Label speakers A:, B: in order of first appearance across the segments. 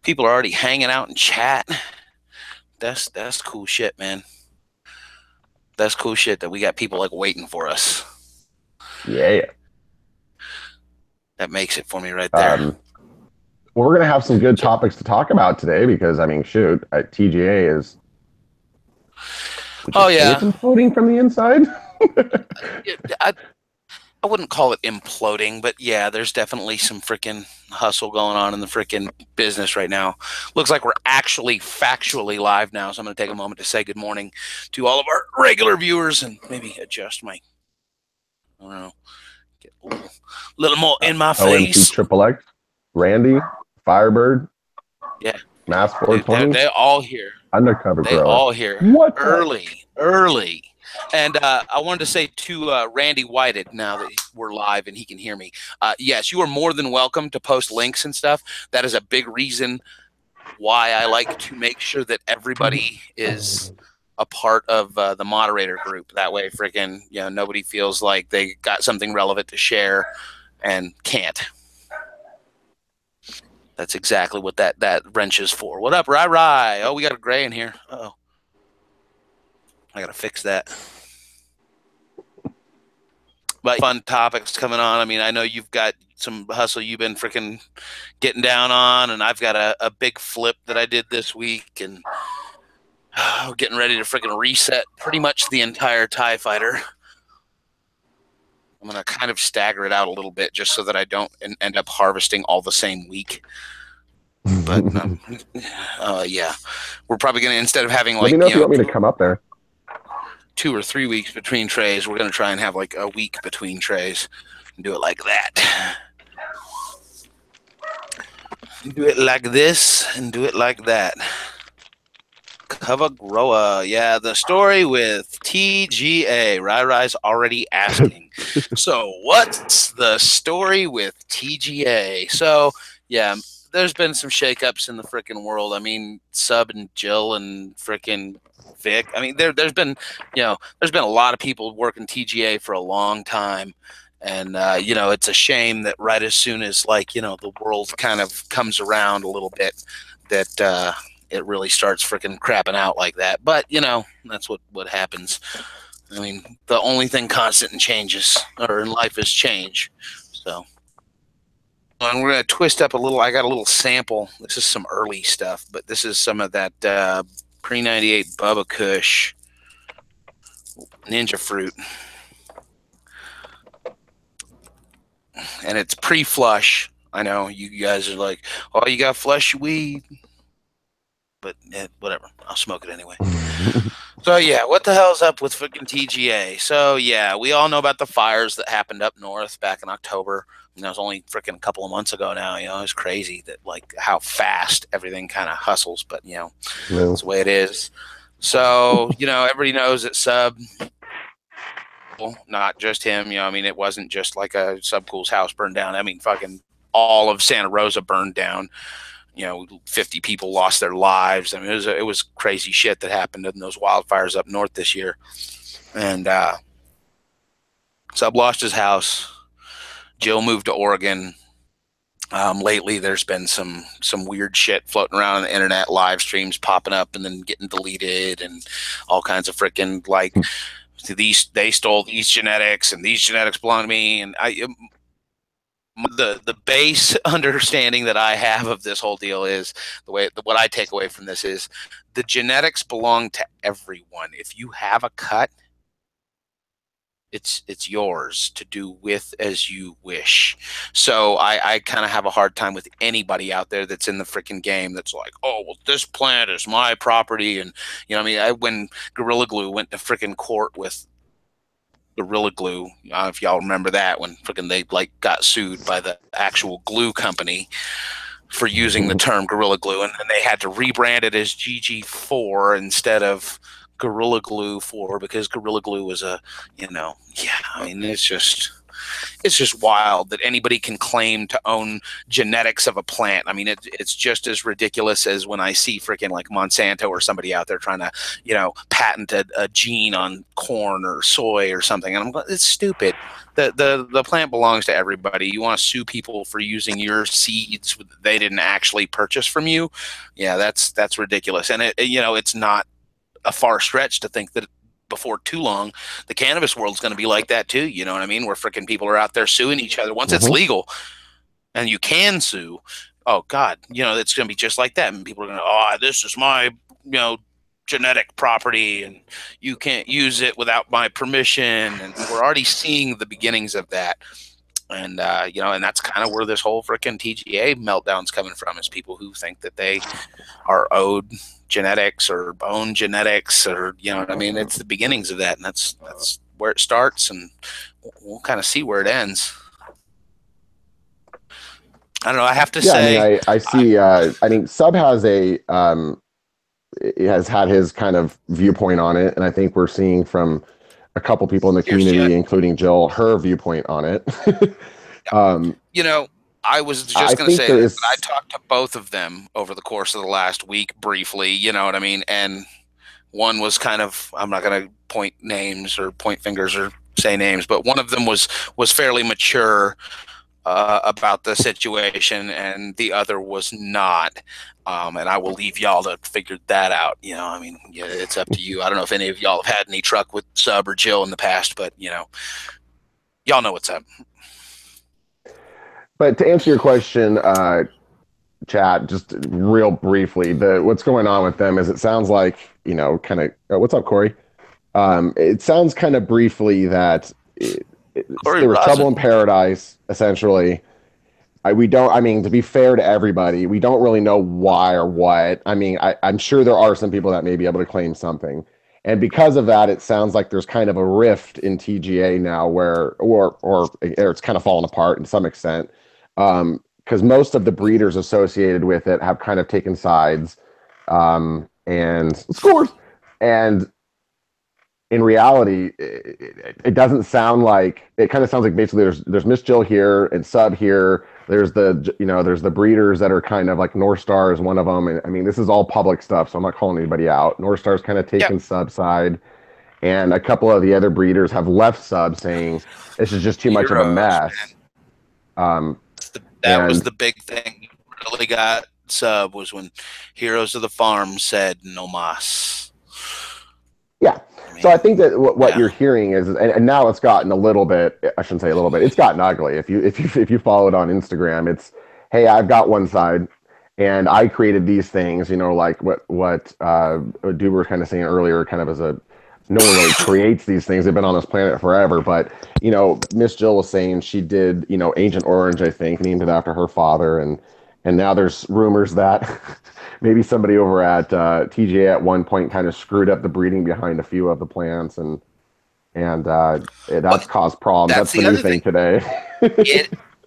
A: People are already hanging out in chat. That's cool shit, man. That's cool shit that we got people like waiting for us.
B: Yeah.
A: That makes it for me right there.
B: Well, we're going to have some good topics to talk about today because, I mean, shoot, TGA is. Would you say it's imploding from the inside?
A: I wouldn't call it imploding, but yeah, there's definitely some freaking hustle going on in the freaking business right now. Looks like we're actually factually live now, so I'm going to take a moment to say good morning to all of our regular viewers and maybe adjust my, I don't know, get a little more in my face.
B: Triple X, Randy, Firebird,
A: yeah,
B: Mass 420.
A: They're all here.
B: Undercover
A: They
B: grower.
A: all here.
B: What
A: early. And I wanted to say to Randy Whited, now that we're live and he can hear me, yes, you are more than welcome to post links and stuff. That is a big reason why I like to make sure that everybody is a part of the moderator group. That way, freaking, nobody feels like they got something relevant to share and can't. That's exactly what that wrench is for. What up, Rai? Oh, we got a gray in here. Uh-oh. I gotta fix that. But fun topics coming on. I mean, I know you've got some hustle you've been freaking getting down on, and I've got a big flip that I did this week, and getting ready to freaking reset pretty much the entire TIE fighter. I'm gonna kind of stagger it out a little bit just so that I don't end up harvesting all the same week. But yeah, we're probably gonna, instead of having like,
B: let me know if you want me to come up there.
A: 2 or 3 weeks between trays, we're going to try and have like a week between trays and do it like that. Do it like this and do it like that. Cover grower. Yeah, the story with TGA. Rai's already asking. So what's the story with TGA? So, yeah, there's been some shakeups in the freaking world. I mean, Sub and Jill and freaking Vic. I mean, there's been a lot of people working TGA for a long time, and it's a shame that right as soon as the world kind of comes around a little bit, that it really starts freaking crapping out like that. But that's what happens. I mean, the only thing constant in life is change. So. And we're going to twist up a little. I got a little sample. This is some early stuff, but this is some of that pre-98 Bubba Kush Ninja Fruit. And it's pre-flush. I know you guys are like, oh, you got flush weed. But whatever. I'll smoke it anyway. So, yeah, what the hell's up with freaking TGA? So, yeah, we all know about the fires that happened up north back in October. It was only freaking a couple of months ago now. It's crazy that how fast everything kind of hustles, but that's the way it is. So everybody knows that Sub, not just him. I mean, it wasn't just like a Subcool's house burned down. I mean, fucking all of Santa Rosa burned down. 50 people lost their lives. I mean, it was crazy shit that happened in those wildfires up north this year, and Sub lost his house. Jill moved to Oregon. Lately, there's been some weird shit floating around on the internet, live streams popping up and then getting deleted, and all kinds of freaking they stole these genetics and these genetics belong to me. And the base understanding that I have of this whole deal is what I take away from this is the genetics belong to everyone. If you have a cut, it's yours to do with as you wish. So I kind of have a hard time with anybody out there that's in the freaking game that's like, oh, well, this plant is my property. And, when Gorilla Glue went to freaking court with Gorilla Glue, if y'all remember that, when freaking they got sued by the actual glue company for using the term Gorilla Glue, and then they had to rebrand it as GG4 instead of Gorilla Glue 4 because Gorilla Glue was I mean, it's just it's just wild that anybody can claim to own genetics of a plant. I mean, it's just as ridiculous as when I see freaking like Monsanto or somebody out there trying to, you know, patent a gene on corn or soy or something. And I'm like, it's stupid. The plant belongs to everybody. You want to sue people for using your seeds that they didn't actually purchase from you? Yeah, that's ridiculous. And you know, it's not a far stretch to think that before too long, the cannabis world's going to be like that too. You know what I mean? Where freaking people are out there suing each other. Once it's legal and you can sue, oh God, you know, it's going to be just like that. And people are going to, oh, this is my, you know, genetic property and you can't use it without my permission. And we're already seeing the beginnings of that. And, you know, and that's kind of where this whole freaking TGA meltdown's coming from, is people who think that they are owed genetics or bone genetics, or, you know what I mean? It's the beginnings of that. And that's where it starts, and we'll kind of see where it ends. I don't know. I have to say,
B: I mean, I see, I mean, Sub has has had his kind of viewpoint on it. And I think we're seeing from a couple people in the community, including Jill, her viewpoint on it.
A: You know, I was just going to say that I talked to both of them over the course of the last week briefly, you know what I mean? And one was kind of, I'm not going to point names or point fingers or say names, but one of them was fairly mature about the situation, and the other was not. And I will leave y'all to figure that out. You know, I mean, yeah, it's up to you. I don't know if any of y'all have had any truck with Sub or Jill in the past, but, you know, y'all know what's up.
B: But to answer your question, Chad, just real briefly, what's going on with them is it sounds like, you know, kind of, what's up, Corey? It sounds kind of briefly that there was trouble in paradise, essentially. I mean, to be fair to everybody, we don't really know why or what. I mean, I'm sure there are some people that may be able to claim something. And because of that, it sounds like there's kind of a rift in TGA now or it's kind of fallen apart to some extent. Because most of the breeders associated with it have kind of taken sides, and scores. And in reality, it doesn't sound like, it kind of sounds like basically there's Miss Jill here and Sub here. There's the breeders that are kind of like North Star is one of them. And I mean, this is all public stuff, so I'm not calling anybody out. North Star's kind of taken Sub side, and a couple of the other breeders have left Sub saying this is just too much of a mess.
A: That was the big thing. Really got Sub was when Heroes of the Farm said no mas.
B: Yeah. So I think that what you're hearing is, and now it's gotten a little bit, I shouldn't say a little bit, it's gotten ugly. If you follow it on Instagram, it's, hey, I've got one side and I created these things, you know, like what Doobers was kind of saying earlier, kind of as no one really creates these things. They've been on this planet forever. But, you know, Miss Jill was saying she did, you know, Agent Orange, I think, named it after her father. And now there's rumors that maybe somebody over at TGA at one point kind of screwed up the breeding behind a few of the plants, and that's caused problems. That's the new thing today.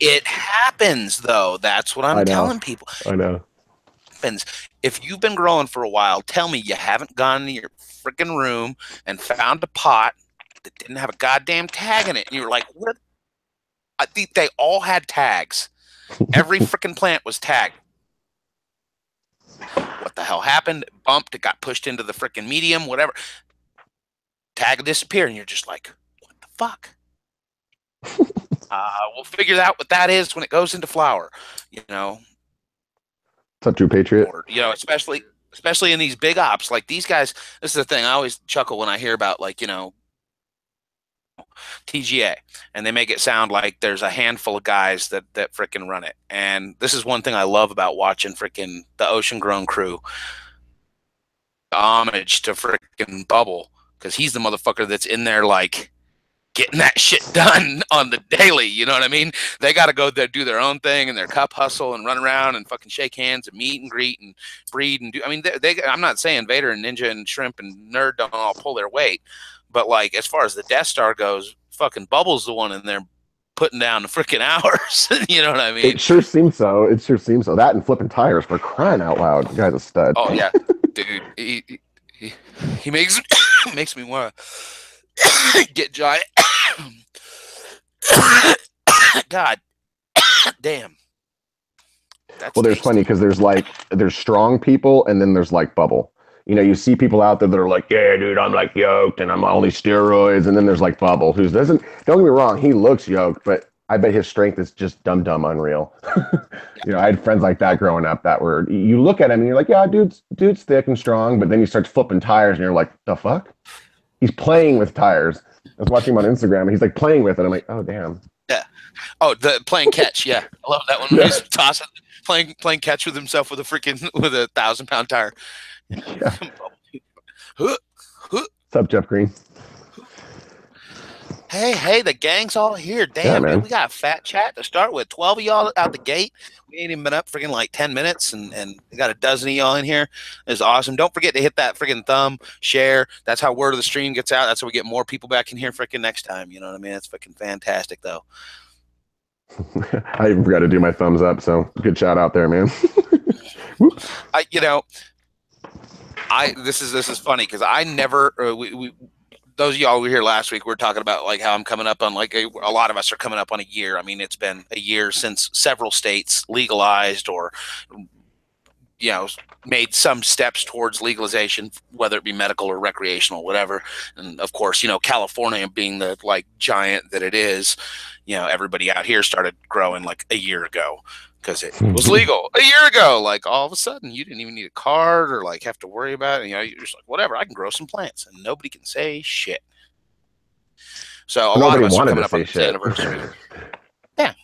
A: It happens, though. That's what I'm telling people.
B: I know.
A: It happens. If you've been growing for a while, tell me you haven't gone to your freaking room and found a pot that didn't have a goddamn tag in it, and you're like, what? I think they all had tags. Every freaking plant was tagged. What the hell happened? It bumped. It got pushed into the freaking medium, whatever. Tag disappeared, and you're just like, what the fuck? We'll figure out what that is when it goes into flower. You know.
B: What's up, True Patriot?
A: Or, you know, especially in these big ops like these guys. This is the thing. I always chuckle when I hear about, like, you know, TGA, and they make it sound like there's a handful of guys that freaking run it. And this is one thing I love about watching freaking the Ocean Grown crew. Homage to freaking Bubble, because he's the motherfucker that's in there like getting that shit done on the daily. You know what I mean? They got to go there, do their own thing and their cup hustle and run around and fucking shake hands and meet and greet and breed and do. I mean, I'm not saying Vader and Ninja and Shrimp and Nerd don't all pull their weight, but like as far as the Death Star goes, fucking Bubble's the one in there putting down the freaking hours. You know what I mean?
B: It sure seems so. That and flipping tires, for crying out loud. The guy's a stud.
A: Oh yeah, dude. He makes me want to get giant. God damn. That's
B: Well, there's funny
A: tasty.
B: because there's strong people and then there's like bubble. You know, you see people out there that are like, yeah, dude, I'm like yoked and I'm on these steroids, and then there's like Bubble, who doesn't. Don't get me wrong, he looks yoked, but I bet his strength is just dumb unreal.
A: Yeah.
B: You know, I had friends like that
A: Well,
B: growing up that were. You look at him and you're like, yeah, dude's thick and strong, but then you start flipping tires and you're like, the fuck? He's playing with tires. I was watching him on Instagram and he's like playing with it. I'm like, oh damn.
A: yeah. Oh, the playing catch. Yeah, I love that one when
B: Yeah.
A: he's tossing, playing catch with himself with a freaking with a 1,000 pound tire.
B: Yeah.
A: Huh, huh.
B: What's up, Jeff Green?
A: Hey, the gang's all here.
B: Yeah,
A: Damn, dude,
B: man.
A: we got a fat chat to start with. 12 of y'all out the gate. We ain't even been up freaking like 10 minutes, and we got a dozen of y'all in here. It's awesome. Don't forget to hit that freaking thumb, share. That's how word of the stream gets out. That's how we get more people back in here freaking next time. You know what I mean? It's freaking fantastic, though.
B: I forgot to do my thumbs up, so good shout out there, man.
A: You know, this is funny because I never we those of y'all who were here last week, we were talking about like how I'm coming up on like a lot of us are coming up on a year. I mean, it's been a year since several states legalized or made some steps towards legalization, whether it be medical or recreational, whatever. And of course, California being the like giant that it is, everybody out here started growing like a year ago because it was legal a year ago. Like all of a sudden, you didn't even need a card or like have to worry about it. You're just like, whatever, I can grow some plants and nobody can say shit. So a lot of
B: Nobody
A: us are
B: wanted
A: coming
B: to
A: up on
B: say
A: this
B: shit.
A: anniversary. Yeah.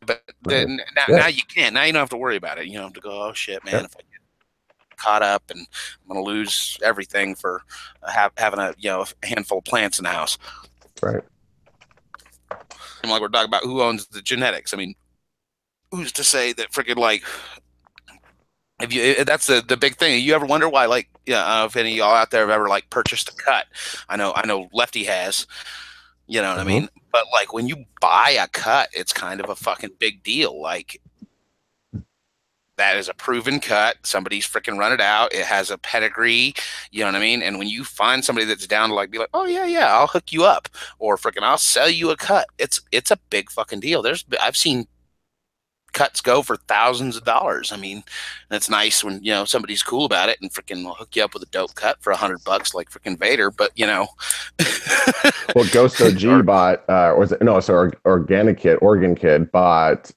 A: But then
B: Yeah.
A: now you can't. Now you don't have to worry about it. You don't have to go, oh shit, man.
B: Yeah.
A: If I get caught up and I'm going to lose everything for having a handful of plants in the house.
B: Right.
A: And like we're talking about who owns the genetics. I mean, who's to say that freaking like that's the big thing. You ever wonder why like I don't know if any of y'all out there have ever like purchased a cut. I know Lefty has. You know what I mean? But like when you buy a cut, it's kind of a fucking big deal. Like that is a proven cut. Somebody's freaking run it out. It has a pedigree. You know what I mean? And when you find somebody that's down to like be like, oh yeah, I'll hook you up, or freaking I'll sell you a cut. It's a big fucking deal. I've seen cuts go for thousands of dollars. I mean, it's nice when somebody's cool about it and freaking will hook you up with a dope cut for $100 like freaking Vader. But
B: Well, Ghost OG bought, or was it no? So Oregon Kid bought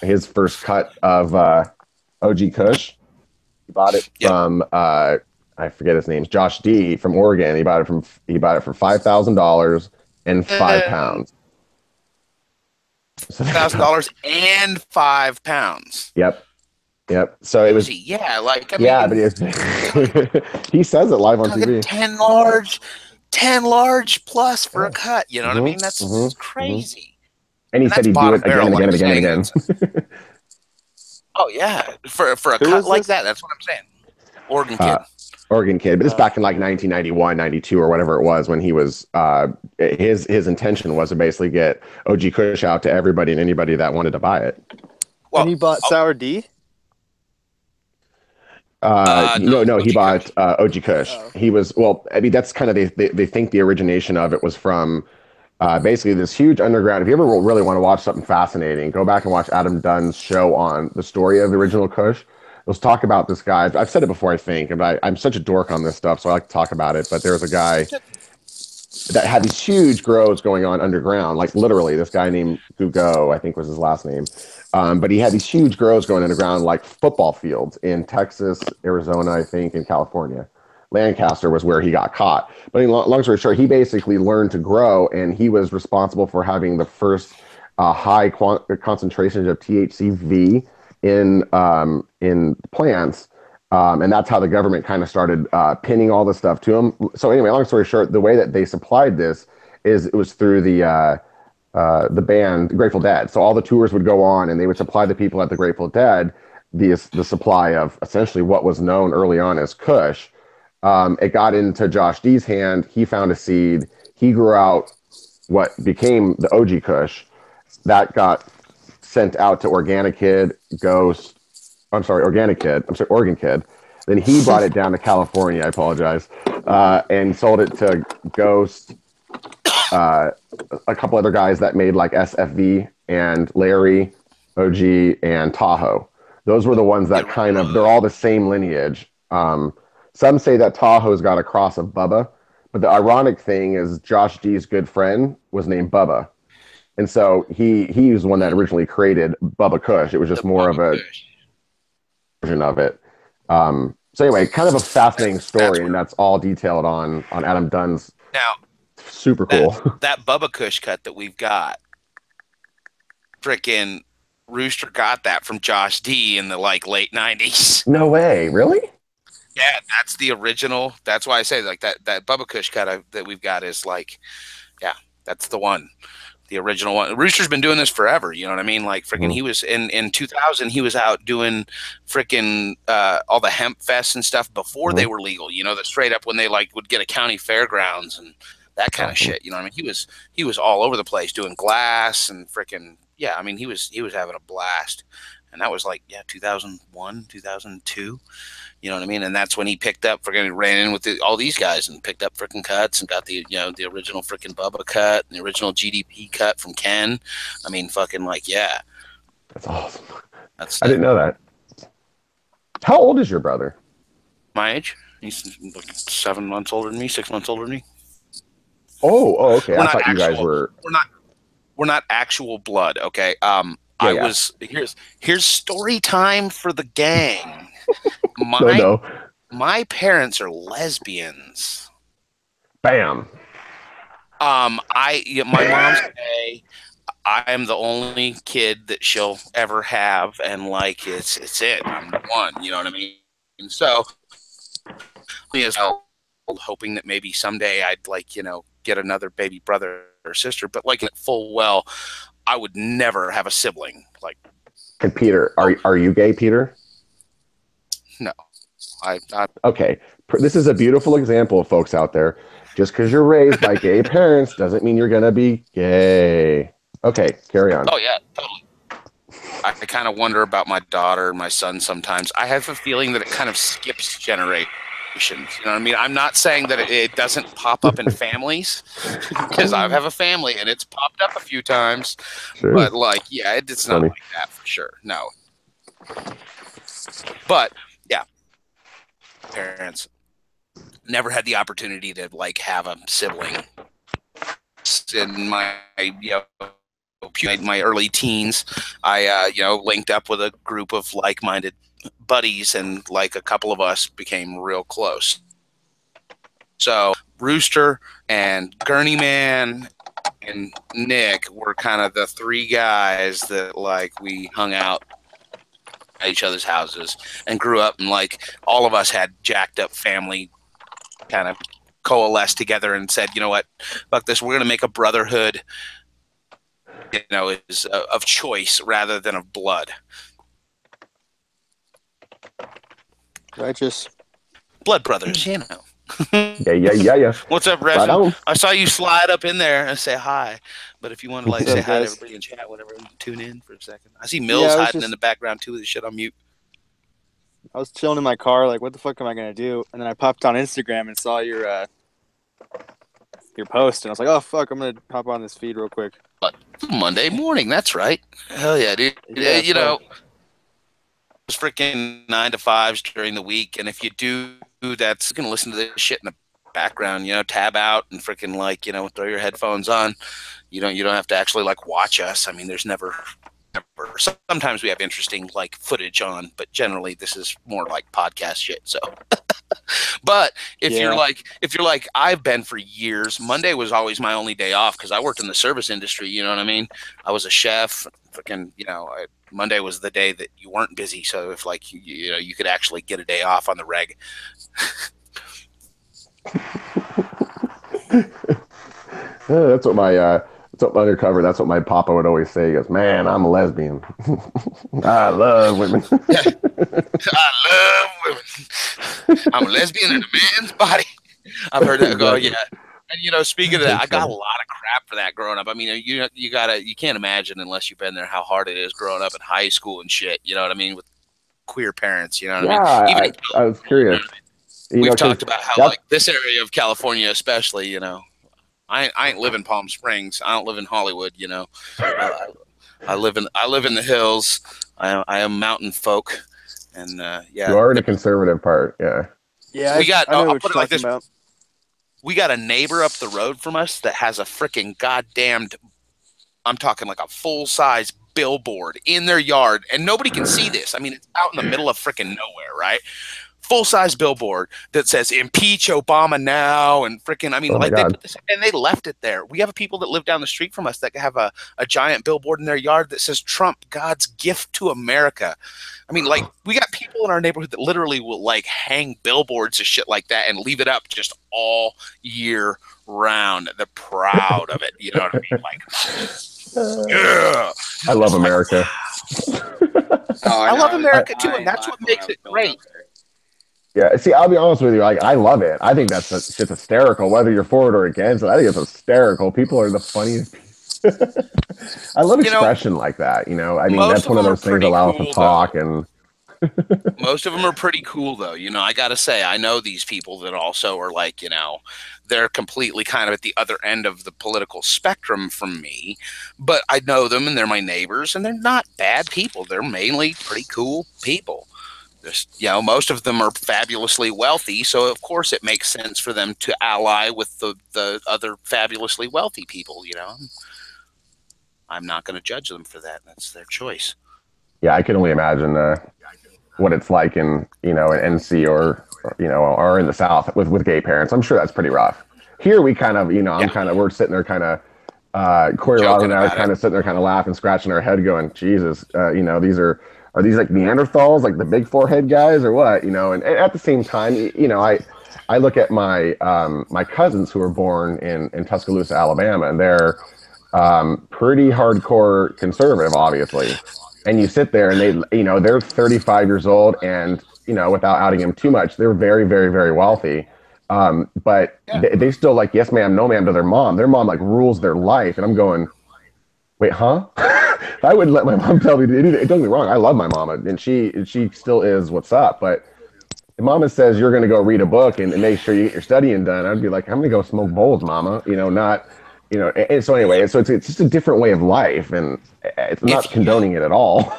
B: his first cut of OG Kush. He bought it from I forget his name, Josh D from Oregon. He bought it for $5,000 and 5 pounds.
A: $1,000 and 5 pounds.
B: Yep. So it was
A: like I
B: yeah,
A: mean,
B: but he says it live on TV.
A: 10 large plus for a cut. You know what I mean? That's crazy.
B: And he said he'd do it again and again.
A: Oh yeah, for a cut like that. That's what I'm saying. Oregon Kid.
B: But it's back in like 1991, 92 or whatever it was when he was his intention was to basically get OG Kush out to everybody and anybody that wanted to buy it.
C: Well, and he bought Sour D?
B: No, he bought OG Kush. He was, I mean, that's kind of, they think the origination of it was from basically this huge underground. If you ever really want to watch something fascinating, go back and watch Adam Dunn's show on the story of the original Kush. Let's talk about this guy. I've said it before, I think, and I'm such a dork on this stuff, so I like to talk about it. But there's a guy that had these huge grows going on underground, like literally this guy named Gugo, I think was his last name. But he had these huge grows going underground, like football fields in Texas, Arizona, I think, and California. Lancaster was where he got caught. But long story short, he basically learned to grow, and he was responsible for having the first high concentrations of THCV in plants. And that's how the government kind of started pinning all this stuff to him. So anyway, long story short, the way that they supplied this is it was through the band Grateful Dead. So all the tours would go on, and they would supply the people at the Grateful Dead the supply of essentially what was known early on as Kush. It got into Josh D's hand. He found a seed. He grew out what became the OG Kush. That got sent out to Oregon Kid. Then he brought it down to California. I apologize. And sold it to Ghost, a couple other guys that made like SFV and Larry, OG, and Tahoe. Those were the ones that kind of, they're all the same lineage. Some say that Tahoe's got a cross of Bubba, but the ironic thing is Josh D's good friend was named Bubba. And so he was the one that originally created Bubba Kush. It was just more of a version of it. So anyway, kind of a fascinating story, and that's all detailed on Adam Dunn's.
A: Now,
B: super cool.
A: That Bubba Kush cut that we've got, frickin' Rooster got that from Josh D in the like late 90s.
B: No way, really?
A: Yeah, that's the original. That's why I say like that Bubba Kush cut that we've got is like, yeah, that's the one. The original one. Rooster's been doing this forever. You know what I mean? Like freaking, he was in 2000. He was out doing freaking all the hemp fests and stuff before they were legal. You know, the straight up when they like would get a county fairgrounds and that kind of shit. You know what I mean? He was all over the place doing glass and freaking yeah. I mean, he was having a blast, and that was like 2001, 2002. You know what I mean? And that's when he picked up, ran in with all these guys and picked up freaking cuts and got the, the original freaking Bubba cut and the original GDP cut from Ken. I mean, fucking like, yeah.
B: That's awesome. I didn't know that. How old is your brother?
A: My age. He's like 7 months older than me, 6 months older than me.
B: Oh, okay. I thought you guys were.
A: We're not actual blood. Okay. Here's story time for the gang. My parents are lesbians.
B: Bam.
A: My mom's gay. I am the only kid that she'll ever have, and like it's it. I'm the one. You know what I mean? And so, hoping that maybe someday I'd get another baby brother or sister, but like full well, I would never have a sibling. Like,
B: and Peter, are you gay, Peter?
A: No.
B: Okay. This is a beautiful example, folks out there. Just because you're raised by gay parents doesn't mean you're going to be gay. Okay, carry on.
A: Oh, yeah, totally. I kind of wonder about my daughter and my son sometimes. I have a feeling that it kind of skips generations. You know what I mean? I'm not saying that it doesn't pop up in families, because I have a family and it's popped up a few times. Sure. But, like, yeah, it's not like that for sure. No. But, yeah. Parents never had the opportunity to like have a sibling in my my early teens. I linked up with a group of like-minded buddies, and like a couple of us became real close. So Rooster and Gurney Man and Nick were kind of the three guys that like we hung out at each other's houses and grew up, and like all of us had jacked up family kind of coalesced together and said, you know what, fuck this, we're going to make a brotherhood, is of choice rather than of blood.
C: Righteous.
A: Blood brothers,
B: Yeah.
A: What's up, Ref? Right, I saw you slide up in there and say hi. But if you want to like say hi to everybody in chat, whatever, tune in for a second. I see Mills hiding in the background too with his shit on mute.
C: I was chilling in my car, like, what the fuck am I gonna do? And then I popped on Instagram and saw your post, and I was like, oh fuck, I'm gonna hop on this feed real quick.
A: Monday morning, that's right. Hell yeah, dude. Yeah, it's freaking 9 to 5s during the week, and if you do, that's gonna listen to this shit in the background, tab out and freaking like, throw your headphones on. You don't have to actually like watch us. I mean, there's never. Sometimes we have interesting like footage on, but generally this is more like podcast shit. So, but if you're like I've been for years, Monday was always my only day off because I worked in the service industry. You know what I mean? I was a chef. Freaking, Monday was the day that you weren't busy. So if like you could actually get a day off on the reg.
B: That's what my undercover. That's what my papa would always say. He goes, "Man, I'm a lesbian. I love women.
A: I love women. I'm a lesbian in a man's body." I've heard that go, yeah. And speaking of that, I got a lot of crap for that growing up. I mean, you can't imagine unless you've been there how hard it is growing up in high school and shit. You know what I mean? With queer parents. You know what I mean?
B: I was curious.
A: We've talked about how like this area of California, especially, I ain't live in Palm Springs. I don't live in Hollywood. You know, I live in the hills. I am mountain folk, and
B: You
A: yeah,
B: are in the conservative part, yeah.
C: Yeah,
A: we got.
C: I know
A: I'll
C: what
A: put
C: you're
A: it like
C: talking
A: this:
C: about.
A: we got a neighbor up the road from us that has a freaking goddamn. I'm talking like a full size billboard in their yard, and nobody can see this. I mean, it's out in the middle of freaking nowhere, right? Full size billboard that says "Impeach Obama now" and freaking. I mean,
B: Oh my
A: like they
B: God.
A: put this and they left it there. We have people that live down the street from us that have a giant billboard in their yard that says "Trump, God's gift to America." I mean, like we got people in our neighborhood that literally will like hang billboards and shit like that and leave it up just all year round. They're proud of it. You know what I mean? Like, yeah.
B: I love
A: It's like,
B: America.
C: Oh,
A: I love
C: know.
A: America too, and that's what makes it great.
B: Yeah, see, I'll be honest with you. Like, I love it. I think that's shit's hysterical. Whether you're for it or against it, I think it's hysterical. People are the funniest. I love
A: You know,
B: expression like that. You know, I mean,
A: most
B: that's
A: of
B: one of
A: them are
B: those things that
A: pretty
B: allow us to
A: cool, though.
B: talk. And
A: Most of them are pretty cool, though. You know, I got to say, I know these people that also are like, you know, they're completely kind of at the other end of the political spectrum from me, but I know them and they're my neighbors, and they're not bad people. They're mainly pretty cool people. Just, you know, most of them are fabulously wealthy, so of course it makes sense for them to ally with the other fabulously wealthy people. You know, I'm not going to judge them for that. That's their choice.
B: yeah, I can only imagine what it's like in in NC or or in the South with gay parents. I'm sure that's pretty rough. Here we kind of
A: Yeah,
B: we're sitting there kind of Corey Lawler and
A: joking
B: I are
A: about it.
B: kind of sitting there kind of laughing, scratching our head, going, Jesus, these are these like Neanderthals, like the big forehead guys, or what? And at the same time, I look at my cousins who were born in Tuscaloosa, Alabama, and they're pretty hardcore conservative, obviously. And you sit there and they're 35 years old and, without outing them too much, they're very, very, very wealthy. But
A: Yeah,
B: they still like, yes, ma'am, no, ma'am to their mom. Their mom like rules their life. And I'm going, wait, huh? I wouldn't let my mom tell me. Don't get me wrong. I love my mama and she still is what's up. But if mama says you're going to go read a book and make sure you get your studying done, I'd be like, I'm going to go smoke bowls, mama. Not, and so anyway, so it's just a different way of life, and it's not
A: if you
B: condoning it at all.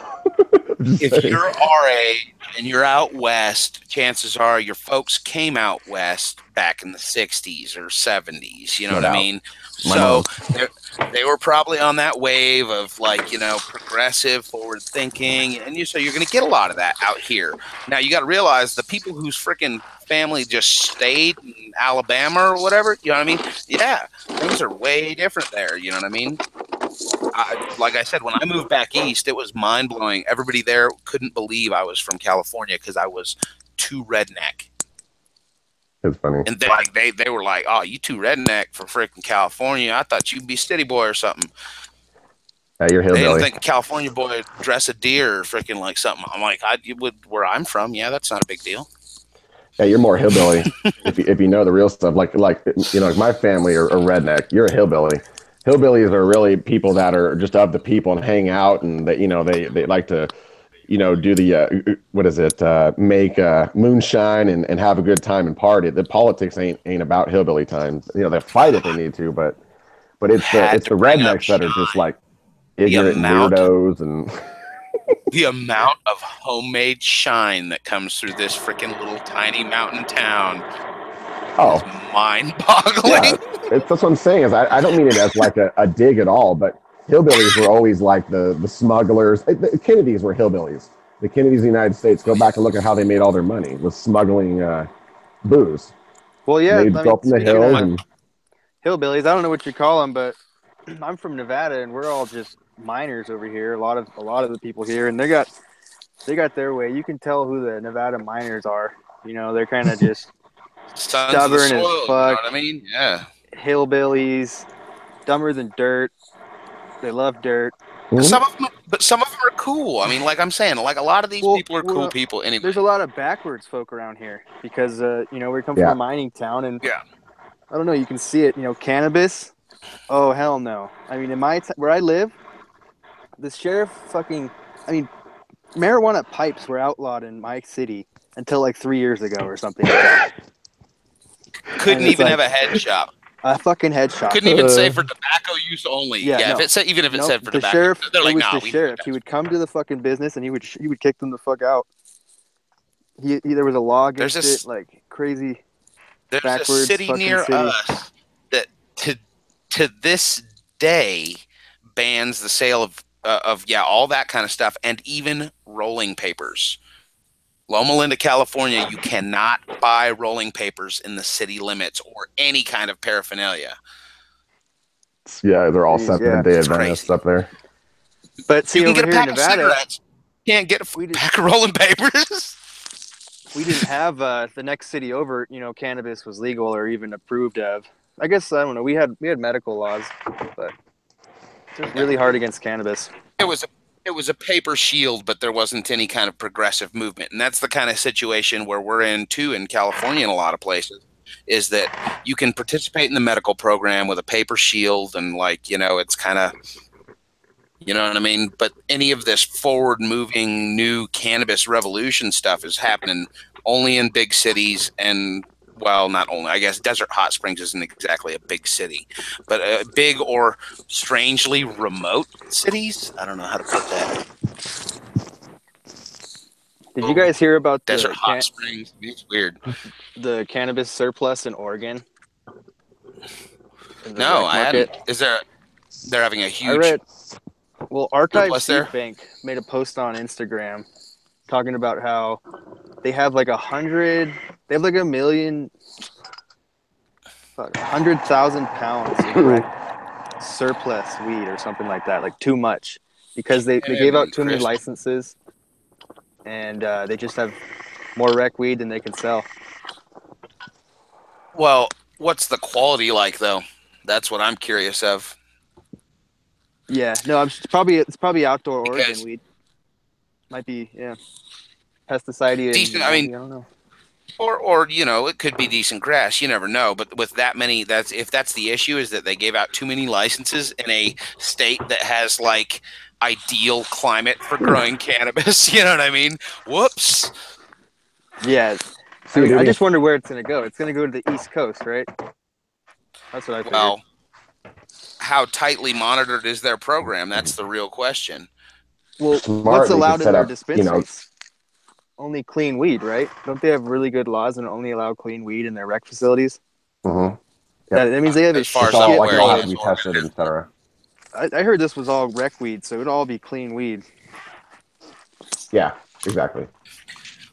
B: Just
A: if
B: saying.
A: you're our age and you're out west, chances are your folks came out west back in the 60s or 70s. You know
B: No
A: what I
B: doubt.
A: mean?
B: My
A: So
B: mom.
A: they were probably on that wave of like, you know, progressive, forward thinking. And so you're going to get a lot of that out here. Now, you got to realize the people whose freaking family just stayed in Alabama or whatever, you know what I mean? Yeah, things are way different there. You know what I mean? Like I said, when I moved back east, it was mind blowing. Everybody there couldn't believe I was from California because I was too redneck,
B: It's funny.
A: and they were like, "Oh, you too redneck for freaking California. I thought you'd be city boy or something."
B: You're
A: They didn't
B: hillbilly.
A: think a California boy would dress a deer or freaking like something. I'm like, you would where I'm from. Yeah, that's not a big deal.
B: Yeah, you're more hillbilly if you know the real stuff. Like my family are redneck. You're a hillbilly. Hillbillies are really people that are just of the people and hang out, and that they like to do the what is it? Make moonshine and have a good time and party. The politics ain't about hillbilly time. They fight if they need to, but it's the
A: Had
B: it's
A: to
B: the
A: bring up
B: rednecks that are just
A: shine.
B: like
A: The
B: ignorant
A: amount
B: weirdos and
A: the amount of homemade shine that comes through this freaking little tiny mountain town is
B: oh
A: mind-boggling.
B: yeah, that's what I'm saying. Is I don't mean it as like a dig at all, but hillbillies were always like the smugglers. The Kennedys were hillbillies. The Kennedys of the United States. Go back and look at how they made all their money was smuggling booze.
C: Well,
B: And
C: yeah.
B: they'd
C: I
B: go
C: mean,
B: up in the
C: speaking
B: hills
C: of
B: and
C: hillbillies, I don't know what you call them, but I'm from Nevada, and we're all just miners over here. A lot of the people here, and they got their way. You can tell who the Nevada miners are. They're kind of just
A: Sons of the
C: stubborn as
A: soil, you know
C: fuck,
A: what I mean? Yeah.
C: hillbillies, dumber than dirt. They love dirt.
B: mhm,
A: But some of them are cool. I mean, like I'm saying, like a lot of these
C: Well,
A: people are cool
C: well,
A: people anyway.
C: there's a lot of backwards folk around here because we come from
B: yeah,
C: a mining town, and
A: Yeah.
C: I don't know. You can see it. Cannabis. Oh hell no! I mean, where I live, the sheriff fucking. I mean, marijuana pipes were outlawed in my city until like 3 years ago or something like that. And
A: Couldn't
C: it's
A: even have
C: like
A: a head shop.
C: A fucking headshot.
A: Couldn't even say for tobacco use only. Yeah,
C: no.
A: if it said, even if it
C: Nope,
A: said for
C: the
A: tobacco,
C: sheriff.
A: they're
C: It
A: like,
C: was
A: nah,
C: the sheriff. He would come to the fucking business and he would kick them the fuck out. There was a law against it, like crazy.
A: There's a
C: Backwards
A: city
C: fucking
A: near
C: city.
A: us that to this day bans the sale of all that kind of stuff, and even rolling papers. Loma Linda, California, you cannot buy rolling papers in the city limits or any kind of paraphernalia.
B: Yeah, they're all
C: Jeez,
B: Seventh-day
A: It's
B: Adventists
A: crazy.
B: up there.
C: But see,
A: You can
C: over
A: get a
C: here in
A: pack of
C: Nevada,
A: cigarettes. You can't get a pack of rolling papers.
C: we didn't have the next city over. Cannabis was legal or even approved of. I guess I don't know. We had medical laws, but it's really hard against cannabis.
A: It was a paper shield, but there wasn't any kind of progressive movement. And that's the kind of situation where we're in too in California in a lot of places, is that you can participate in the medical program with a paper shield and it's kind of, you know what I mean? But any of this forward moving new cannabis revolution stuff is happening only in big cities and, well, not only, I guess Desert Hot Springs isn't exactly a big city, but big or strangely remote cities. I don't know how to put that.
C: Did you guys hear about
A: Desert Hot Springs? It's weird.
C: The cannabis surplus in Oregon?
A: No, I hadn't. They're having a huge.
C: I read. Well, Archive
A: surplus
C: Seed
A: there?
C: Bank made a post on Instagram talking about how they have like 100. They have like 100,000 pounds of surplus weed or something like that, like too much, because they gave out too many licenses, and they just have more rec weed than they can sell.
A: Well, what's the quality like though? That's what I'm curious of.
C: Yeah, no, it's probably outdoor
A: Because
C: Oregon weed. Might be, pesticide.
A: Decent. I mean,
C: I don't know.
A: Or it could be decent grass. You never know. But with that many, if that's the issue, is that they gave out too many licenses in a state that has like ideal climate for growing cannabis. You know what I mean? Whoops.
C: Yeah. I just wonder where it's going to go. It's going to go to the East Coast, right? That's what I figured.
A: Well, how tightly monitored is their program? That's the real question.
C: Well, what's allowed in their dispensaries? Only clean weed, right? Don't they have really good laws and only allow clean weed in their rec facilities?
B: Mm-hmm.
C: Yep. That means they have
A: as far as
B: all,
A: I'm
B: like,
A: aware,
B: it all has to be tested, etc.
C: I heard this was all rec weed, so it would all be clean weed.
B: Yeah, exactly.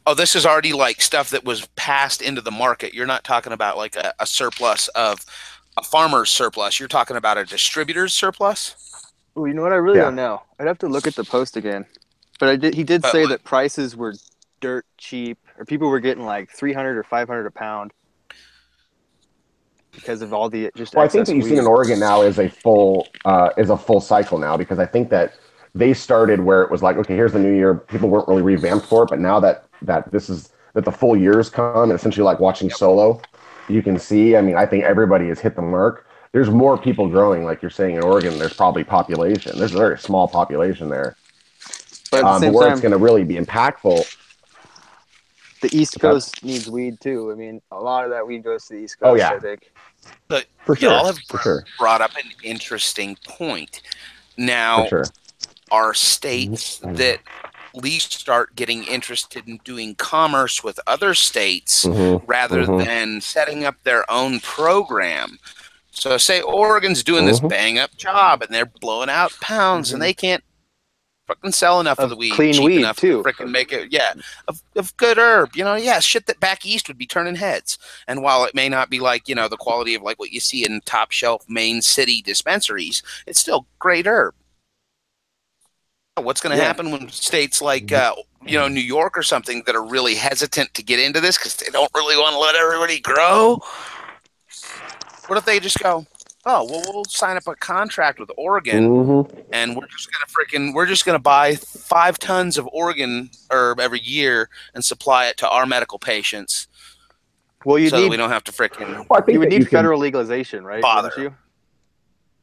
A: Oh, this is already like stuff that was passed into the market. You're not talking about like a surplus of a farmer's surplus. You're talking about a distributor's surplus?
C: Oh, you know what? I really don't know. I'd have to look at the post again. But he did say that prices were dirt cheap, or people were getting like $300 or $500 a pound because of all the just.
B: Well, I think that you've seen in Oregon now is a full cycle now, because I think that they started where it was like, okay, here's the new year. People weren't really revamped for it, but now that the full year's come, and essentially like watching Solo, you can see. I mean, I think everybody has hit the mark. There's more people growing, like you're saying in Oregon. There's probably population. There's a very small population there, but where it's going to really be impactful.
C: The East Coast needs weed too. I mean, a lot of that weed goes to the East Coast.
B: Oh yeah,
C: I think.
A: But
B: for sure,
A: y'all have brought up an interesting point. Now, are states that at least start getting interested in doing commerce with other states rather than setting up their own program? So, say Oregon's doing this bang up job and they're blowing out pounds and they can't fucking sell enough of the weed,
C: clean
A: cheap
C: weed
A: enough
C: too,
A: to freaking make it, of good herb, shit that back east would be turning heads. And while it may not be like, the quality of like what you see in top shelf main city dispensaries, it's still great herb. What's going to happen when states like, New York or something that are really hesitant to get into this because they don't really want to let everybody grow? What if they just go, oh, well, we'll sign up a contract with Oregon, and we're just gonna buy 5 tons of Oregon herb every year and supply it to our medical patients.
C: Well,
A: that we don't have to freaking.
B: Well, I think
C: you would need federal legalization, right?
A: Bother
C: you?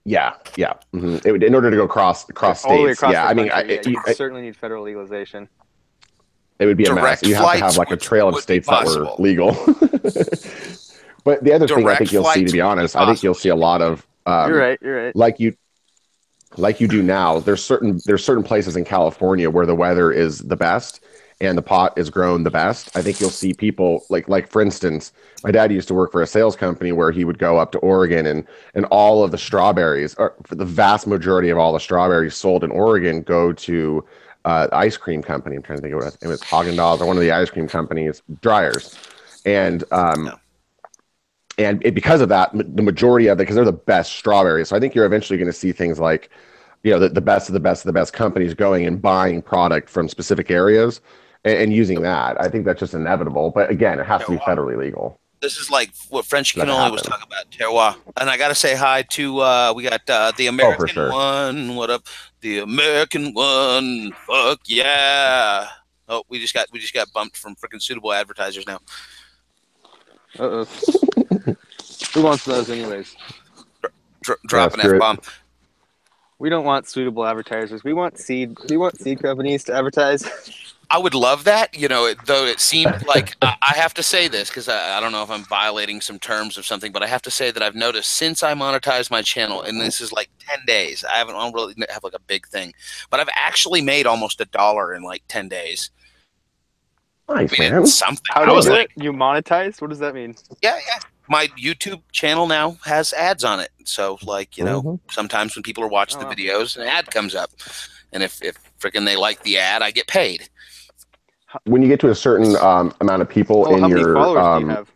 B: Yeah. It would, in order to go across states.
C: All the way across
B: I mean,
C: you certainly need federal legalization.
B: It would be a mess. You have to have like a trail of states that were legal. But the other thing I
A: direct
B: think you'll see,
A: flight
B: to be
A: to
B: honest, I think you'll see a lot of
C: You're right. You're right.
B: like you do now. There's certain places in California where the weather is the best and the pot is grown the best. I think you'll see people like for instance, my dad used to work for a sales company where he would go up to Oregon and all of the strawberries, or for the vast majority of all the strawberries sold in Oregon, go to the ice cream company. I'm trying to think of it was Haagen-Dazs or one of the ice cream companies, dryers, and
A: Yeah.
B: because of that, the majority of it, because they're the best strawberries. So I think you're eventually going to see things like, the best of the best of the best companies going and buying product from specific areas and using that. I think that's just inevitable. But again, it has to be federally legal.
A: This is like what French
B: for that to
A: Cannoli was
B: happen.
A: talking about, terroir. And I got to say hi to, we got the
B: Oh, for
A: American
B: sure.
A: one. What up? The American one. Fuck yeah. Oh, we just got bumped from freaking suitable advertisers now.
C: Uh-oh. Who wants those anyways?
A: Drop an
B: screw it.
A: F-bomb.
C: We don't want suitable advertisers. We want seed companies to advertise.
A: I would love that, though it seemed like I have to say this because I don't know if I'm violating some terms of something, but I have to say that I've noticed since I monetized my channel, and this is like 10 days, I don't really have like a big thing, but I've actually made almost $1 in like 10 days.
B: Nice,
A: I mean,
B: man.
A: it's something.
C: How
A: I
C: do you
A: was
C: do
A: like,
C: it? You monetize? What does that mean?
A: yeah. My YouTube channel now has ads on it. So, like, sometimes when people are watching the videos, an ad comes up. And if freaking they like the ad, I get paid.
B: When you get to a certain amount of people in
C: how many
B: your
C: followers do you have?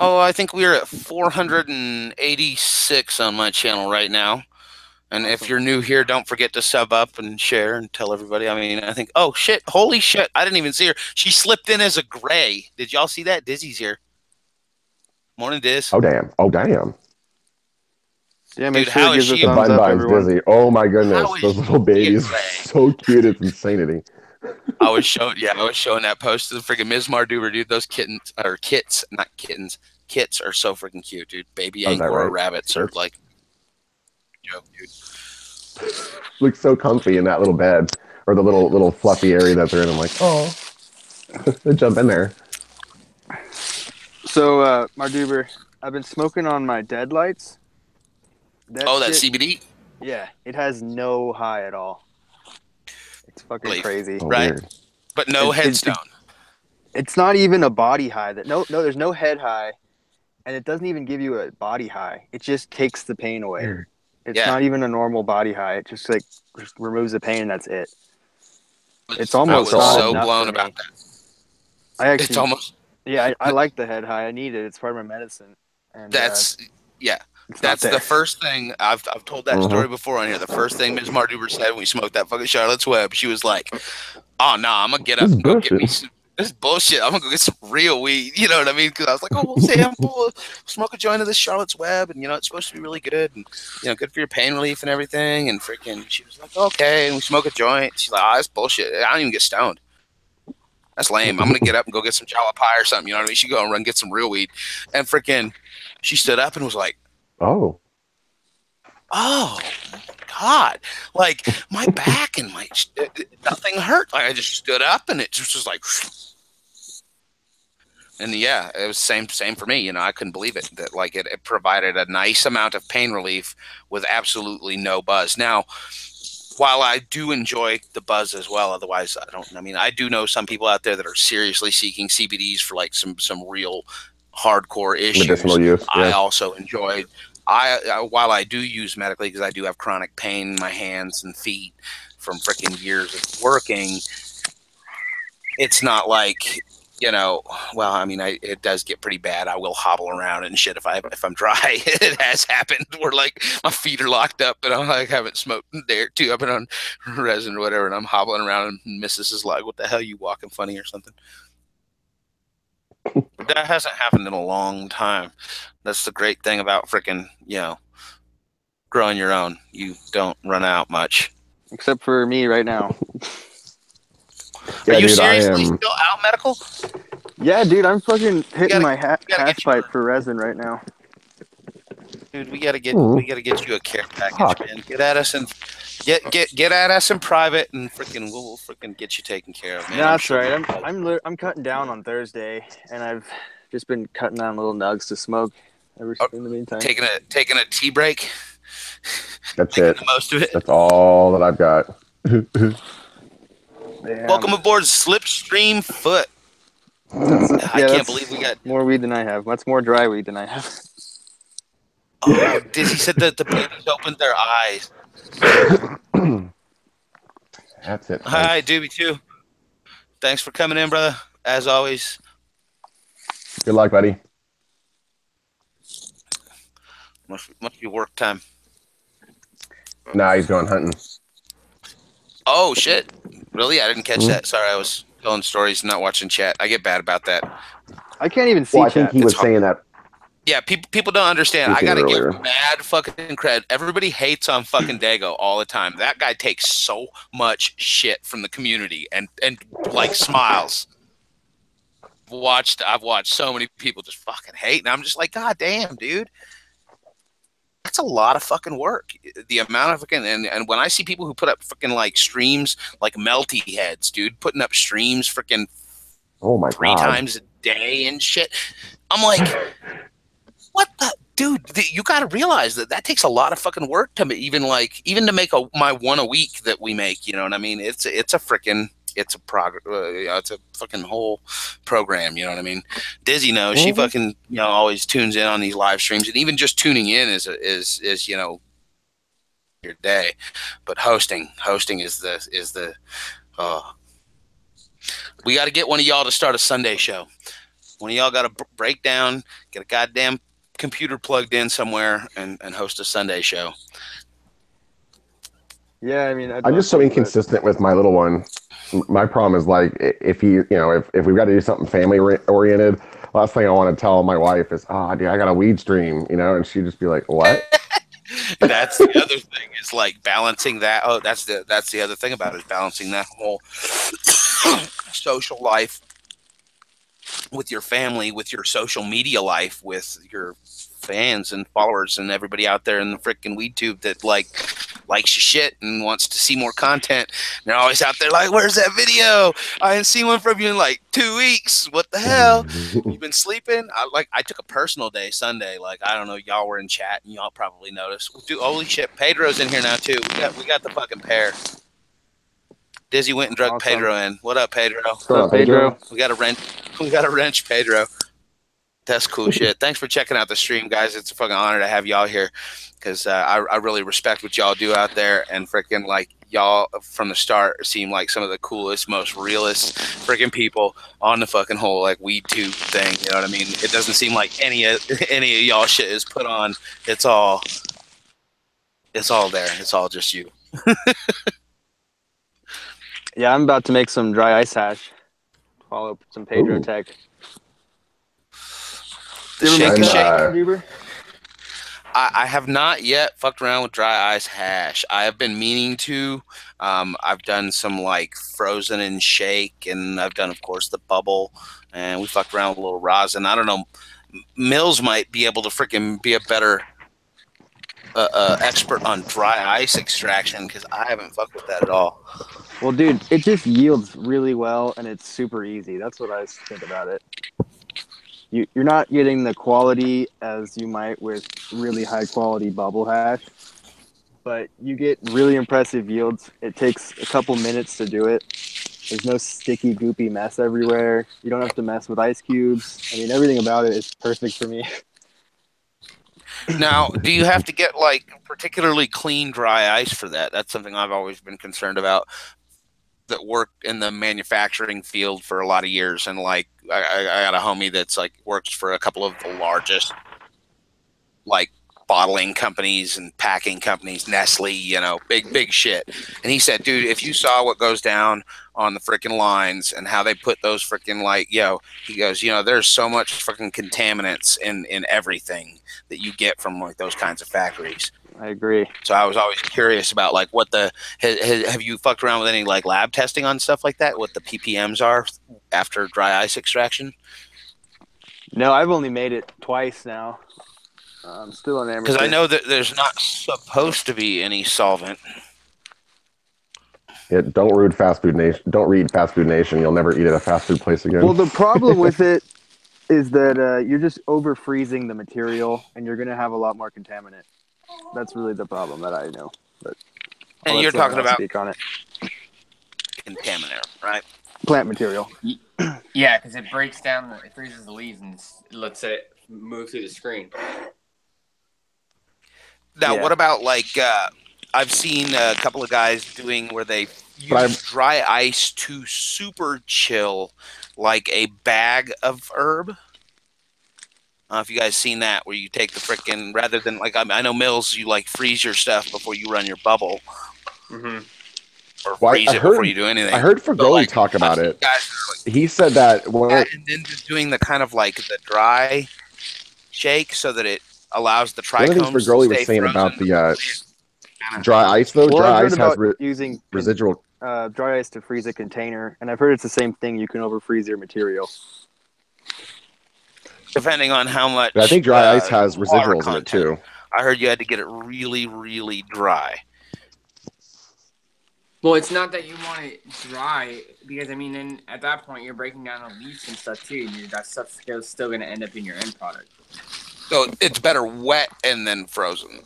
A: Oh, I think we're at 486 on my channel right now. And if you're new here, don't forget to sub up and share and tell everybody. I mean, I think, oh, shit, holy shit, I didn't even see her. She slipped in as a gray. Did y'all see that? Dizzy's here. Morning, Diz.
B: Oh, damn.
C: Yeah, make
A: Dude,
C: sure
A: how
C: to
A: is
C: give
A: she?
C: a
B: The
C: thumbs up,
B: Bun
C: everyone.
B: Dizzy. Oh, my goodness.
A: How is
B: Those little babies.
A: gray?
B: So cute. It's insanity.
A: I was showing that post to the freaking Ms. Mardoober, dude. Those kittens, or kits, not kittens, kits are so freaking cute, dude. Baby
B: Oh, is that
A: Angora
B: right?
A: rabbits are like, joke, dude.
B: Looks so comfy in that little bed or the little fluffy area that they're in. I'm like, oh, they jump in there.
C: So, Mardoober, I've been smoking on my deadlights.
A: That
C: shit,
A: CBD?
C: Yeah, it has no high at all. It's fucking crazy.
B: Oh,
A: right?
B: weird.
A: But no headstone.
C: It's not even a body high. There's no head high, and it doesn't even give you a body high. It just takes the pain away.
B: Weird.
C: It's not even a normal body high. It just removes the pain, and that's it. It's almost
A: I was
C: not
A: so
C: enough
A: blown
C: for me.
A: about that.
C: It's
A: almost.
C: Yeah, I like the head high. I need it. It's part of my medicine. And
A: That's the first thing I've told that story before on here. The first thing Ms. Mardoober said when we smoked that fucking Charlotte's Web, she was like, "Oh no, I'm gonna get up and go get me some. This is bullshit. I'm gonna go get some real weed." You know what I mean? Because I was like, "Oh, we'll sample, smoke a joint of this Charlotte's Web, and it's supposed to be really good, and good for your pain relief and everything." And freaking, she was like, "Okay," and we smoke a joint. She's like, "Oh, that's bullshit. I don't even get stoned. That's lame. I'm gonna get up and go get some chocolate pie or something." You know what I mean? She go and run get some real weed, and freaking, she stood up and was like, "Oh God, like my back and nothing hurt. Like I just stood up and it just was like." And yeah, it was same for me. I couldn't believe it that like it provided a nice amount of pain relief with absolutely no buzz. Now, while I do enjoy the buzz as well, otherwise I don't. I mean, I do know some people out there that are seriously seeking CBDs for like some real hardcore issues.
B: Medicinal use. Yeah.
A: I also enjoy. While I do use medically because I do have chronic pain in my hands and feet from freaking years of working, it's not like well, I mean, it does get pretty bad. I will hobble around and shit if I'm dry. It has happened where like my feet are locked up and I haven't smoked a day or two. I've been on resin or whatever, and I'm hobbling around and Mrs. is like, "What the hell, you walking funny or something?" But that hasn't happened in a long time. That's the great thing about freaking growing your own. You don't run out much.
C: Except for me right now.
A: Are you seriously still out medical?
C: Yeah, dude, I'm fucking hitting my half pipe for resin right now.
A: Dude, we gotta get you a care package, man. Get at us and get at us in private, and we'll freaking get you taken care of, man.
C: No, that's right. I'm cutting down on Thursday, and I've Just been cutting on little nugs to smoke in the meantime.
A: Taking a tea break.
B: That's
A: Making
B: it.
A: the most of it.
B: That's all that I've got.
A: Welcome aboard Slipstream Foot. I can't believe we got
C: more weed than I have. That's more dry weed than I have.
A: Oh, Dizzy said that the babies opened their eyes.
B: That's it.
A: Hi, Doobie too. Thanks for coming in, brother. As always.
B: Good luck, buddy.
A: Must be work time.
B: Nah, he's going hunting.
A: Oh shit! Really? I didn't catch that. Sorry, I was telling stories, not watching chat. I get bad about that.
C: I can't even see.
B: Well, I think he was saying that.
A: Yeah, people don't understand. I gotta give mad fucking credit. Everybody hates on fucking Dago all the time. That guy takes so much shit from the community and like smiles. I've watched so many people just fucking hate, and I'm just like, God damn, dude. That's a lot of fucking work. The amount of fucking and when I see people who put up fucking like streams like Melty Heads, dude, putting up streams freaking three times a day and shit, I'm like, what the dude? You got to realize that takes a lot of fucking work to even to make my one a week that we make. You know what I mean? It's a fucking. It's a fucking whole program, you know what I mean? Dizzy knows she fucking always tunes in on these live streams, and even just tuning in is your day. But hosting is the we got to get one of y'all to start a Sunday show. One of y'all got to break down, get a goddamn computer plugged in somewhere, and host a Sunday show.
C: Yeah, I mean,
B: I'm just so inconsistent with my little one. My problem is like if we've got to do something family oriented, last thing I want to tell my wife is, dude, I got a weed stream, and she'd just be like, what?
A: That's the other thing is like balancing that. Oh, that's the other thing about it is balancing that whole social life with your family, with your social media life, with your fans and followers and everybody out there in the freaking weed tube that likes your shit and wants to see more content. And they're always out there like, where's that video? I haven't seen one from you in like 2 weeks. What the hell? You've been sleeping? I took a personal day Sunday. Like, I don't know, y'all were in chat and y'all probably noticed. Dude, holy shit, Pedro's in here now too. We got the fucking pair. Dizzy went and drugged Pedro in. What up, Pedro?
C: What's up, Pedro?
A: We got a wrench, Pedro. That's cool shit. Thanks for checking out the stream, guys. It's a fucking honor to have y'all here because I really respect what y'all do out there, and freaking like y'all from the start seem like some of the coolest, most realist freaking people on the fucking whole like weed tube thing. You know what I mean? It doesn't seem like any of y'all shit is put on. It's all there. It's all just you.
C: Yeah, I'm about to make some dry ice hash. Follow up some Pedro tech.
A: The shake and
C: shake.
A: I have not yet fucked around with dry ice hash. I have been meaning to. I've done some like frozen and shake, and I've done, of course, the bubble, and we fucked around with a little rosin. I don't know. Mills might be able to freaking be a better expert on dry ice extraction because I haven't fucked with that at all.
C: Well, dude, it just yields really well, and it's super easy. That's what I think about it. You're not getting the quality as you might with really high-quality bubble hash, but you get really impressive yields. It takes a couple minutes to do it. There's no sticky, goopy mess everywhere. You don't have to mess with ice cubes. I mean, everything about it is perfect for me.
A: Now, do you have to get like particularly clean dry ice for that? That's something I've always been concerned about. That work in the manufacturing field for a lot of years, and like I got a homie that's like works for a couple of the largest like bottling companies and packing companies, Nestle, big shit. And he said, dude, if you saw what goes down on the freaking lines and how they put those freaking he goes, there's so much freaking contaminants in everything that you get from like those kinds of factories.
C: I agree.
A: So I was always curious about like what have you fucked around with any like lab testing on stuff like that? What the ppms are after dry ice extraction?
C: No, I've only made it twice now. I'm still an amateur.
A: Because I know that there's not supposed to be any solvent.
B: Yeah, don't read Fast Food Nation. Don't read Fast Food Nation. You'll never eat at a fast food place again.
C: Well, the problem with it is that you're just over freezing the material, and you're going to have a lot more contaminant. That's really the problem that I know. But I'll
A: And
C: let
A: you're
C: someone
A: talking
C: else
A: about
C: speak on it.
A: contaminant, right?
C: Plant material.
D: Yeah, because it breaks down, it freezes the leaves and lets it move through the screen.
A: Now,
C: Yeah.
A: what about like I've seen a couple of guys doing where they
B: But
A: use dry ice to super chill like a bag of herb. I don't know if you guys seen that, where you take the frickin' rather than like I know Mills, you like freeze your stuff before you run your bubble,
D: Mm-hmm.
A: or
B: Well,
A: freeze it before you do anything.
B: I heard
A: But,
B: Fergoli
A: like,
B: talk
A: I've
B: about
A: seen
B: it.
A: guys that are
B: He said that
A: like that, and then just doing the kind of like the dry shake so that it allows the
B: one of the things
A: trichomes to
B: Fergoli was
A: stay
B: saying
A: frozen.
B: about the dry ice, though,
C: Well,
B: dry
C: I've heard
B: ice has
C: about using
B: residual.
C: dry ice to freeze a container, and I've heard it's the same thing. You can overfreeze your material.
A: Depending on how much.
B: I think dry ice has
A: water
B: residuals in it
A: content.
B: too.
A: I heard you had to get it really, really dry.
D: Well, it's not that you want it dry, because I mean, then at that point you're breaking down the leaves and stuff too, and that stuff's still going to end up in your end product.
A: So it's better wet and then frozen.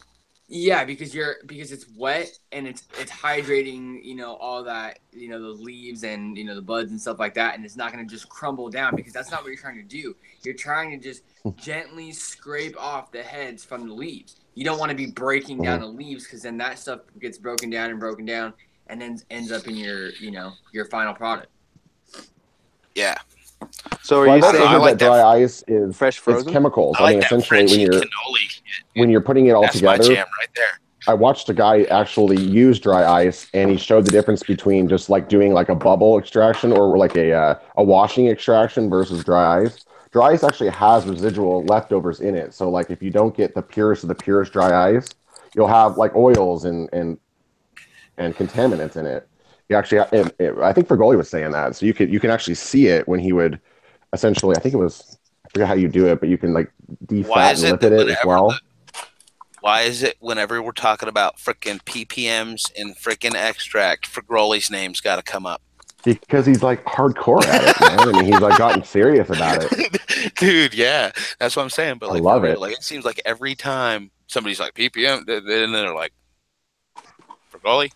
D: Yeah, because it's wet and it's hydrating, all that, the leaves and the buds and stuff like that, and it's not going to just crumble down, because that's not what you're trying to do. You're trying to just gently scrape off the heads from the leaves. You don't want to be breaking down the leaves, because then that stuff gets broken down, and then ends up in your final product.
A: Yeah.
C: So are
B: Well,
C: you
B: I've also
C: saying
B: heard
A: like
B: that dry ice is
C: fresh frozen?
B: chemicals.
A: I like that
B: essentially,
A: Frenchy cannoli.
B: when you're putting it all
A: That's my
B: together.
A: jam right there.
B: I watched a guy actually use dry ice, and he showed the difference between just like doing like a bubble extraction or like a washing extraction versus dry ice. Dry ice actually has residual leftovers in it. So like if you don't get the purest of the purest dry ice, you'll have like oils and contaminants in it. You actually, I think Fergoli was saying that. So you can actually see it when he would essentially, I think it was, I forget how you do it, but you can like defat and lipid it as well.
A: Why is it whenever we're talking about frickin' ppms and frickin' extract, Fergoli's name's got to come up?
B: Because he's like hardcore at it, man. I mean, he's like gotten serious about it.
A: Dude, yeah, that's what I'm saying. But like,
B: I love
A: for real,
B: it.
A: like it seems like every time somebody's like ppm, and then they're like Fergoli.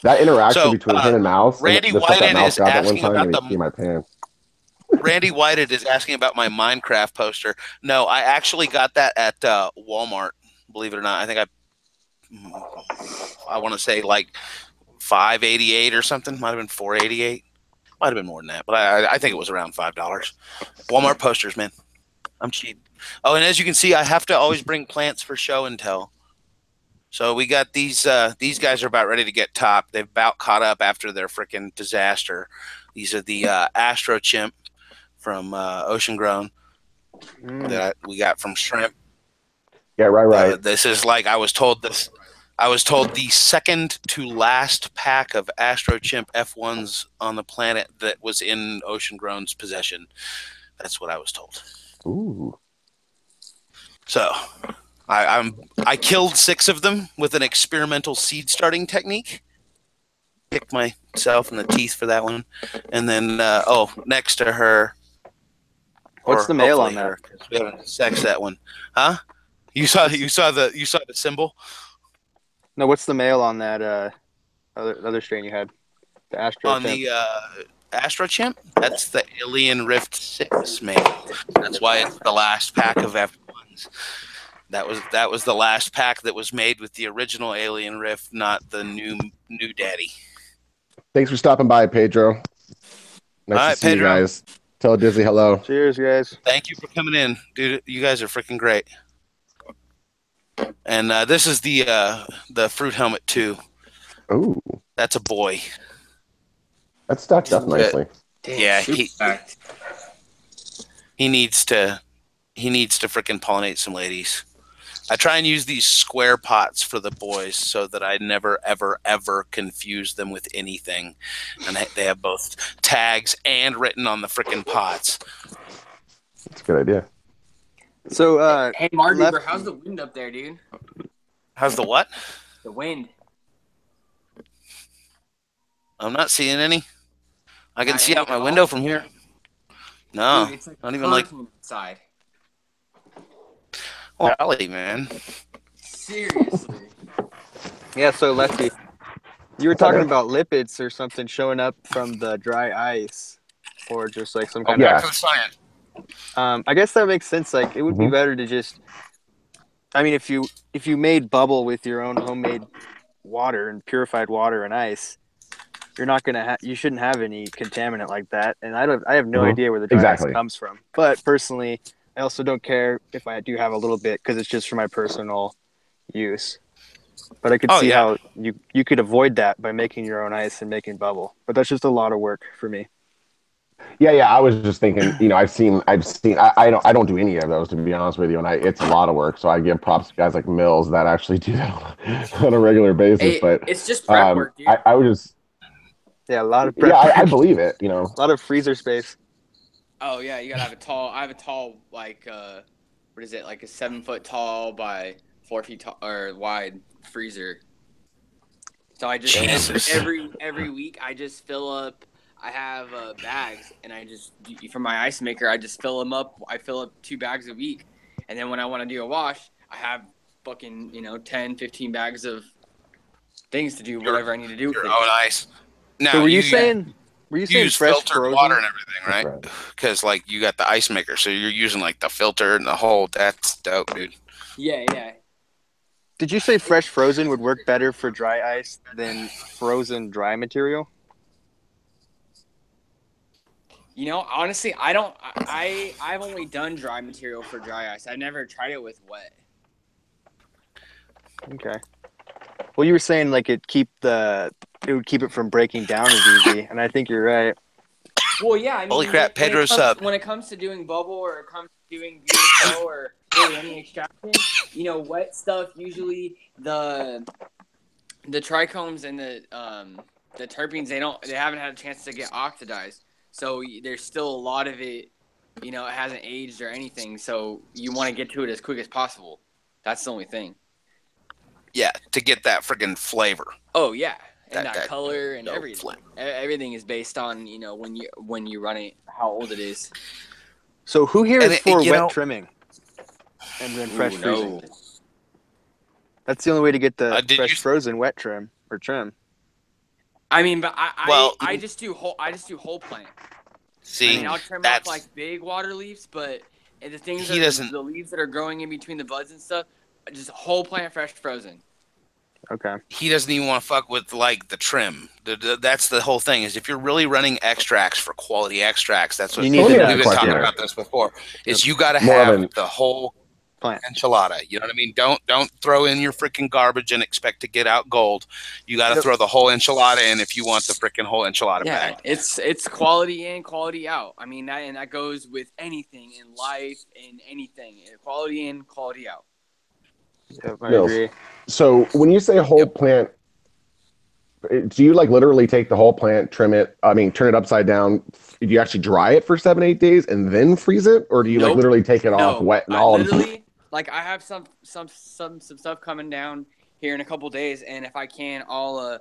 B: That interaction between him and Mouse,
A: Randy
B: and the stuff that
A: Whited
B: Mouse
A: is
B: got that one
A: asking
B: time
A: about
B: made me
A: the
B: pee my pants.
A: Randy Whited is asking about my Minecraft poster. No, I actually got that at Walmart. Believe it or not, I think I want to say like $5.88 or something. Might have been $4.88. Might have been more than that, but I think it was around $5. Walmart posters, man. I'm cheap. Oh, and as you can see, I have to always bring plants for show and tell. So we got these guys are about ready to get topped. They've about caught up after their freaking disaster. These are the Astro Chimp from Ocean Grown that we got from Shrimp.
B: Yeah, right.
A: This is like I was told the second to last pack of Astro Chimp F1s on the planet that was in Ocean Grown's possession. That's what I was told.
B: Ooh.
A: So I killed 6 of them with an experimental seed starting technique. Kicked myself in the teeth for that one, and then next to her.
C: What's the male on that?
A: We haven't sexed that one, huh? You saw the symbol.
C: No, what's the male on that other strain you had? The Astro
A: On
C: Chimp.
A: the Astro Chimp, that's the Alien Rift 6 male. That's why it's the last pack of F1s. That was the last pack that was made with the original Alien Rift, not the new daddy.
B: Thanks for stopping by, Pedro. Nice to see
A: Pedro.
B: you guys. Tell Dizzy hello.
C: Cheers, guys.
A: Thank you for coming in, dude. You guys are freaking great. And this is the Fruit Helmet 2.
B: Ooh,
A: that's a boy.
B: That's stacked up nicely.
D: Damn,
A: Yeah,
D: stacked.
A: he needs to freaking pollinate some ladies. I try and use these square pots for the boys so that I never, ever, ever confuse them with anything. And they have both tags and written on the freaking pots.
B: That's a good idea.
C: So,
D: hey, Mardoober, how's the wind up there, dude?
A: How's the what?
D: The wind.
A: I'm not seeing any. I can
D: Not
A: see
D: any
A: out my
D: at all?
A: window from here. No,
D: Dude, it's like
A: not even like
D: hurricane inside.
A: Valley, man.
D: Seriously.
C: Yeah, so Lefty, you were
B: What's up,
C: talking
B: man?
C: about lipids or something showing up from the dry ice, or just like some
A: Oh,
C: kind
B: Yeah.
A: back to the science.
C: of. I guess that makes sense. Like, it would be
B: Mhm.
C: better to just. I mean, if you made bubble with your own homemade water and purified water and ice, you're not gonna you shouldn't have any contaminant like that. And I have no
B: Mhm.
C: idea where the dry ice
B: Exactly.
C: comes from. But personally, I also don't care if I do have a little bit because it's just for my personal use. But I could
A: Oh,
C: see
A: yeah.
C: how you could avoid that by making your own ice and making bubble. But that's just a lot of work for me.
B: Yeah. I was just thinking, I don't do any of those, to be honest with you. And it's a lot of work. So I give props to guys like Mills that actually do that on a regular basis.
D: Hey,
B: But
D: it's just prep work, dude.
B: I would just,
C: Yeah, a lot of
B: yeah,
C: prep work,
B: I believe it, you know.
C: a lot of freezer space.
D: Oh yeah, you gotta have a tall. I have a tall, like what is it? Like a 7 foot tall by 4 feet tall or wide freezer. So I just
A: Jesus.
D: every week I just fill up. I have bags, and I just for my ice maker. I just fill them up. I fill up 2 bags a week, and then when I want to do a wash, I have fucking 10, 15 bags of things to do whatever I need to do with
A: Your
D: it.
A: own ice. Now,
C: So were you
A: you
C: saying
A: use
C: fresh
A: filtered
C: frozen?
A: water and everything, right?
B: Right.
A: Because, like, you got the ice maker, so you're using, like, the filter and the whole. That's dope, dude.
D: Yeah.
C: Did you say fresh frozen would work better for dry ice than frozen dry material?
D: Honestly, I don't. I've only done dry material for dry ice. I've never tried it with wet.
C: Okay. Well, you were saying like it would keep it from breaking down as easy, and I think you're right.
D: Well, yeah. I mean,
A: Holy crap, Pedro sub.
D: when it comes to doing bubble or it comes to doing beautiful or really any extraction, wet stuff usually the trichomes and the terpenes they haven't had a chance to get oxidized, so there's still a lot of it. It hasn't aged or anything, so you want to get to it as quick as possible. That's the only thing.
A: Yeah, to get that friggin' flavor.
D: Oh yeah, and that
A: That
D: color and
A: dope
D: everything.
A: flavor.
D: Everything is based on when you run it, how old it is.
C: So who here
A: And
C: is for
A: you
C: wet
A: know-
C: trimming and then fresh
D: Ooh,
C: freezing?
D: no.
C: That's the only way to get the
A: Did
C: fresh
A: you-
C: frozen wet trim or trim.
D: I mean, but
A: Well,
D: I just do whole plant.
A: See,
D: I mean, I'll trim off
A: that's
D: like big water leaves, but the things
A: He
D: that
A: doesn't-
D: the leaves that are growing in between the buds and stuff, just whole plant fresh frozen.
C: Okay.
A: he doesn't even want to fuck with, like, the trim. That's the whole thing. Is if you're really running extracts for quality extracts, that's what
C: You need
B: the
A: we've
B: nuts.
A: been talking
B: Yeah.
A: about this before. Is you got to
B: More of
A: have
B: an-
A: the whole
C: Plant.
A: enchilada. You know what I mean? Don't throw in your freaking garbage and expect to get out gold. You got to
C: Yep.
A: throw the whole enchilada in if you want the freaking whole enchilada
D: Yeah,
A: bag.
D: it's quality in, quality out. I mean, that goes with anything in life, in anything. Quality in, quality out.
C: Yep, I
B: Mills.
C: agree.
B: So when you say whole plant, do you like literally take the whole plant, trim it? I mean, turn it upside down. Do you actually dry it for 7-8 days and then freeze it, or do you like
D: Nope.
B: literally take it off
D: No,
B: wet and
D: I
B: all?
D: literally I have some stuff coming down here in a couple days, and if I can, I'll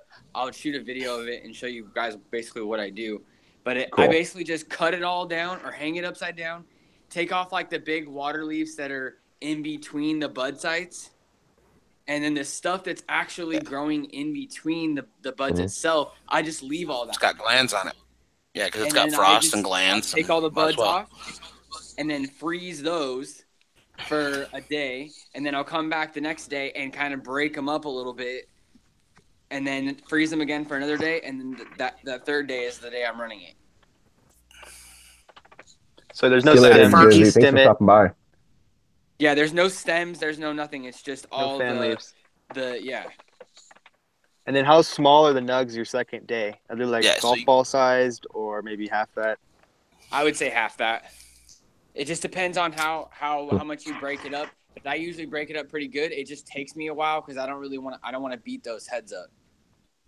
D: shoot a video of it and show you guys basically what I do. But I
B: Cool.
D: basically just cut it all down or hang it upside down, take off like the big water leaves that are in between the bud sites, and then the stuff that's actually growing in between the buds
B: Mhm.
D: itself, I just leave all that.
A: It's got glands on it. Yeah, because it's
D: And
A: got
D: then
A: frost and glands.
D: Take all the
A: Might as
D: buds
A: well.
D: off, and then freeze those for a day, and then I'll come back the next day and kind of break them up a little bit, and then freeze them again for another day, and then that third day is the day I'm running it.
C: So there's no
B: See you later,
C: stem. You
B: Busy. Thanks
C: stem
B: for
C: it.
B: stopping by.
D: Yeah, there's no stems, there's no nothing. It's just all
C: No fan leaves.
D: yeah.
C: And then how small are the nugs your second day? Are they like
A: Yeah, so
C: golf
A: you-
C: ball sized or maybe half that?
D: I would say half that. It just depends on how much you break it up. But I usually break it up pretty good. It just takes me a while because I don't want to beat those heads up.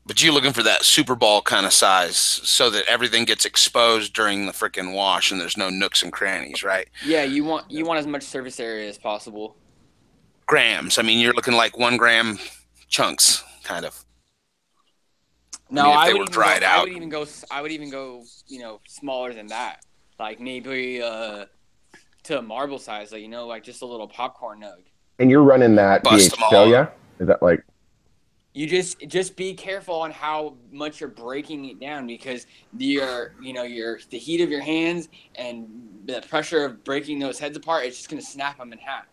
A: But you're looking for that Super Bowl kind of size so that everything gets exposed during the freaking wash and there's no nooks and crannies, right?
D: Yeah, you want as much surface area as possible.
A: Grams. I mean, you're looking like 1 gram chunks, kind of.
D: No,
A: I mean, if
D: I
A: they
D: would
A: were
D: even
A: dried
D: go,
A: out.
D: I would even go smaller than that. like maybe to a marble size, like like just a little popcorn nug.
B: And you're running that
A: Bust 'em
B: BH
A: all.
B: yeah? Is that like?
D: You just be careful on how much you're breaking it down, because the heat of your hands and the pressure of breaking those heads apart, it's just gonna snap them in half.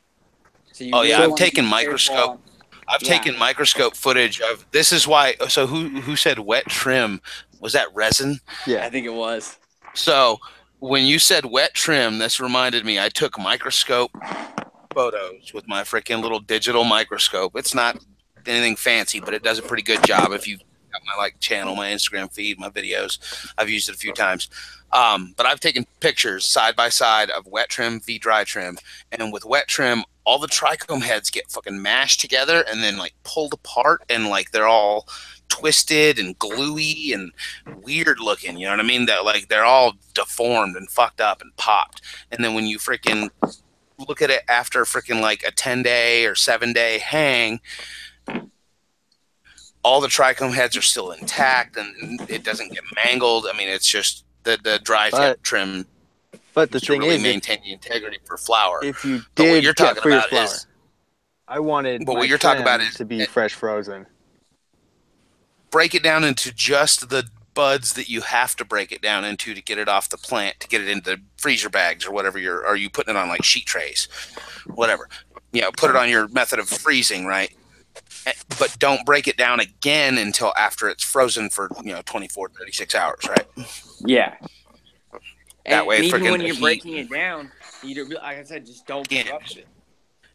D: So you really
A: I've
D: wanna
A: taken
D: be
A: microscope. I've taken microscope footage of. This is why. So who said wet trim? Was that resin?
C: Yeah.
D: I think it was.
A: So when you said wet trim, this reminded me. I took microscope photos with my freaking little digital microscope. It's not anything fancy, but it does a pretty good job. If you've got my channel, my Instagram feed, my videos, I've used it a few times. But I've taken pictures side by side of wet trim v dry trim, and with wet trim, all the trichome heads get fucking mashed together and then pulled apart, and they're all twisted and gluey and weird looking. You know what I mean? That they're all deformed and fucked up and popped. And then when you freaking look at it after freaking a 10-day or 7-day hang, all the trichome heads are still intact and it doesn't get mangled. I mean, it's just the dry trim.
C: But the thing
A: really
C: is,
A: maintain the integrity for flour.
C: if you
A: But
C: did
A: what you're talking
C: for your
A: about
C: flour,
A: is,
C: I wanted
A: but
C: my
A: what you're talking
C: trim
A: about is
C: to be fresh frozen.
A: break it down into just the buds that you have to break it down into to get it off the plant, to get it into freezer bags or whatever are you putting it on sheet trays, whatever. Put it on your method of freezing, right? But don't break it down again until after it's frozen for 24, 36 hours, right?
D: Yeah.
A: That way,
D: and even
A: freaking
D: when you're breaking it down, like I said, just don't disrupt it.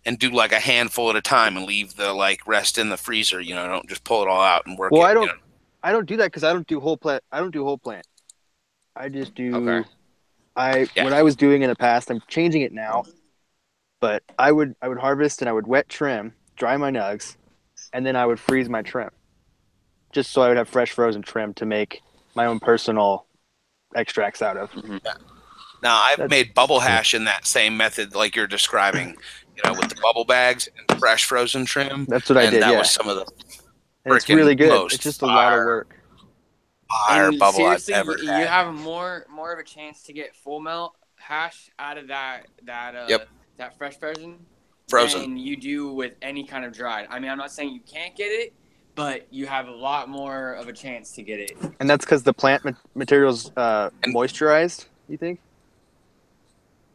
A: And do a handful at a time and leave the rest in the freezer. Don't just pull it all out and work.
C: Well,
A: it,
C: I don't do that because I don't do whole plant. I just do.
A: Okay.
C: What I was doing in the past, I'm changing it now. But I would harvest and I would wet trim, dry my nugs, and then I would freeze my trim, just so I would have fresh frozen trim to make my own personal extracts out of.
A: Mm-hmm. Yeah. Now I've made bubble hash in that same method, like you're describing, with the bubble bags and fresh frozen trim.
C: That's what I did.
A: That was some of the.
C: And it's really good. It's just a lot of work.
A: Fire bubble I've ever
D: you
A: had.
D: have more of a chance to get full melt hash out of that fresh frozen than you do with any kind of dried. I mean, I'm not saying you can't get it, but you have a lot more of a chance to get it.
C: And that's because the plant material's moisturized, you think?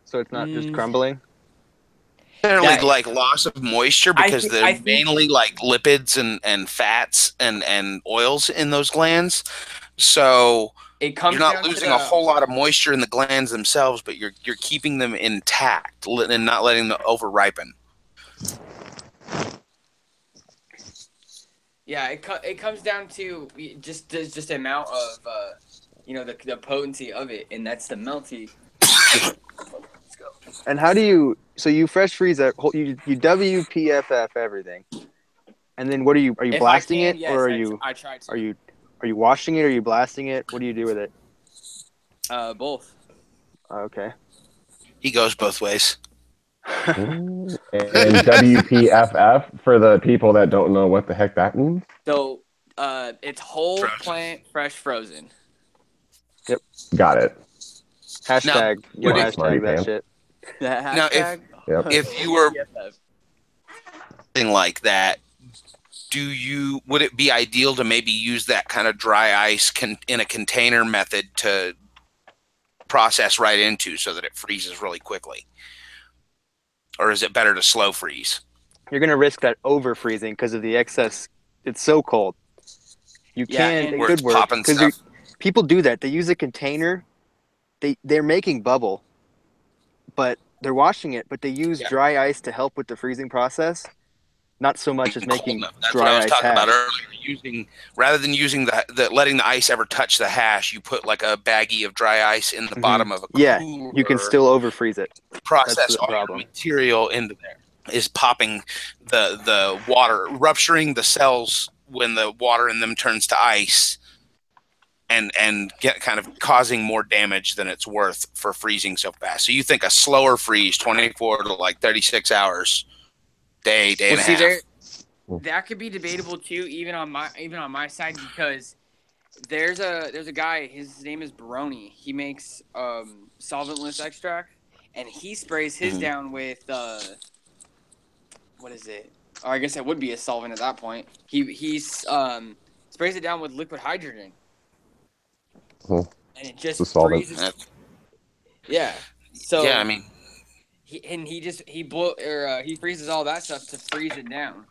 C: So it's not just crumbling?
A: Generally, loss of moisture because they're mainly lipids and fats and oils in those glands. So you're not losing a whole lot of moisture in the glands themselves, but you're keeping them intact and not letting them over ripen.
D: Yeah, it comes down to just the amount of the potency of it, and that's the melty. Let's go.
C: And how do you? So you fresh freeze that whole, you WPFF everything, and then what are you blasting it,
D: yes,
C: or
D: I tried to.
C: Are you washing it? Or are you blasting it? What do you do with it?
D: Both.
C: Okay.
A: He goes both ways.
B: And WPFF, for the people that don't know what the heck that means.
D: So it's whole plant fresh frozen.
C: Yep.
B: Got it.
C: Hashtag.
A: Now,
C: hashtag that shit.
A: Now, if you were something like that, would it be ideal to maybe use that kind of dry ice in a container method to process right into so that it freezes really quickly? Or is it better to slow freeze?
C: You're going to risk that over freezing because of the excess. It's so cold. You can. It could work because people do that. They use a container. They're making bubble, but they're washing it. But they use dry ice to help with the freezing process. Not so much as making
A: That's
C: dry
A: what I was
C: ice
A: talking
C: hash.
A: about earlier. Rather than using letting the ice ever touch the hash, you put a baggie of dry ice in the bottom of a cooler.
C: Yeah, you can still over freeze it.
A: Process all the material into there. Is popping the water, rupturing the cells when the water in them turns to ice, and get kind of causing more damage than it's worth for freezing so fast. So you think a slower freeze, 24 to 36 hours. Day and a half.
D: That could be debatable too, even on my side, because there's a guy. His name is Baroni. He makes solventless extract, and he sprays his down with what is it? Or I guess it would be a solvent at that point. He sprays it down with liquid hydrogen, and it just freezes. Yeah. So
A: yeah, I mean,
D: he freezes all that stuff to freeze it down.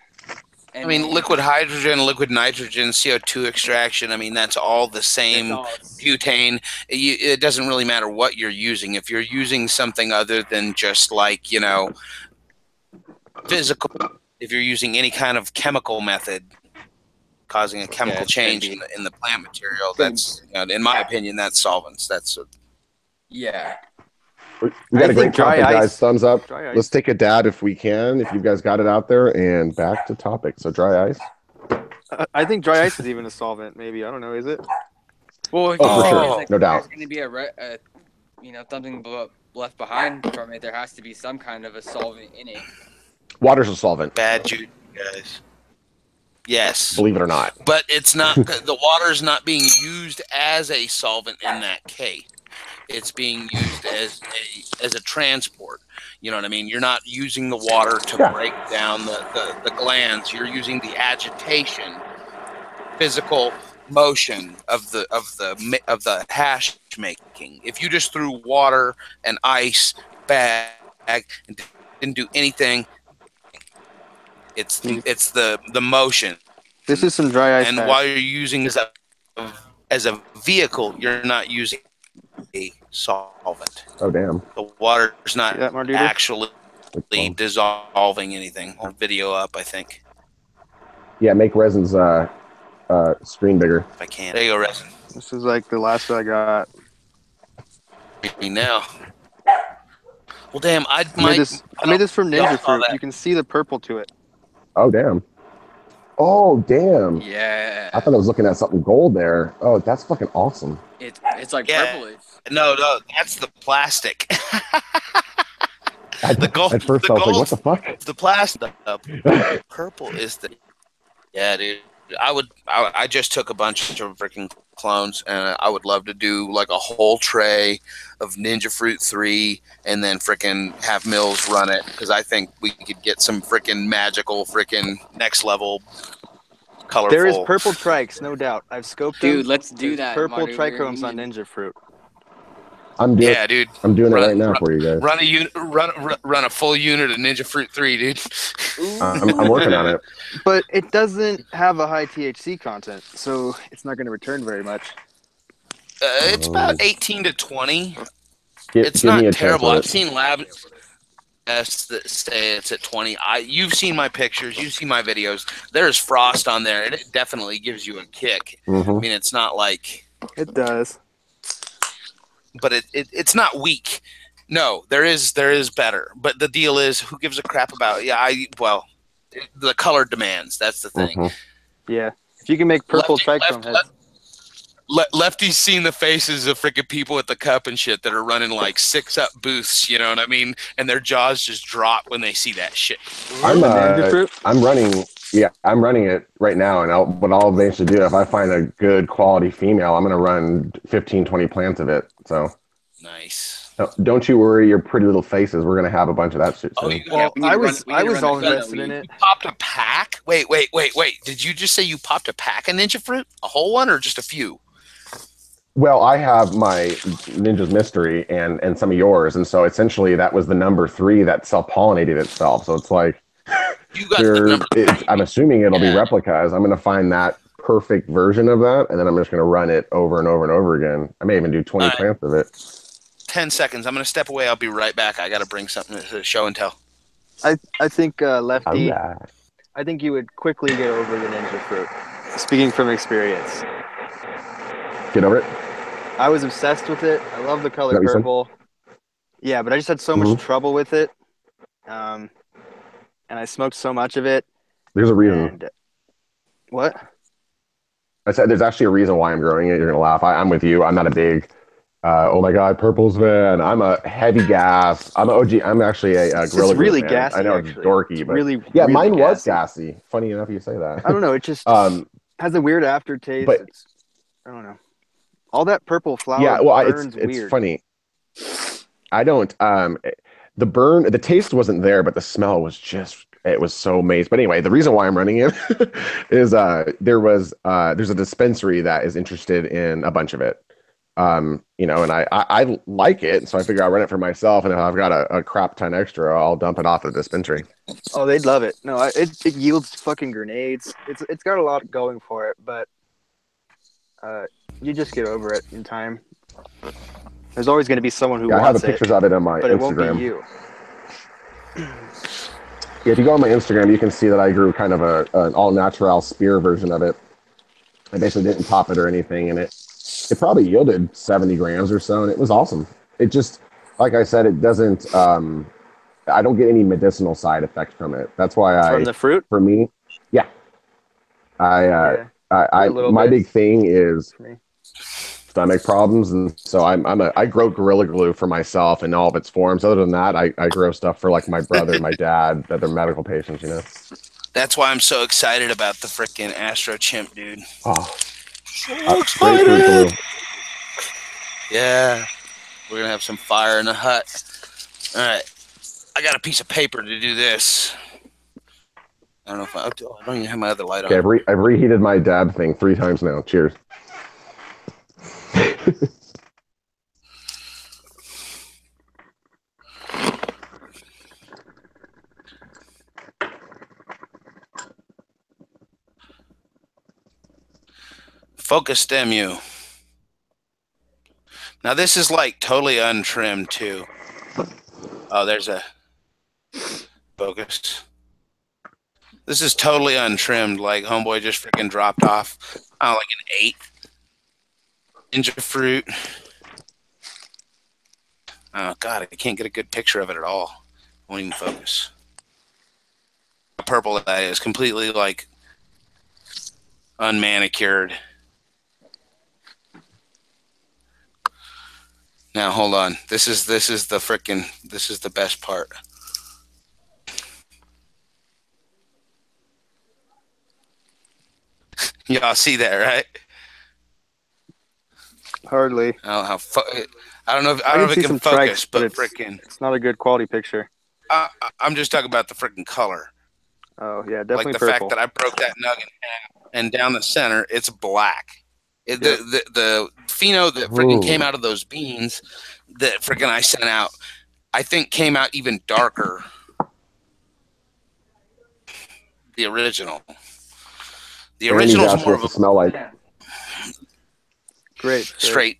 D: And
A: I mean, liquid hydrogen, liquid nitrogen, CO2 extraction. I mean, that's all the same butane. It doesn't really matter what you're using. If you're using something other than just like, you know, physical, if you're using any kind of chemical method causing a chemical change in the plant material, that's, you know, in my opinion, that's solvents. That's
D: yeah.
B: We got a great topic, guys. Thumbs up. Let's take a dab if we can, if you guys got it out there, and back to topic. So dry ice.
C: I think dry ice is even a solvent. Maybe, I don't know. Is it?
D: Well,
B: for sure, no doubt.
D: There's going to be a you know, something left behind from it. There has to be some kind of a solvent in it.
B: Water's a solvent.
A: Bad juice, guys. Yes,
B: believe it or not.
A: But it's not. The water's not being used as a solvent in that case. It's being used as a transport. You know what I mean? You're not using the water to break down the glands. You're using the agitation, physical motion of the hash making. If you just threw water and ice bag and didn't do anything, it's the motion.
C: This is some dry ice.
A: And while you're using as a vehicle, you're not using a solvent.
B: Oh damn!
A: The water's not actually dissolving anything. Or video up, I think.
B: Yeah, make resin's screen bigger.
A: If I can. There you go, resin.
C: This is like the last I got.
A: Now. Well, damn! I
C: made this from Ninja Fruit. You can see the purple to it.
B: Oh damn! Oh damn!
D: Yeah.
B: I thought I was looking at something gold there. Oh, that's fucking awesome.
D: It's like purplish.
A: No, that's the plastic. The gold.
B: At first, I was like, "What the fuck?"
A: It's the plastic. Purple is the. Yeah, dude. I just took a bunch of freaking clones, and I would love to do like a whole tray of Ninja Fruit 3, and then freaking have Mills run it, because I think we could get some freaking magical, freaking next level. Colorful.
C: There is purple trikes, no doubt. I've scoped them.
D: Dude, let's do that.
C: Purple trichromes on Ninja Fruit.
A: Dude.
B: I'm doing it right now for you guys.
A: Run a full unit of Ninja Fruit 3, dude.
B: I'm working on it.
C: But it doesn't have a high THC content, so it's not going to return very much.
A: It's about 18 to 20. It's not terrible. I've seen lab tests that say it's at 20. You've seen my pictures. You've seen my videos. There's frost on there, and it definitely gives you a kick. I mean, it's not like...
C: It does.
A: But it's not weak. No, there is better. But the deal is, who gives a crap about? The color demands. That's the thing.
C: Yeah, if you can make purple trichrome heads.
A: Lefty's seen the faces of freaking people at the cup and shit that are running like 6-up booths. You know what I mean? And their jaws just drop when they see that shit.
B: I'm running. Yeah, I'm running it right now, and what I'll eventually do, if I find a good quality female, I'm going to run 15, 20 plants of it. So
A: nice.
B: No, don't you worry, your pretty little faces. We're going to have a bunch of that shit soon.
C: I was all invested in it.
A: You popped a pack? Wait. Did you just say you popped a pack of Ninja Fruit? A whole one or just a few?
B: Well, I have my Ninja's Mystery and some of yours, and so essentially that was the number 3 that self-pollinated itself. So it's like... I'm assuming it'll be replicas. I'm going to find that perfect version of that, and then I'm just going to run it over and over and over again. I may even do 20 plants of it.
A: 10 seconds. I'm going to step away. I'll be right back. I got to bring something to show and tell.
C: I think, Lefty, I think you would quickly get over the Ninja Fruit. Speaking from experience.
B: Get over it?
C: I was obsessed with it. I love the color purple. Yeah, but I just had so much trouble with it. And I smoked so much of it.
B: There's a reason.
C: What?
B: I said there's actually a reason why I'm growing it. You're going to laugh. I'm with you. I'm not a big, oh my God, purples fan. I'm a heavy gas. I'm an OG. I'm actually a Gorilla
C: It's really
B: fan.
C: gassy.
B: I know it's dorky, but
C: really,
B: yeah,
C: really
B: mine
C: gassy.
B: was gassy. Funny enough you say that.
C: I don't know. It just has a weird aftertaste.
B: But
C: I don't know. All that purple flower
B: Yeah, well,
C: burns
B: it's
C: weird.
B: funny. I don't the taste wasn't there, but the smell was just it was so amazing. But anyway, the reason why I'm running it is there's a dispensary that is interested in a bunch of it. And I like it, so I figure I'll run it for myself, and if I've got a crap ton extra, I'll dump it off at the dispensary.
C: Oh, they'd love it. No, it yields fucking grenades. It's got a lot going for it, but you just get over it in time. There's always going to be someone who
B: I have
C: wants
B: the pictures of it on my
C: but it won't
B: Instagram.
C: be you.
B: Yeah, if you go on my Instagram, you can see that I grew kind of an all natural spear version of it. I basically didn't top it or anything, and it probably yielded 70 grams or so, and it was awesome. It just, like I said, it doesn't. I don't get any medicinal side effects from it. That's why
C: From the fruit?
B: for me, yeah. My big thing is stomach problems, and so I grow Gorilla Glue for myself in all of its forms. Other than that, I grow stuff for like my brother, my dad, that they're medical patients, you know.
A: That's why I'm so excited about the freaking Astro Chimp, dude.
B: Oh,
A: so excited! Yeah, we're gonna have some fire in the hut. All right, I got a piece of paper to do this. I don't know if I don't even have my other light on.
B: Okay, I've reheated my dab thing 3 times now. Cheers.
A: Focus Demu. Now this is like totally untrimmed too. Oh, there's a focus. This is totally untrimmed. Like homeboy just freaking dropped off. Oh, like an 8. Ninja fruit. Oh god, I can't get a good picture of it at all. Won't even focus. How purple that is, completely like unmanicured. Now hold on. This is the best part. Y'all see that, right?
C: Hardly.
A: I don't know if it can focus, but freaking,
C: it's not a good quality picture.
A: I'm just talking about the freaking color.
C: Oh yeah, definitely
A: like the
C: purple.
A: fact that I broke that nug in half, and down the center it's black. The pheno that freaking came out of those beans that freaking I sent out, I think came out even darker. The original. The original's more of a
B: smell like
A: straight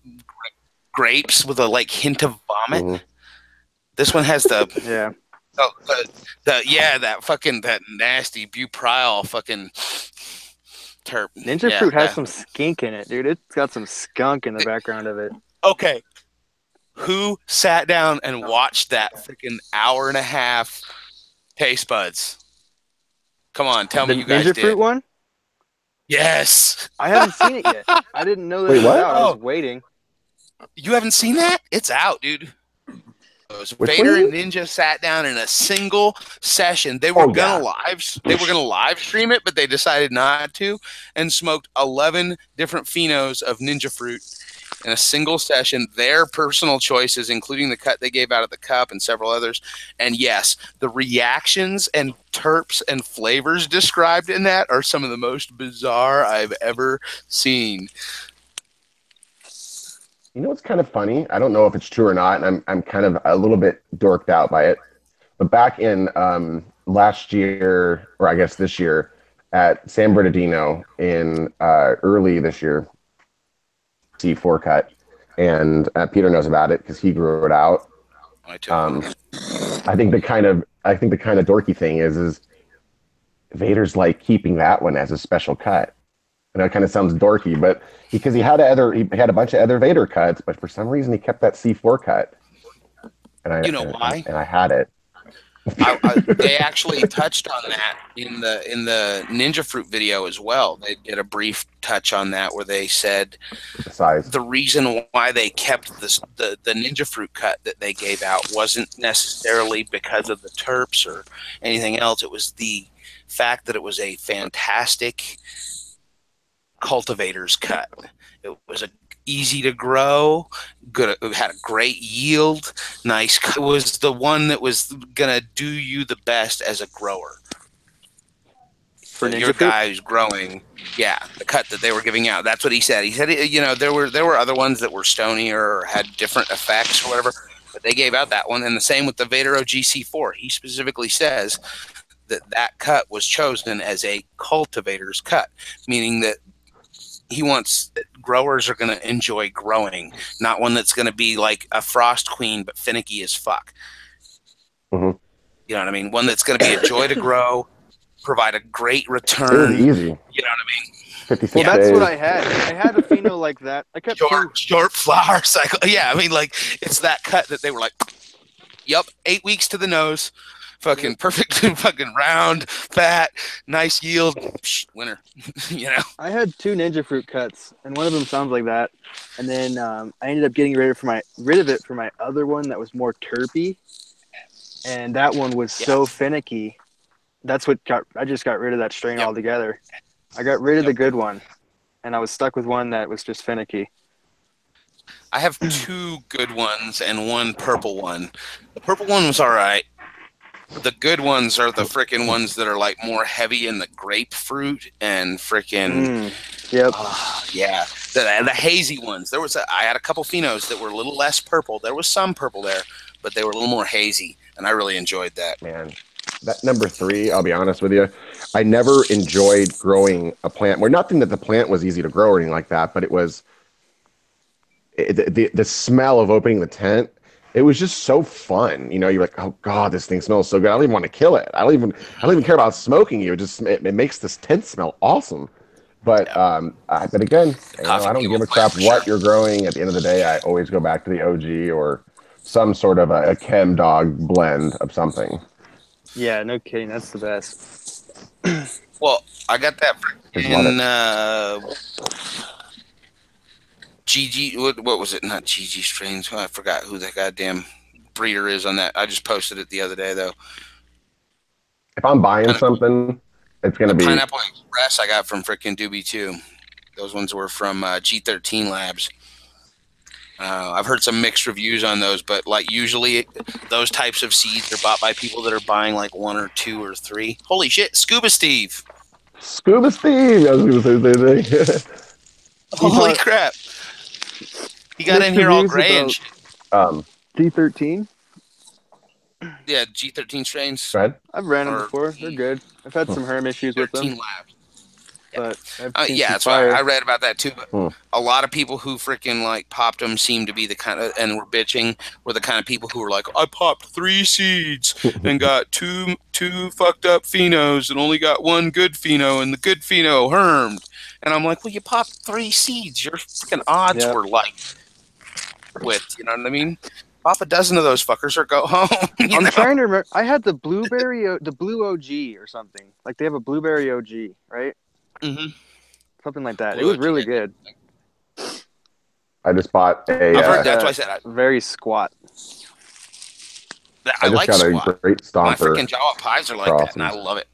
A: grapes with a like hint of vomit. Mm-hmm. This one has the that nasty butyl fucking terp.
C: Ninja fruit has some skink in it, dude. It's got some skunk in the background of it.
A: Okay. Who sat down and watched that freaking hour and a half taste buds? Come on, tell me you guys did.
C: The Ninja fruit one?
A: Yes.
C: I haven't seen it yet. I didn't know that it was out. I was waiting.
A: You haven't seen that? It's out, dude. Vader and Ninja sat down in a single session. They were gonna live stream it, but they decided not to, and smoked 11 different phenos of Ninja fruit in a single session. Their personal choices, including the cut they gave out at the cup and several others. And yes, the reactions and terps and flavors described in that are some of the most bizarre I've ever seen.
B: You know what's kind of funny? I don't know if it's true or not, and I'm kind of a little bit dorked out by it. But back in last year, or I guess this year, at San Bernardino in early this year, C4 cut, and Peter knows about it because he grew it out.
A: I
B: think the kind of dorky thing is Vader's like keeping that one as a special cut. I know it kind of sounds dorky, but because he had a bunch of other Vader cuts, but for some reason he kept that C4 cut. And
A: you know why?
B: And I had it.
A: They actually touched on that in the Ninja Fruit video as well. They did a brief touch on that where they said the reason why they kept the Ninja Fruit cut that they gave out wasn't necessarily because of the terps or anything else. It was the fact that it was a fantastic cultivator's cut. It was easy to grow, good. It had a great yield, nice. It was the one that was gonna do you the best as a grower.
C: For
A: So
C: ninja
A: your
C: fruit?
A: guy who's growing, yeah, the cut that they were giving out. That's what he said. He said, you know, there were other ones that were stonier or had different effects or whatever, but they gave out that one. And the same with the Vadero GC4. He specifically says that cut was chosen as a cultivator's cut, meaning that he wants that growers are going to enjoy growing, not one that's going to be like a frost queen but finicky as fuck.
B: Mm-hmm.
A: You know what I mean? One that's going to be a joy to grow, provide a great return.
B: It was easy.
A: You know what I mean?
B: 56
C: Well, that's
B: days.
C: what I had. I had a pheno like that. I kept
A: Short flower cycle. Yeah, I mean, like, it's that cut that they were like, yep, 8 weeks to the nose. Fucking perfect, fucking round, fat, nice yield, winner. You know,
C: I had 2 ninja fruit cuts, and one of them sounds like that. And then I ended up getting rid of it for my other one that was more terpy, and that one was so finicky. That's what I just got rid of that strain altogether. I got rid of the good one, and I was stuck with one that was just finicky.
A: I have 2 good ones and 1 purple one. The purple one was all right. The good ones are the freaking ones that are like more heavy in the grapefruit and freaking
C: Yep.
A: Yeah, the hazy ones. I had a couple phenos that were a little less purple. There was some purple there, but they were a little more hazy, and I really enjoyed that.
B: Man, that number 3, I'll be honest with you, I never enjoyed growing a plant. Well, nothing that the plant was easy to grow or anything like that, but it was the smell of opening the tent. It was just so fun. You know, you're like, oh God, this thing smells so good. I don't even want to kill it. I don't even care about smoking you. It makes this tent smell awesome. But but again, you know, I don't give a crap what you're growing. At the end of the day, I always go back to the OG or some sort of a chem dog blend of something.
C: Yeah, no kidding. That's the best.
A: Well, I got that freaking GG. What was it? Not GG strains. Oh, I forgot who that goddamn breeder is on that. I just posted it the other day though.
B: If I'm buying something, it's gonna be
A: Pineapple Express. I got from freaking Doobie too. Those ones were from G13 Labs. I've heard some mixed reviews on those, but like usually those types of seeds are bought by people that are buying like 1 or 2 or 3. Holy shit, Scuba Steve!
B: Scuba Steve. I was gonna say
A: Holy crap! He got in here all gray and shit.
C: G13.
A: Yeah, G13 strains.
B: Go ahead.
C: I've ran them before. They're good. I've had some herm issues with them.
A: Labs.
C: But
A: yeah, that's why I read about that too. But a lot of people who freaking like popped them seem to be the kind of, and were bitching, were the kind of people who were like, I popped 3 seeds and got two fucked up phenos and only got 1 good pheno, and the good pheno hermed. And I'm like, well, you popped 3 seeds. Your freaking odds were like, you know what I mean? Pop a dozen of those fuckers or go home.
C: I'm trying to remember. I had the blueberry, the blue OG or something. Like they have a blueberry OG, right?
A: Mm-hmm.
C: Something like that.
A: Blue
C: it was
A: OG,
C: really good.
B: I just bought a.
A: I've heard that's why I said
C: very squat.
A: I like
B: got
A: squat.
B: a great stomper.
A: My freaking Jawa pies are like that, and I love it.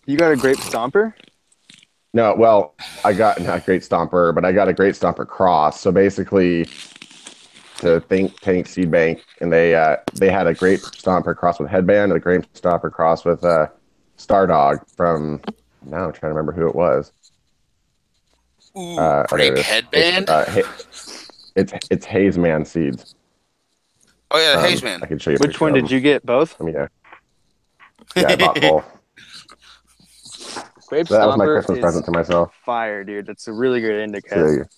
C: You got a grape stomper?
B: No, well, I got not great stomper, but I got a great stomper cross. So basically, to Think Tank Seed Bank, and they had a great stomper cross with Headband, and a great stomper cross with Stardog from. Now I'm trying to remember who it was.
A: Ooh, grape Headband.
B: It's Haze Man seeds.
A: Oh yeah, Haze Man.
B: I can show you.
C: Which one did you get? Both?
B: Yeah, I bought both.
C: Grape
B: So that was my Christmas present to myself.
C: Fire, dude. That's a really good indica.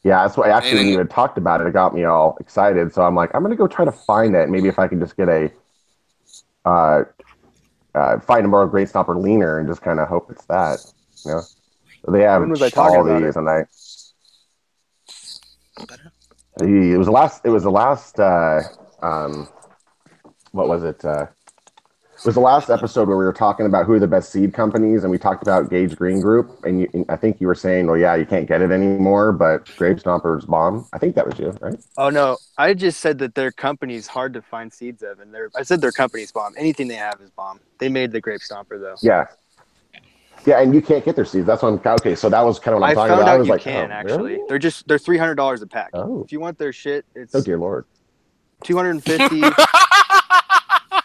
B: Yeah, that's why actually when you had talked about it, it got me all excited. So I'm like, I'm gonna go try to find it. Maybe if I can just get a find a more Great Stomper leaner and just kind of hope it's that. You know, so they have all these, and it was the last. What was it? It was the last episode where we were talking about who are the best seed companies, and we talked about Gage Green Group, and I think you were saying, well, yeah, you can't get it anymore, but Grape Stomper's bomb. I think that was you, right?
C: Oh, no. I just said that their company's hard to find seeds of, and I said their company's bomb. Anything they have is bomb. They made the Grape Stomper, though.
B: Yeah. Yeah, and you can't get their seeds. That's what I'm okay. So that was kind of what I'm
C: I
B: talking
C: found
B: about. I
C: out
B: was
C: you
B: like,
C: can
B: oh,
C: actually.
B: really?
C: They're $300 a pack.
B: Oh.
C: If you want their shit, it's
B: Oh dear Lord.
C: 250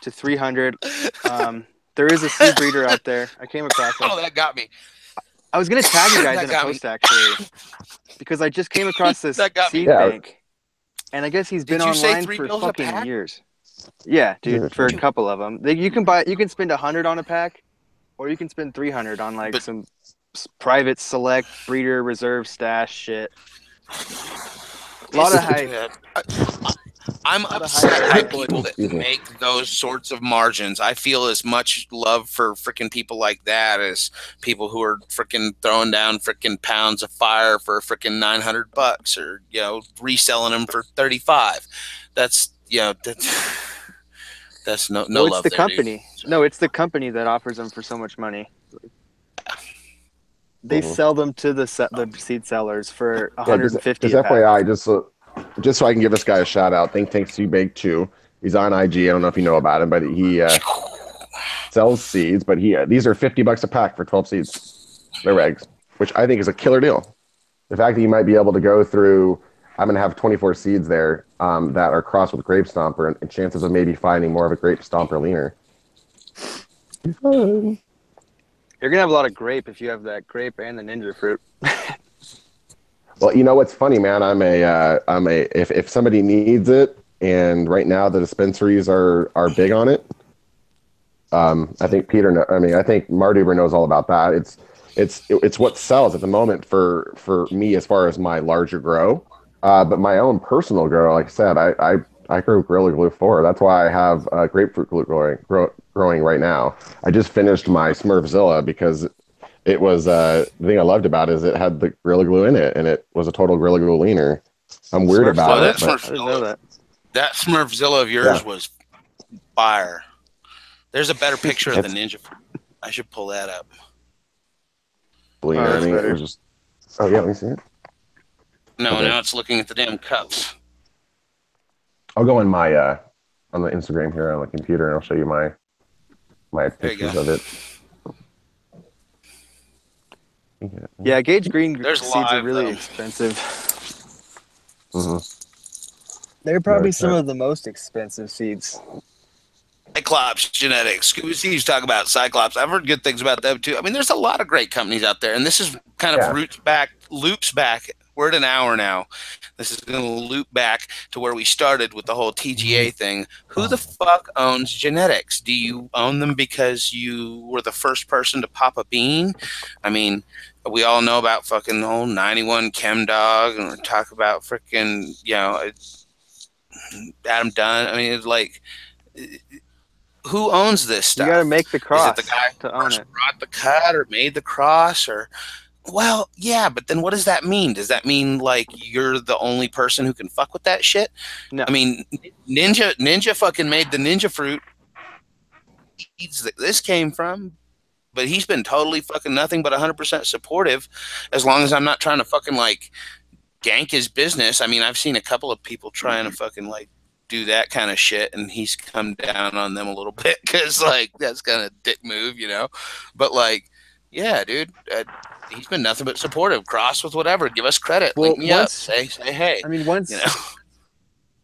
C: to 300. There is a seed breeder out there. I came across them.
A: Oh, that got me.
C: I was gonna tag you guys
A: That
C: in a
A: got me.
C: post actually, because I just came across this
A: That got me.
C: seed
B: Yeah.
C: bank, and I guess he's been
A: Did you say
C: online
A: $3
C: for
A: a
C: fucking
A: pack?
C: years. Yeah, dude, for a
B: Seriously.
C: couple of them, you can spend 100 on a pack, or you can spend 300 on like
A: But-
C: some private select breeder reserve stash shit. A lot of hype.
A: I'm
C: Lot of
A: upset
C: hype.
A: at people that
B: Excuse me.
A: make those sorts of margins. I feel as much love for freaking people like that as people who are freaking throwing down freaking pounds of fire for freaking $900 or, you know, reselling them for 35. That's, you know, that's no
C: Well, it's
A: love
C: the
A: there,
C: company.
A: dude.
C: No, it's the company that offers them for so much money. They
B: Mhm.
C: sell them to the seed sellers for
B: Yeah,
C: 150
B: just
C: a pack.
B: FYI, just so I can give this guy a shout out. Think Tank Seed Bake 2. He's on IG. I don't know if you know about him, but he sells seeds. But these are $50 a pack for 12 seeds. They're eggs, which I think is a killer deal. The fact that you might be able to go through, I'm going to have 24 seeds there that are crossed with Grape Stomper, and chances of maybe finding more of a Grape Stomper leaner. Fun.
C: You're gonna have a lot of grape if you have that grape and the ninja fruit.
B: Well, you know what's funny, man? If somebody needs it, and right now the dispensaries are big on it. I think I think Mardoober knows all about that. It's what sells at the moment for me as far as my larger grow. But my own personal grow, like I said, I grow Gorilla Glue 4. That's why I have grapefruit glue growing right now. I just finished my Smurfzilla because it was the thing I loved about it is it had the Gorilla Glue in it, and it was a total Gorilla Glue leaner. I'm weird about
A: Well,
B: it,
A: that
B: but
C: I didn't know that.
A: That Smurfzilla of yours
B: Yeah.
A: was fire. There's a better picture of the
B: It's-
A: ninja fruit. I should pull that up.
B: leaner.
C: that's
B: I mean, it
C: better.
B: was just. Oh yeah, let me see it.
A: No,
B: Okay.
A: now it's looking at the damn cups.
B: I'll go in my on the Instagram here on the computer, and I'll show you my
A: There you
B: pictures
A: go.
B: of it.
C: Yeah, Gage Green
A: There's
C: seeds are
A: live,
C: really
A: though.
C: expensive.
B: Mm-hmm.
C: They're probably
B: Nice,
C: some
B: nice.
C: of the most expensive seeds.
A: Cyclops Genetics. Scuba Steve's talking about Cyclops. I've heard good things about them too. I mean, there's a lot of great companies out there, and this is kind of
B: Yeah.
A: loops back. We're at an hour now. This is going to loop back to where we started with the whole TGA thing. Who the fuck owns genetics? Do you own them because you were the first person to pop a bean? I mean, we all know about fucking the whole 91 Chem Dog, and we talk about freaking, you know, Adam Dunn. I mean, it's like, who owns this stuff?
C: You got to make the
A: Is
C: cross
A: it the guy who
C: to own
A: first
C: it.
A: brought the cut or made the cross? Or, well, yeah, but then what does that mean? Does that mean like you're the only person who can fuck with that shit?
C: No.
A: I mean, Ninja fucking made the ninja fruit seeds that this came from, but he's been totally fucking nothing but 100% supportive, as long as I'm not trying to fucking like gank his business. I mean, I've seen a couple of people trying to fucking like do that kind of shit, and he's come down on them a little bit because like that's kind of dick move, you know. But like, yeah, dude, he's been nothing but supportive. Cross with whatever, give us credit,
C: Well,
A: link me up,
C: once-
A: say hey.
C: I mean, once
A: You know,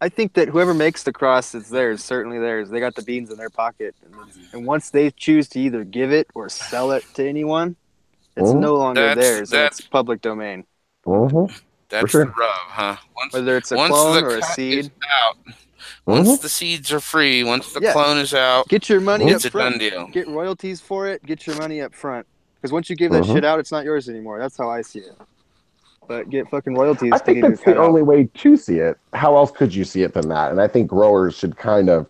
C: I think that whoever makes the cross, it's theirs, certainly theirs. They got the beans in their pocket, and once they choose to either give it or sell it to anyone, it's no longer theirs, and it's public domain.
B: Mm-hmm.
A: that's
B: sure.
A: the rub, huh?
C: Whether it's a
A: once
C: clone
A: the
C: or a
A: cut
C: seed.
A: is out, once the seeds are free, once the
C: Yeah.
A: clone is out,
C: Get your money
A: it's
C: up
A: a
C: front.
A: done deal.
C: Get royalties for it. Get your money up front. Because once you give that shit out, it's not yours anymore. That's how I see it. But get fucking royalties.
B: I think that's the only way to see it. How else could you see it than that? And I think growers should kind of.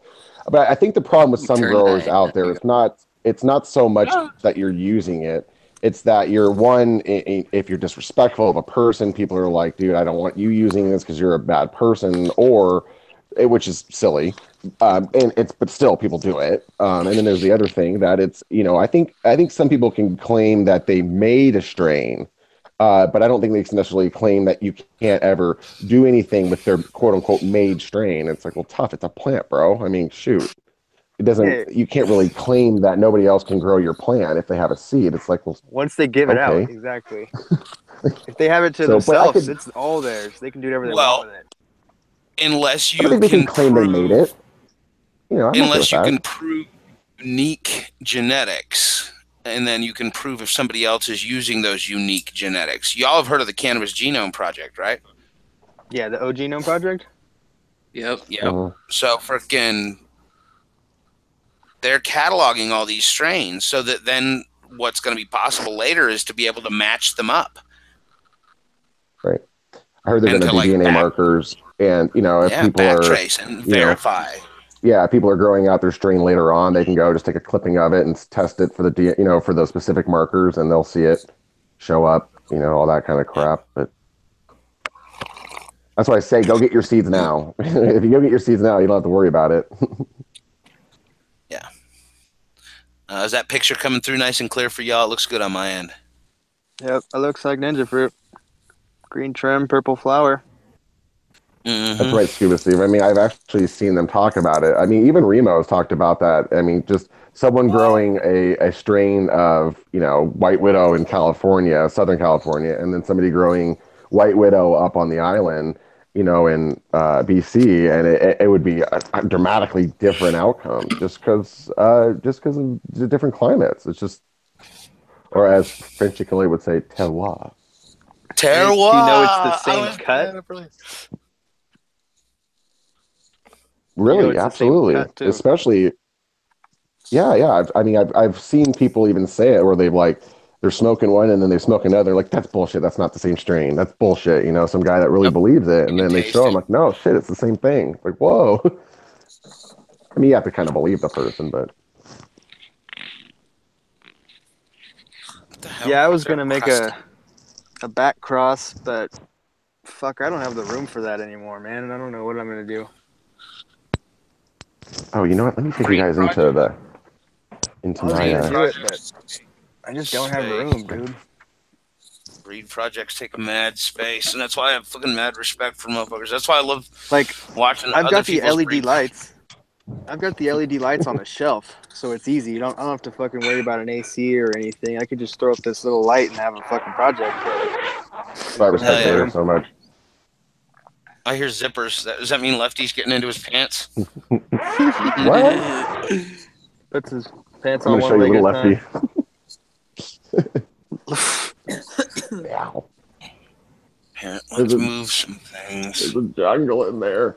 B: But I think the problem with some
A: Turn
B: growers
A: that.
B: out there, it's not so much that you're using it. It's that you're if you're disrespectful of a person, people are like, dude, I don't want you using this because you're a bad person, which is silly. But still people do it. And then there's the other thing that it's, I think some people can claim that they made a strain. But I don't think they can necessarily claim that you can't ever do anything with their quote unquote made strain. It's like, well, tough. It's a plant, bro. I mean, shoot. it doesn't.
C: Yeah.
B: You can't really claim that nobody else can grow your plant if they have a seed. It's like, well,
C: Once they give it out,
B: okay.
C: exactly. If they have it to
B: So, but I
C: themselves,
B: could.
C: it's all theirs. They can do whatever they
A: Well,
C: want with it.
A: unless
B: I don't
A: you
B: think they can
A: can
B: claim they made
A: prove,
B: it. You know, I'm okay with
A: unless you
B: that.
A: can prove unique genetics, and then you can prove if somebody else is using those unique genetics. Y'all have heard of the Cannabis Genome Project, right?
C: Yeah, the OG Gnome Project.
D: Yep.
A: Yep.
B: Mhm.
A: So freaking, they're cataloging all these strains so that then what's going to be possible later is to be able to match them up.
B: Right. I heard they're
A: And
B: going to
A: to
B: do
A: like
B: DNA markers, and if people are,
A: backtrace and
B: you know,
A: verify.
B: yeah, people are growing out their strain later on, they can go just take a clipping of it and test it for for those specific markers, and they'll see it show up, all that kind of crap. But that's why I say go get your seeds now. If you go get your seeds now, you don't have to worry about it.
A: Yeah. Is that picture coming through nice and clear for y'all? It looks good on my end.
C: Yep, it looks like ninja fruit. Green trim, purple flower.
B: That's right, Scuba Steve. I mean, I've actually seen them talk about it. I mean, even Remo's talked about that. I mean, just someone growing a strain of, White Widow in California, Southern California, and then somebody growing White Widow up on the island, in BC, and it would be a dramatically different outcome just because of the different climates. It's just, or as French Chickale would say, terroir.
A: Terroir.
C: Do you know it's the same cut?
B: Really,
C: it's the same
B: absolutely,
C: cut, too.
B: especially. Yeah. I've seen people even say it where they're smoking one and then they smoke another. Like, that's bullshit. That's not the same strain. That's bullshit. Some guy that really
A: Yep.
B: believes it, and
A: You
B: then
A: can
B: they
A: taste
B: show
A: it.
B: him like, no, shit, it's the same thing. Like, whoa. I mean, you have to kind of believe the person, but
A: What the hell?
C: Yeah, I was
A: Is there
C: gonna make
A: crust?
C: a back cross, but fuck, I don't have the room for that anymore, man, and I don't know what I'm gonna do.
B: oh, you know what? Let me take you
A: Breed
B: guys
A: project?
C: I was
B: my.
C: gonna
A: Breed
C: do it, but
A: projects.
C: I just don't have
A: Space.
C: room, dude.
A: Breed projects take mad space, and that's why I have fucking mad respect for motherfuckers. That's why I love
C: Like,
A: watching
C: I've
A: other
C: got the
A: people's
C: LED
A: breed.
C: lights. I've got the LED lights on the shelf, so it's easy. I don't have to fucking worry about an AC or anything. I could just throw up this little light and have a fucking project.
B: So I respect
A: yeah.
B: Vader so much.
A: I hear zippers. Does that mean Lefty's getting into his pants?
B: What?
C: Puts his pants
B: I'm
C: on
B: going to show
C: one
B: you,
C: leg
B: little
C: at a
B: Lefty.
C: time.
B: Ow.
A: Here, let's move some things.
B: There's a jungle in there.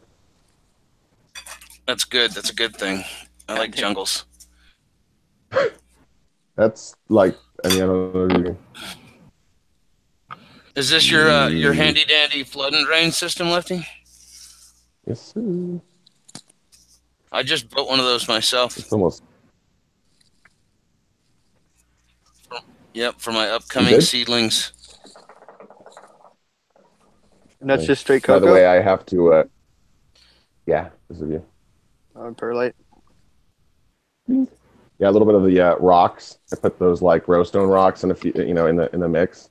A: That's good. That's a good thing. I like jungles.
B: That's like, I don't know.
A: Is this your handy dandy flood and drain system, Lefty?
B: Yes, sir.
A: I just built one of those myself.
B: It's almost.
A: Yep, for my upcoming seedlings.
C: And that's just straight
B: By
C: cocoa?
B: the way, I have to. Yeah, this is you.
C: Perlite.
B: Yeah, a little bit of the rocks. I put those like rowstone rocks in a few, in the mix.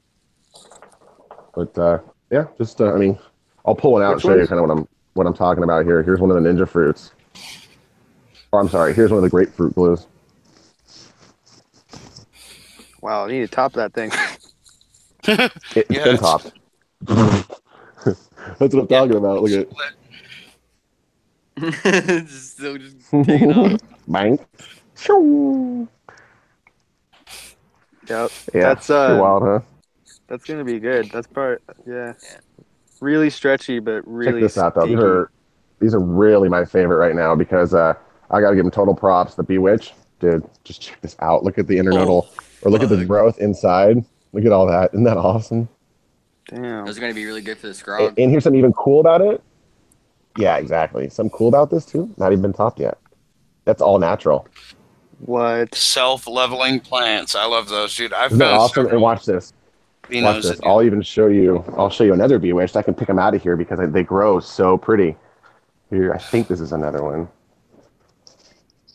B: But yeah, just I mean, I'll pull one out and show you kind of what I'm talking about here. Here's one of the ninja fruits. Or I'm sorry, here's one of the grapefruit glues.
C: Wow, you need to top that thing.
B: It's been topped. That's what I'm talking about. Look at it.
D: Still just taking off.
B: Bang.
C: Yep.
B: Yeah,
C: That's
B: pretty wild, huh?
C: That's gonna be good. That's part. Yeah. Really stretchy, but really.
B: Check this out, though.
C: stinky.
B: These are really my favorite right now because I gotta give them total props. The Bewitch, dude, just check this out. Look at the internodal, or look at the growth inside. Look at all that. Isn't that awesome?
C: Damn.
D: Those are going to be really good for the scrog.
B: And here's something even cool about it. Yeah, exactly. Something cool about this too. Not even been topped yet. That's all natural.
C: What?
A: Self-leveling plants. I love those, dude. I've
B: Isn't that
A: found
B: awesome? And watch this. Watch this. I'll show you another Bewitched. I can pick them out of here because they grow so pretty. Here, I think this is another one.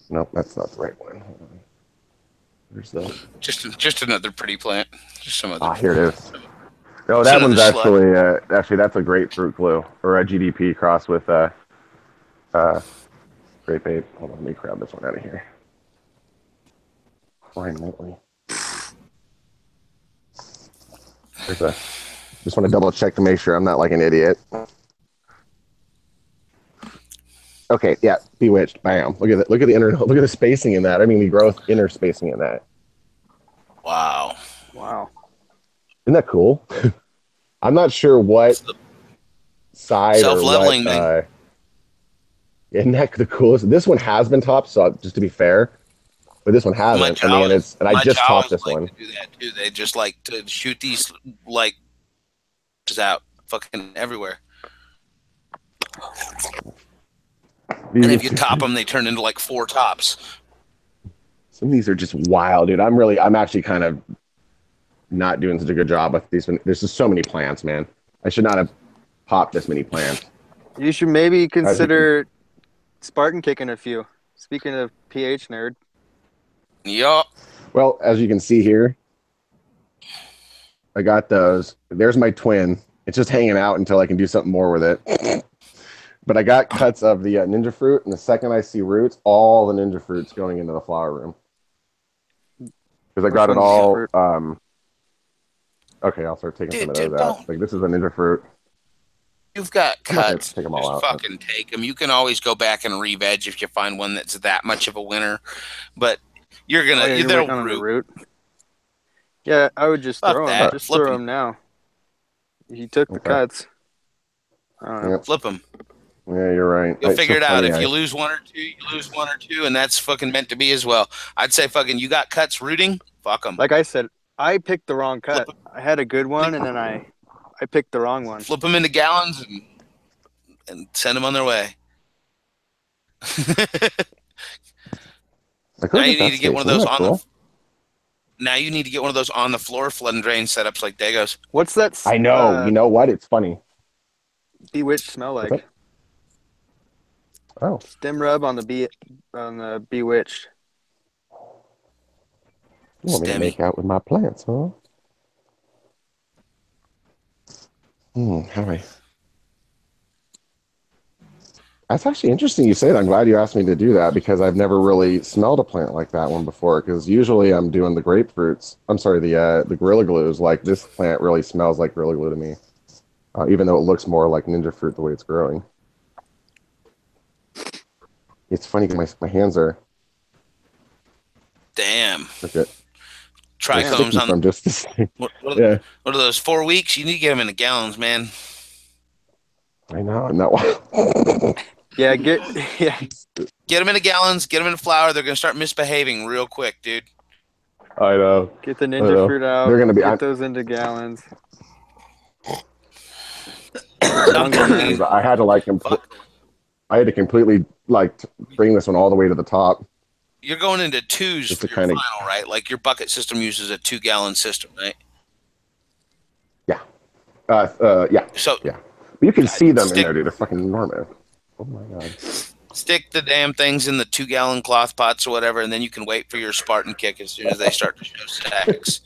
B: Nope, that's not the right one. Hold on. Where's the?
A: Just another pretty plant. Just some other.
B: Ah, here it is. No, that one's actually that's a grapefruit glue or a GDP cross with Great bait. Hold on, let me grab this one out of here. Finally. There's a. Just want to double check to make sure I'm not like an idiot. Okay, yeah, bewitched. Bam. Look at it. Look at the inner. Look at the spacing in that. I mean, the growth inner spacing in that.
A: Wow.
C: Wow.
B: Isn't that cool? I'm not sure what side or
A: Self-leveling
B: what.
A: thing.
B: Isn't that the coolest? This one has been topped, so just to be fair, but this one hasn't. I mean, it's and I just topped this one.
A: To do that too. They just like to shoot these like just out fucking everywhere. And if you top them, they turn into like 4 tops.
B: Some of these are just wild, dude. I'm actually kind of not doing such a good job with these. There's just so many plants, man. I should not have popped this many plants.
C: You should maybe consider Spartan kicking a few. Speaking of pH nerd.
A: Yup.
B: Well, as you can see here, I got those. There's my twin. It's just hanging out until I can do something more with it. But I got cuts of the ninja fruit, and the second I see roots, all the ninja fruit's going into the flower room. Because I got it all. Okay, I'll start taking some of those out. Like, this is a ninja fruit.
A: You've got cuts.
B: Take them all out.
A: Fucking take them. You can always go back and re-veg if you find one that's that much of a winner. But you're gonna they'll root.
C: Yeah, I would just throw them. Just
A: Flip
C: throw them now. He took the cuts.
A: Flip them.
B: Yeah, you're right.
A: You'll figure it out. If you lose one or two, you lose one or two, and that's fucking meant to be as well. I'd say fucking you got cuts rooting. Fuck them.
C: Like I said, I picked the wrong cut. I had a good one, and then I picked the wrong one.
A: Flip them into gallons and send them on their way. Now you need to get one of those on the. Now you need to get one of those on the floor flood and drain setups like Dago's.
C: What's that?
B: I know. You know what? It's funny.
C: Bewitched smell like.
B: Oh.
C: Stem rub on the bewitched.
B: You want me to make out with my plants, huh? How do I? That's actually interesting you say that. I'm glad you asked me to do that because I've never really smelled a plant like that one before. Because usually I'm doing the grapefruits. I'm sorry, the Gorilla Glues. Like, this plant really smells like Gorilla Glue to me, even though it looks more like ninja fruit the way it's growing. It's funny because my hands are.
A: Damn.
B: Okay.
A: Trichomes on.
B: Just the same.
A: What are those 4 weeks? You need to get them into gallons, man.
B: I know. I'm not.
C: Yeah,
A: get them into gallons. Get them into flour. They're gonna start misbehaving real quick, dude.
B: I know.
C: Get the ninja fruit out.
B: They're gonna be.
C: Get those into gallons.
B: I had to I had to completely bring this one all the way to the top.
A: You're going into 2s for your final, right? Like your bucket system uses a 2-gallon system, right?
B: Yeah. Yeah.
A: So
B: yeah, but you can see them in there, dude. They're fucking enormous. Oh my god.
A: Stick the damn things in the 2-gallon cloth pots or whatever, and then you can wait for your Spartan kick as soon as they start to show sex.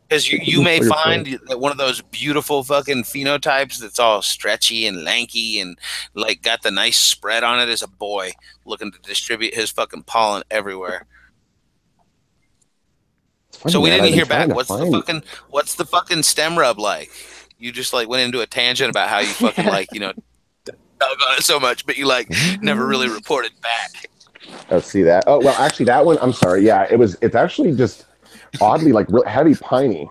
A: Because you may find that one of those beautiful fucking phenotypes that's all stretchy and lanky and like got the nice spread on it is a boy looking to distribute his fucking pollen everywhere.
B: Funny,
A: so we didn't hear back.
B: What's
A: the fucking stem rub like? You just like went into a tangent about how you fucking dug on it so much, but you never really reported back.
B: Oh, see that? Oh well, actually that one. I'm sorry. Yeah, it's actually just. Oddly, real heavy piney.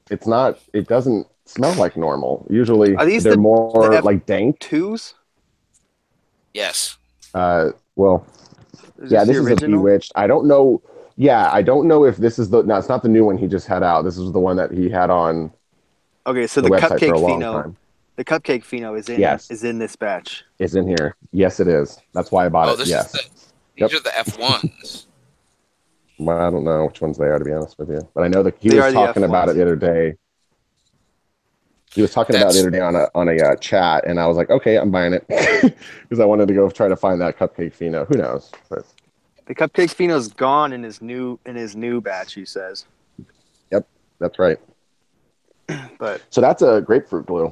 B: It's not. It doesn't smell like normal. Usually, they're more like dank.
C: 2s?
A: Yes.
B: Well, yeah. This is a Bewitched. I don't know. Yeah, I don't know if this is the. No, it's not the new one he just had out. This is the one that he had on.
C: Okay, so the cupcake pheno. The cupcake pheno is in this batch.
B: It's in here. Yes, it is. That's why I bought it. Yes.
A: These are the F1s.
B: Well, I don't know which ones they are, to be honest with you. But I know that he was talking about it the other day. He was talking about it the other day on a chat, and I was like, okay, I'm buying it. Because I wanted to go try to find that cupcake pheno. Who knows? But
C: the cupcake pheno's gone in his new batch, he says.
B: Yep, that's right.
C: But
B: so that's a grapefruit glue.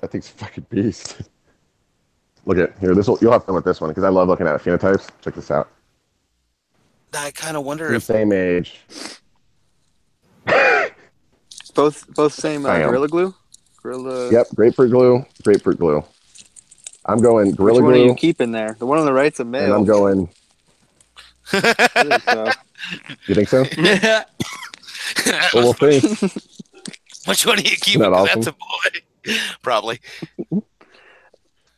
B: That thing's a fucking beast. Look at here. You'll have fun with this one because I love looking at phenotypes. Check this out.
A: I kind of wonder
B: The
A: if
B: same age.
C: Both same
B: Bam.
C: Gorilla Glue. Gorilla.
B: Yep, grapefruit glue. Grapefruit glue. I'm going Gorilla
C: Which one are
B: Glue,
C: you keeping there? The one on the right's a
B: and
C: male.
B: I'm going.
C: I think so.
B: You think so?
A: Well,
B: Well, we'll see.
A: which one are you keeping?
B: Isn't that
A: 'Cause
B: awesome?
A: That's a boy. Probably.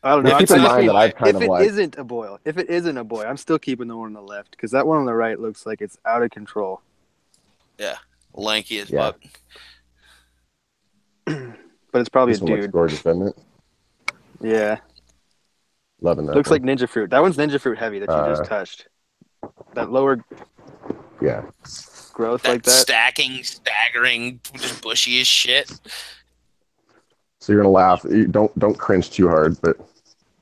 C: I don't know.
B: Well,
C: I'm
B: keep in
C: just
B: mind that I've kind
C: if
B: of
C: it
B: like.
C: isn't a boy, I'm still keeping the one on the left because that one on the right looks like it's out of control.
A: Lanky as
B: Yeah.
A: fuck.
C: But it's probably
B: This
C: a
B: one looks
C: dude.
B: gorgeous, doesn't it?
C: Yeah,
B: Loving that.
C: looks
B: one.
C: like ninja fruit. That one's ninja fruit heavy that you just touched. That lower
B: Yeah.
C: growth
A: That
C: like that.
A: stacking, staggering, just bushy as shit.
B: So you're gonna laugh. You don't cringe too hard, but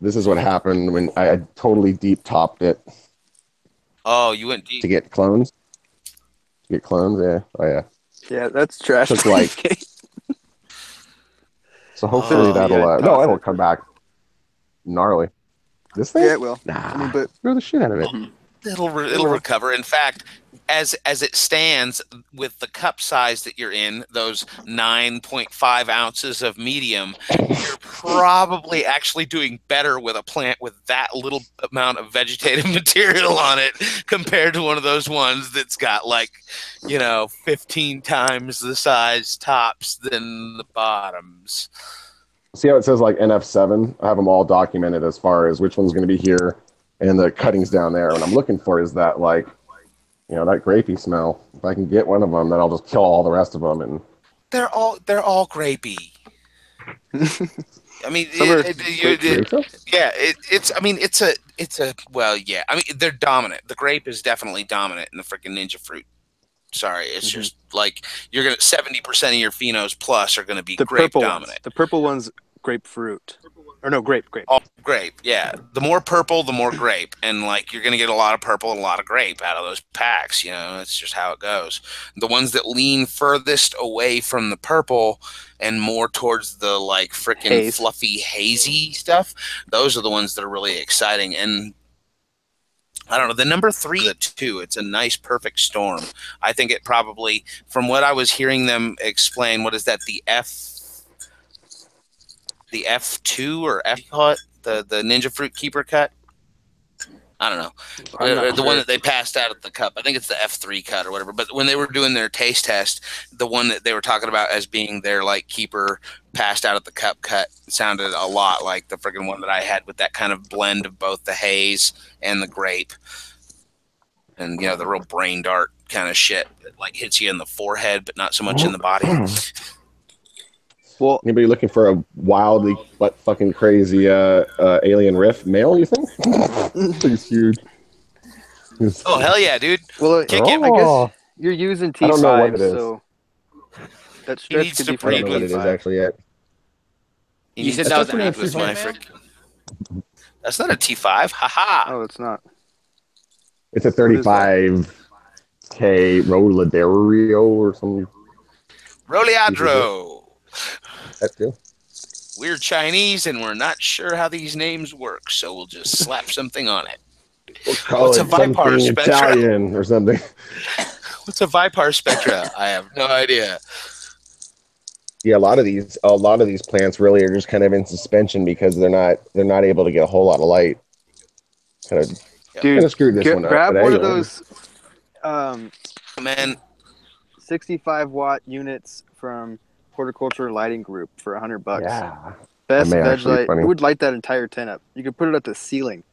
B: this is what happened when I totally deep topped it
A: Oh, you went deep.
B: to get clones. Yeah. Oh yeah.
C: Yeah, that's trash.
B: Took like. So hopefully
A: Oh,
B: that'll.
C: yeah,
B: No,
C: toss
B: it'll
C: it.
B: come back gnarly. This thing?
C: Yeah, it will.
B: Nah.
C: I mean, but
B: Throw the shit out of it.
A: It'll recover. In fact, as it stands with the cup size that you're in, those 9.5 ounces of medium, you're probably actually doing better with a plant with that little amount of vegetative material on it compared to one of those ones that's got 15 times the size tops than the bottoms.
B: See how it says like NF7? I have them all documented as far as which one's going to be here and the cuttings down there. What I'm looking for is that that grapey smell. If I can get one of them, then I'll just kill all the rest of them. And
A: They're all grapey. I mean, they're dominant. The grape is definitely dominant in the freaking ninja fruit. Sorry, it's just like you're gonna 70% of your phenos plus are gonna be
C: the
A: grape
C: purple
A: dominant.
C: ones. The purple one's grapefruit. Or no, grape.
A: All grape, yeah. The more purple, the more grape, and you're gonna get a lot of purple and a lot of grape out of those packs. It's just how it goes. The ones that lean furthest away from the purple and more towards the freaking fluffy hazy stuff, those are the ones that are really exciting. And I don't know, the number 3, the 2, it's a nice perfect storm. I think it probably, from what I was hearing them explain, what is that, the F2 or F cut, the Ninja Fruit Keeper cut? I don't know. The one that they passed out at the cup. I think it's the F3 cut or whatever. But when they were doing their taste test, the one that they were talking about as being their keeper passed out at the cup cut sounded a lot like the freaking one that I had with that kind of blend of both the haze and the grape. And, the real brain dart kind of shit that hits you in the forehead, but not so much in the body.
B: Well, anybody looking for a wildly fucking crazy alien riff male, you think? He's huge.
A: Oh, hell yeah, dude.
C: Well,
A: kick it.
C: I guess you're using T5,
B: I don't know what it is.
C: so that stretch could be
B: I don't know what it is actually yet.
D: You said that was an
A: with my
D: F3
A: frick. That's not a T5. Haha.
C: Oh, it's not.
B: It's a 35K Roladerio or something.
A: Roleadro.
B: That too.
A: We're Chinese and we're not sure how these names work, so we'll just slap something on it. What's a Vipar Spectra?
B: Italian or something.
A: What's a Vipar Spectra? I have no idea.
B: Yeah, a lot of these plants really are just kind of in suspension because they're not able to get a whole lot of light. Kind of screwed this one up.
C: Grab one of
B: anyway.
C: those 65 watt units from Horticulture Lighting Group for $100.
B: Yeah.
C: Best
B: That may
C: veg
B: actually be
C: light.
B: funny.
C: It would light that entire tent up. You could put it at the ceiling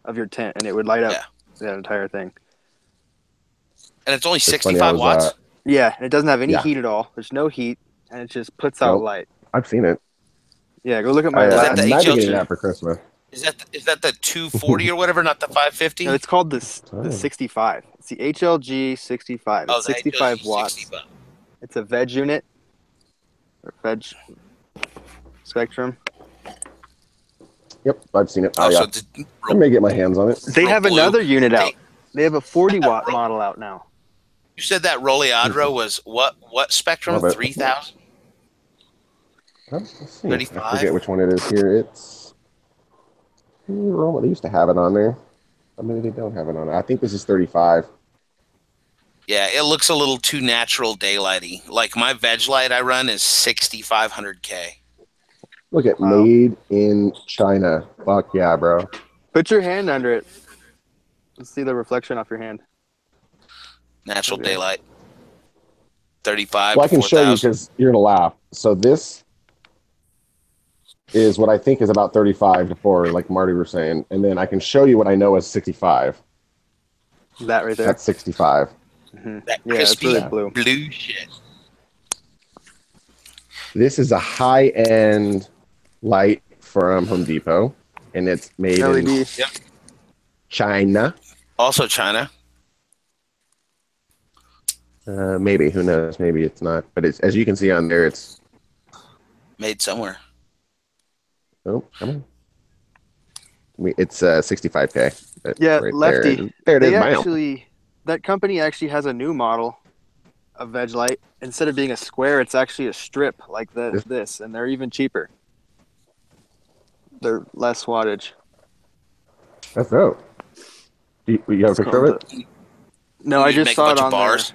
C: of your tent and it would light up that entire thing.
A: And it's only
B: It's
A: 65
B: funny,
A: watts?
C: Yeah, and it doesn't have any heat at all. There's no heat, and it just puts out light.
B: I've seen it.
C: Yeah, go look at my
A: Is that
C: last.
A: the
B: I might be
A: HLG?
B: getting that for Christmas.
A: Is that the 240 or whatever, not the 550?
C: No, it's called the 65. It's the HLG 65. It's 65 watts.
A: 65.
C: It's a veg unit or veg spectrum.
B: Yep, I've seen it.
A: Oh, so
B: I may get my hands on it.
C: They have
A: blue.
C: another unit out. They have a 40 watt model out now.
A: You said that Roleadro was what spectrum?
B: Love it.
A: 3,000?
B: Let's see.
A: 35?
B: I forget which one it is here. It's They used to have it on there. I mean, they don't have it on there. I think this is 35.
A: Yeah, it looks a little too natural daylighty. Like my veg light I run is 6500K.
B: Look at
C: Wow.
B: made in China. Fuck yeah, bro.
C: Put your hand under it. Let's see the reflection off your hand.
A: Natural
C: Okay.
A: daylight. 35
B: Well, I
A: to
B: can show you
A: 4,000.
B: because you're gonna laugh. So this is what I think is about 35 to 4, like Marty was saying, and then I can show you what I know is 65.
C: That right there.
B: That's 65.
A: That
C: Yeah, it's
A: crispy
C: really blue.
A: shit.
B: This is a high-end light from Home Depot, and it's made
C: LED.
B: in China.
A: Also China.
B: Maybe, who knows? Maybe it's not. But it's, as you can see on there, it's
A: Made somewhere.
B: oh, come on. It's 65K.
C: Yeah,
B: right
C: Lefty.
B: There it is.
C: They
B: Bam.
C: actually, that company actually has a new model of veg light. Instead of being a square, it's actually a strip like this, and they're even cheaper. They're less wattage.
B: That's dope. You have a picture of it?
C: No, I
A: You
C: just
A: make a
C: saw it
A: bunch of
C: on
A: bars.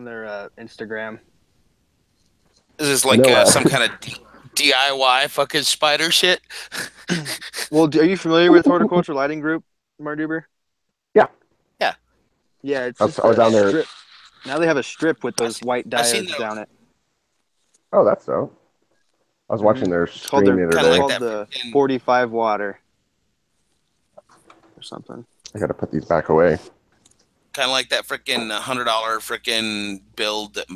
C: their Instagram.
A: Is this like
B: know,
A: some kind of DIY fucking spider shit?
C: Well, are you familiar with Horticulture Lighting Group, Mardoober?
B: Yeah.
A: Yeah.
C: Yeah, it's
B: I
C: just
B: was
C: a
B: down there.
C: strip. Now they have a strip with those white
A: I've seen
C: diodes
A: those.
C: down it.
B: Oh, that's dope. I was watching their
C: It's called,
B: stream the other
A: Kinda
B: day.
A: like that
C: the
A: freaking-
C: 45 water or something.
B: I got to put these back away.
A: Kind of like that freaking $100 freaking build that,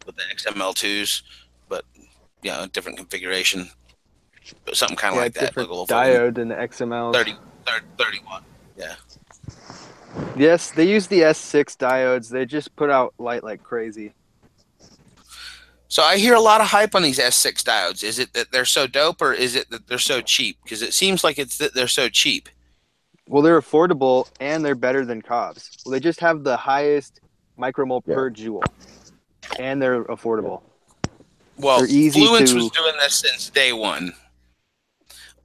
A: with the XML2s, but a different configuration. Something kind of like that.
C: Different
A: Like a little fucking
C: diode in the XMLs.
A: 30 watt. Yeah.
C: Yes, they use the S6 diodes. They just put out light like crazy.
A: So I hear a lot of hype on these S6 diodes. Is it that they're so dope, or is it that they're so cheap? Because it seems like it's that they're so cheap.
C: Well, they're affordable and they're better than Cobb's. Well, they just have the highest micromole per joule, and they're affordable.
A: Well,
C: They're easy
A: Fluence
C: to-
A: was doing this since day one.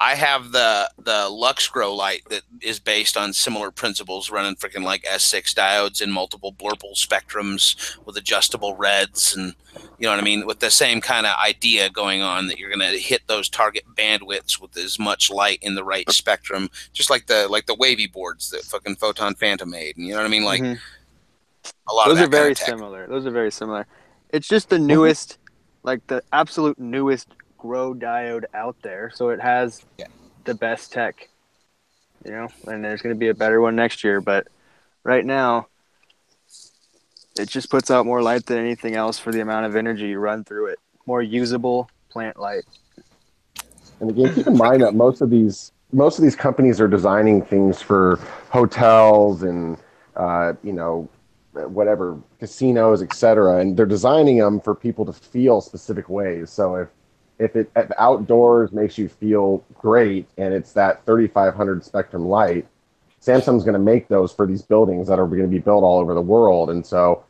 A: I have the LuxGrow light that is based on similar principles, running freaking like S6 diodes in multiple blurple spectrums with adjustable reds, and you know what I mean, with the same kind of idea going on, that you're going to hit those target bandwidths with as much light in the right spectrum, just like the wavy boards that fucking Photon Phantom made, and you know what I mean, like a lot of
C: Those
A: that
C: are very
A: kind of tech.
C: similar. Those are very similar. It's just the newest, like the absolute newest grow diode out there, so it has the best tech, and there's going to be a better one next year, but right now it just puts out more light than anything else for the amount of energy you run through it. More usable plant light.
B: And again, keep in mind that most of these companies are designing things for hotels and whatever, casinos, etc. And they're designing them for people to feel specific ways. So if outdoors makes you feel great and it's that 3500 spectrum light, Samsung's going to make those for these buildings that are going to be built all over the world. And so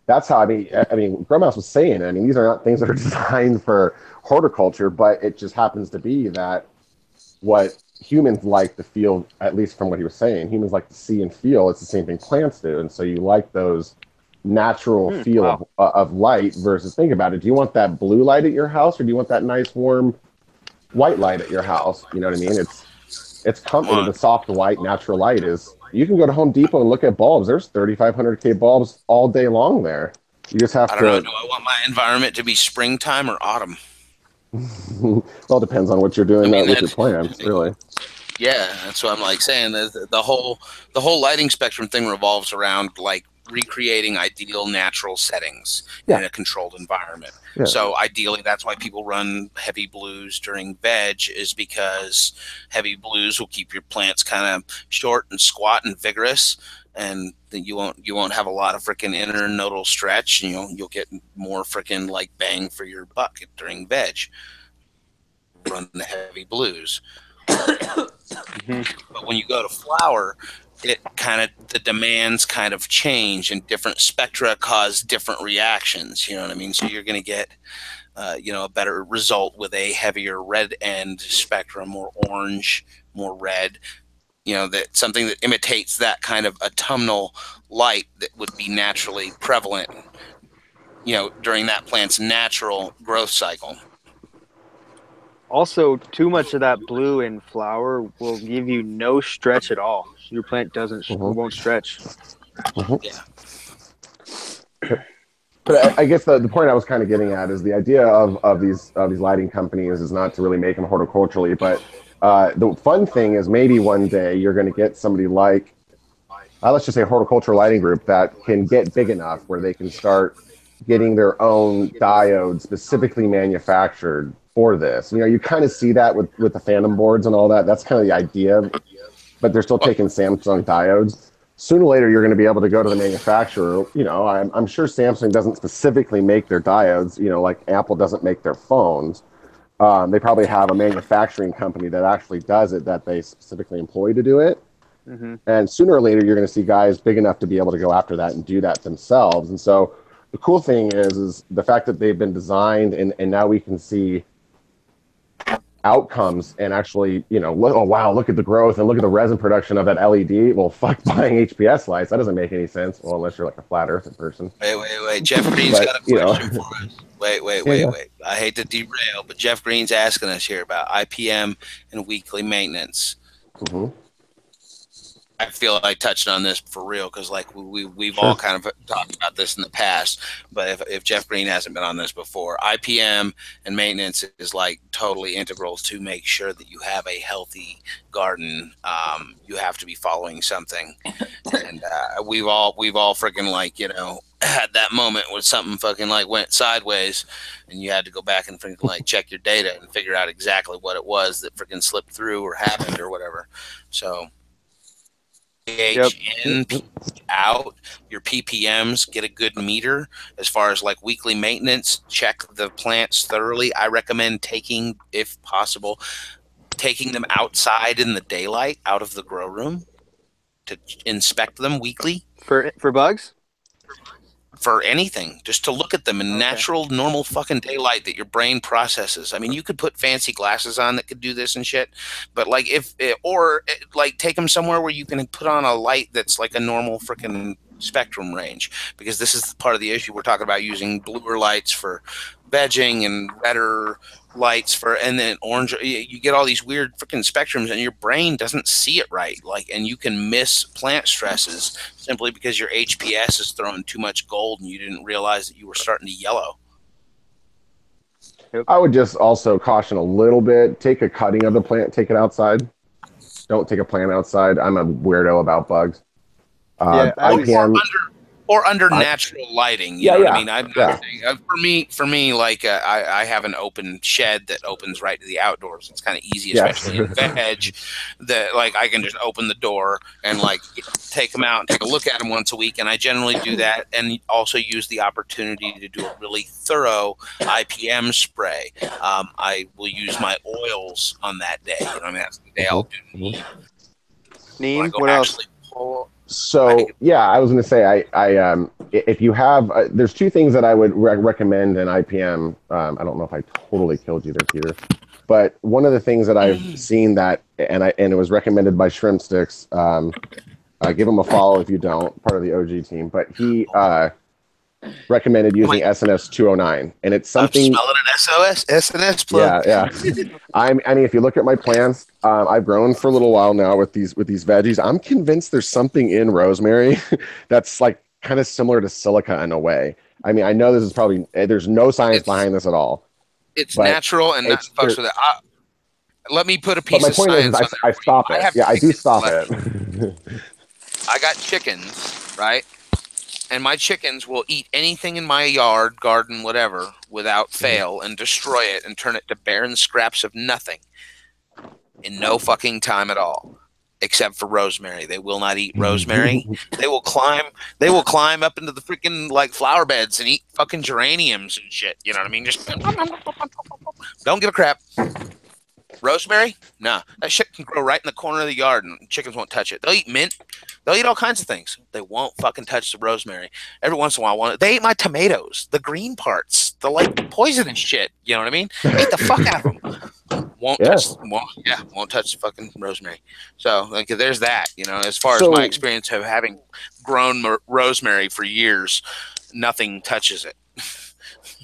B: that's how, I mean, Grumhouse was saying, these are not things that are designed for horticulture, but it just happens to be that what humans like to feel, at least from what he was saying, humans like to see and feel. It's the same thing plants do. And so you like those natural feel of light versus, think about it, do you want that blue light at your house, or do you want that nice warm white light at your house? You know what I mean? It's comfortable. The soft white natural light is, you can go to Home Depot and look at bulbs. There's 3500K bulbs all day long there. You just have
A: I
B: to.
A: don't know. Do I want my environment to be springtime or autumn?
B: Well, it depends on what you're doing with your plants, really.
A: Yeah, that's what I'm like saying. The whole lighting spectrum thing revolves around like recreating ideal natural settings in a controlled environment.
B: Yeah.
A: So ideally, that's why people run heavy blues during veg, is because heavy blues will keep your plants kind of short and squat and vigorous, and then you won't have a lot of freaking internodal stretch, and you'll get more freaking like bang for your buck during veg. Run the heavy blues. But when you go to flower, the demands kind of change, and different spectra cause different reactions. You know what I mean? So you're going to get a better result with a heavier red end spectrum, more orange, more red. That something that imitates that kind of autumnal light that would be naturally prevalent, during that plant's natural growth cycle.
C: Also, too much of that blue in flower will give you no stretch at all. Your plant won't stretch.
A: Yeah.
B: But I guess the point I was kind of getting at is the idea of these lighting companies is not to really make them horticulturally, but the fun thing is maybe one day you're going to get somebody like, let's just say a horticultural lighting group that can get big enough where they can start getting their own diodes specifically manufactured for this. You kind of see that with the Phantom boards and all that. That's kind of the idea, but they're still taking Samsung diodes. Sooner or later, you're going to be able to go to the manufacturer. I'm sure Samsung doesn't specifically make their diodes, like Apple doesn't make their phones. They probably have a manufacturing company that actually does it, that they specifically employ to do it.
C: Mm-hmm.
B: And sooner or later, you're going to see guys big enough to be able to go after that and do that themselves. And so the cool thing is the fact that they've been designed and now we can see outcomes and actually, oh wow, look at the growth and look at the resin production of that LED. Well, fuck buying HPS lights. That doesn't make any sense. Well, unless you're like a flat earther person.
A: Wait. Jeff Green's got a question for us. Wait. I hate to derail, but Jeff Green's asking us here about IPM and weekly maintenance.
B: Mm-hmm.
A: I feel like I touched on this for real because we've all kind of talked about this in the past. But if Jeff Green hasn't been on this before, IPM and maintenance is like totally integral to make sure that you have a healthy garden. You have to be following something, and we've all freaking had that moment when something fucking went sideways, and you had to go back and freaking check your data and figure out exactly what it was that freaking slipped through or happened or whatever. So. In, out, your PPMs, get a good meter as far as weekly maintenance, check the plants thoroughly. I recommend if possible, taking them outside in the daylight out of the grow room to inspect them weekly.
C: For bugs?
A: For anything, just to look at them in natural, normal fucking daylight that your brain processes. I mean, you could put fancy glasses on that could do this and shit, but take them somewhere where you can put on a light that's like a normal freaking spectrum range, because this is part of the issue. We're talking about using bluer lights for vegging and redder lights and then orange. You get all these weird freaking spectrums and your brain doesn't see it right, and you can miss plant stresses simply because your HPS is throwing too much gold and you didn't realize that you were starting to yellow.
B: I would just also caution a little bit. Take a cutting of the plant, take it outside. Don't take a plant outside. I'm a weirdo about bugs. IPM,
A: or under natural lighting, you know what I mean? I'm not saying, for me, I have an open shed that opens right to the outdoors. It's kind of easy, especially in veg. That I can just open the door and take them out and take a look at them once a week. And I generally do that, and also use the opportunity to do a really thorough IPM spray. I will use my oils on that day. That's the day I'll do
C: neem. What else?
B: So I was going to say, I if you have, there's two things that I would recommend in IPM. I don't know if I totally killed you there, Peter, but one of the things that I've seen and it was recommended by Shrimp Sticks. Give him a follow if you don't, part of the OG team, but he recommended using SNS 209, and it's something.
A: I'm smelling an SNS plug.
B: Yeah. I mean, if you look at my plants, I've grown for a little while now with these veggies. I'm convinced there's something in rosemary that's kind of similar to silica in a way. I mean, I know this is probably there's no science behind this at all.
A: It's natural and not fucks with it. Let me put a piece of science on
B: I stop it. I do stop it.
A: I got chickens, right? And my chickens will eat anything in my yard, garden, whatever, without fail, and destroy it and turn it to barren scraps of nothing in no fucking time at all, except for rosemary. They will not eat rosemary. They will climb up into the freaking flower beds and eat fucking geraniums and shit. You know what I mean? Just don't give a crap. Rosemary? Nah. That shit can grow right in the corner of the yard and chickens won't touch it. They'll eat mint. They'll eat all kinds of things. They won't fucking touch the rosemary. Every once in a while, they ate my tomatoes, the green parts. They're like poisonous shit. You know what I mean? Eat the fuck out of them. Won't touch fucking rosemary. So like, there's that. You know, as far as my experience of having grown rosemary for years, nothing touches it.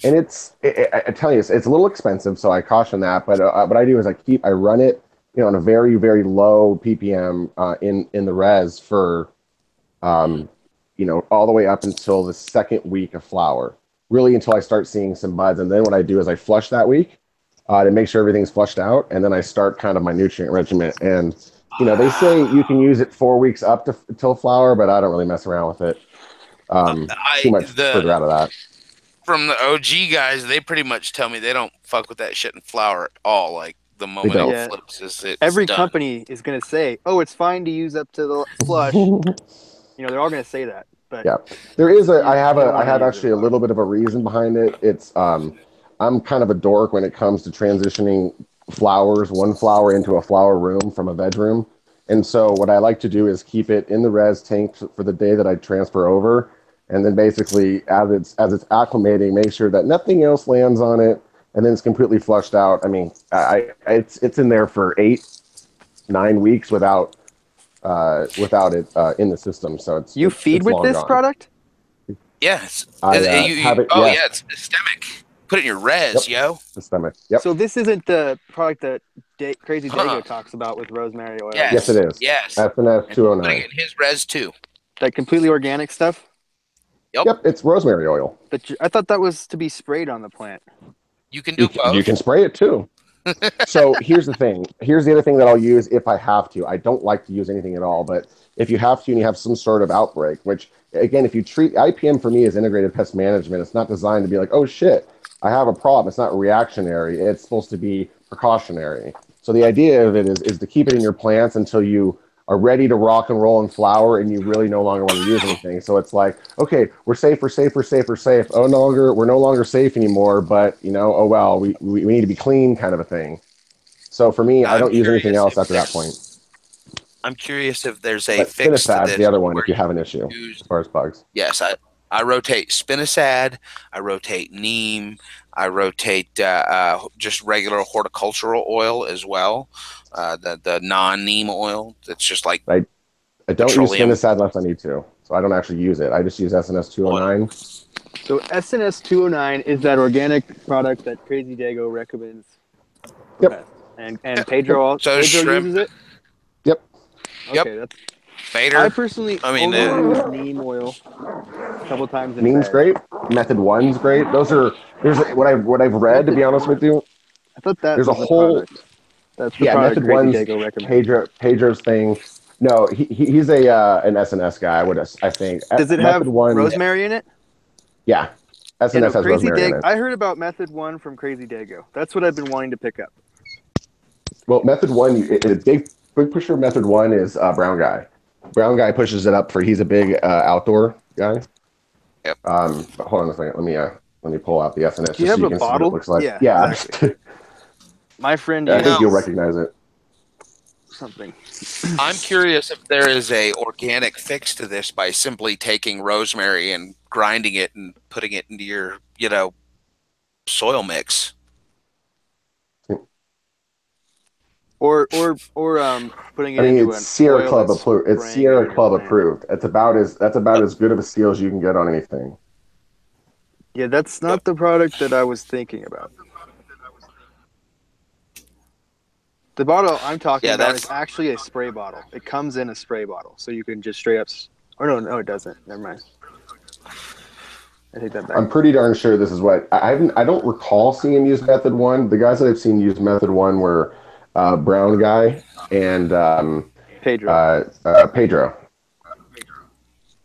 B: And I tell you, it's a little expensive, so I caution that. But what I do is I run it, on a very, very low ppm in the res for, all the way up until the second week of flower, really until I start seeing some buds. And then what I do is I flush that week to make sure everything's flushed out, and then I start kind of my nutrient regimen. And they say you can use it 4 weeks up till flower, but I don't really mess around with it. Too much further out of that.
A: From the OG guys, they pretty much tell me they don't fuck with that shit in flower at all. Like the moment it flips, it's
C: every
A: done.
C: company is going to say, "Oh, it's fine to use up to the flush." They're all going to say that. But
B: yeah, there is I have actually a little bit of a reason behind it. It's I'm kind of a dork when it comes to transitioning one flower into a flower room from a veg room, and so what I like to do is keep it in the res tank for the day that I transfer over. And then basically, as it's acclimating, make sure that nothing else lands on it, and then it's completely flushed out. I mean, it's in there for 8-9 weeks without it in the system. So it's
C: feed with this product?
A: Yes.
B: Yeah.
A: It's systemic. Put it in your res, yo.
B: Systemic. Yep.
C: So this isn't the product that Crazy Dago talks about with rosemary oil.
A: Yes,
B: it is.
A: Yes.
B: SNS 209.
A: Putting it in his res too.
C: That completely organic stuff.
B: Yep, it's rosemary oil.
C: But I thought that was to be sprayed on the plant.
A: You can do both.
B: You can spray it too. So here's the thing. Here's the other thing that I'll use if I have to. I don't like to use anything at all, but if you have to and you have some sort of outbreak, which again, if you treat IPM for me as integrated pest management, it's not designed to be like, oh shit, I have a problem. It's not reactionary. It's supposed to be precautionary. So the idea of it is to keep it in your plants until you are ready to rock and roll and flower, and you really no longer want to use anything. So it's like, okay, we're safe. Oh, we're no longer safe anymore. But oh well, we need to be clean, kind of a thing. So for me, I don't use anything else after that point.
A: I'm curious if there's a fix to this.
B: The other one, if you have an issue as far as bugs.
A: Yes, I rotate spinosad, I rotate neem, I rotate just regular horticultural oil as well. The non-neem oil. It's just like
B: I don't use spinosad unless I need to, so I don't actually use it. I just use SNS 209.
C: So SNS 209 is that organic product that Crazy Dago recommends.
B: Yep.
C: And Pedro uses it.
B: Yep.
C: Okay,
A: that's Vader.
C: I personally only use neem oil a couple times.
B: Neem's great. Method 1's great. There's what I've read, to be honest with you.
C: I thought that
B: there's a whole.
C: That's the product
B: Method 1's Pedro's thing. No, he's an SNS guy. I think.
C: Does it have rosemary in it?
B: Yeah, SNS has rosemary in it.
C: I heard about Method 1 from Crazy Dago. That's what I've been wanting to pick up.
B: Well, Method 1, a big pusher of Method 1 is Brown Guy. Brown Guy pushes it up he's a big outdoor guy.
A: Yep.
B: Hold on a second. Let me pull out the SNS.
C: Do you have a bottle?
B: See what it looks like.
C: Yeah. Exactly. My friend,
B: I think you'll recognize it.
C: Something.
A: I'm curious if there is a organic fix to this by simply taking rosemary and grinding it and putting it into your, soil mix.
C: Or putting it into
B: it's Sierra Club approved. It's Sierra Club approved. That's about as good of a seal as you can get on anything.
C: Yeah, that's not the product that I was thinking about. The bottle I'm talking about is actually a spray bottle. It comes in a spray bottle, so you can just straight up. Or no, it doesn't. Never mind. I take that back.
B: I'm pretty darn sure this is what I don't recall seeing him use Method 1. The guys that I've seen use Method 1 were Brown Guy and
C: Pedro.
B: Pedro.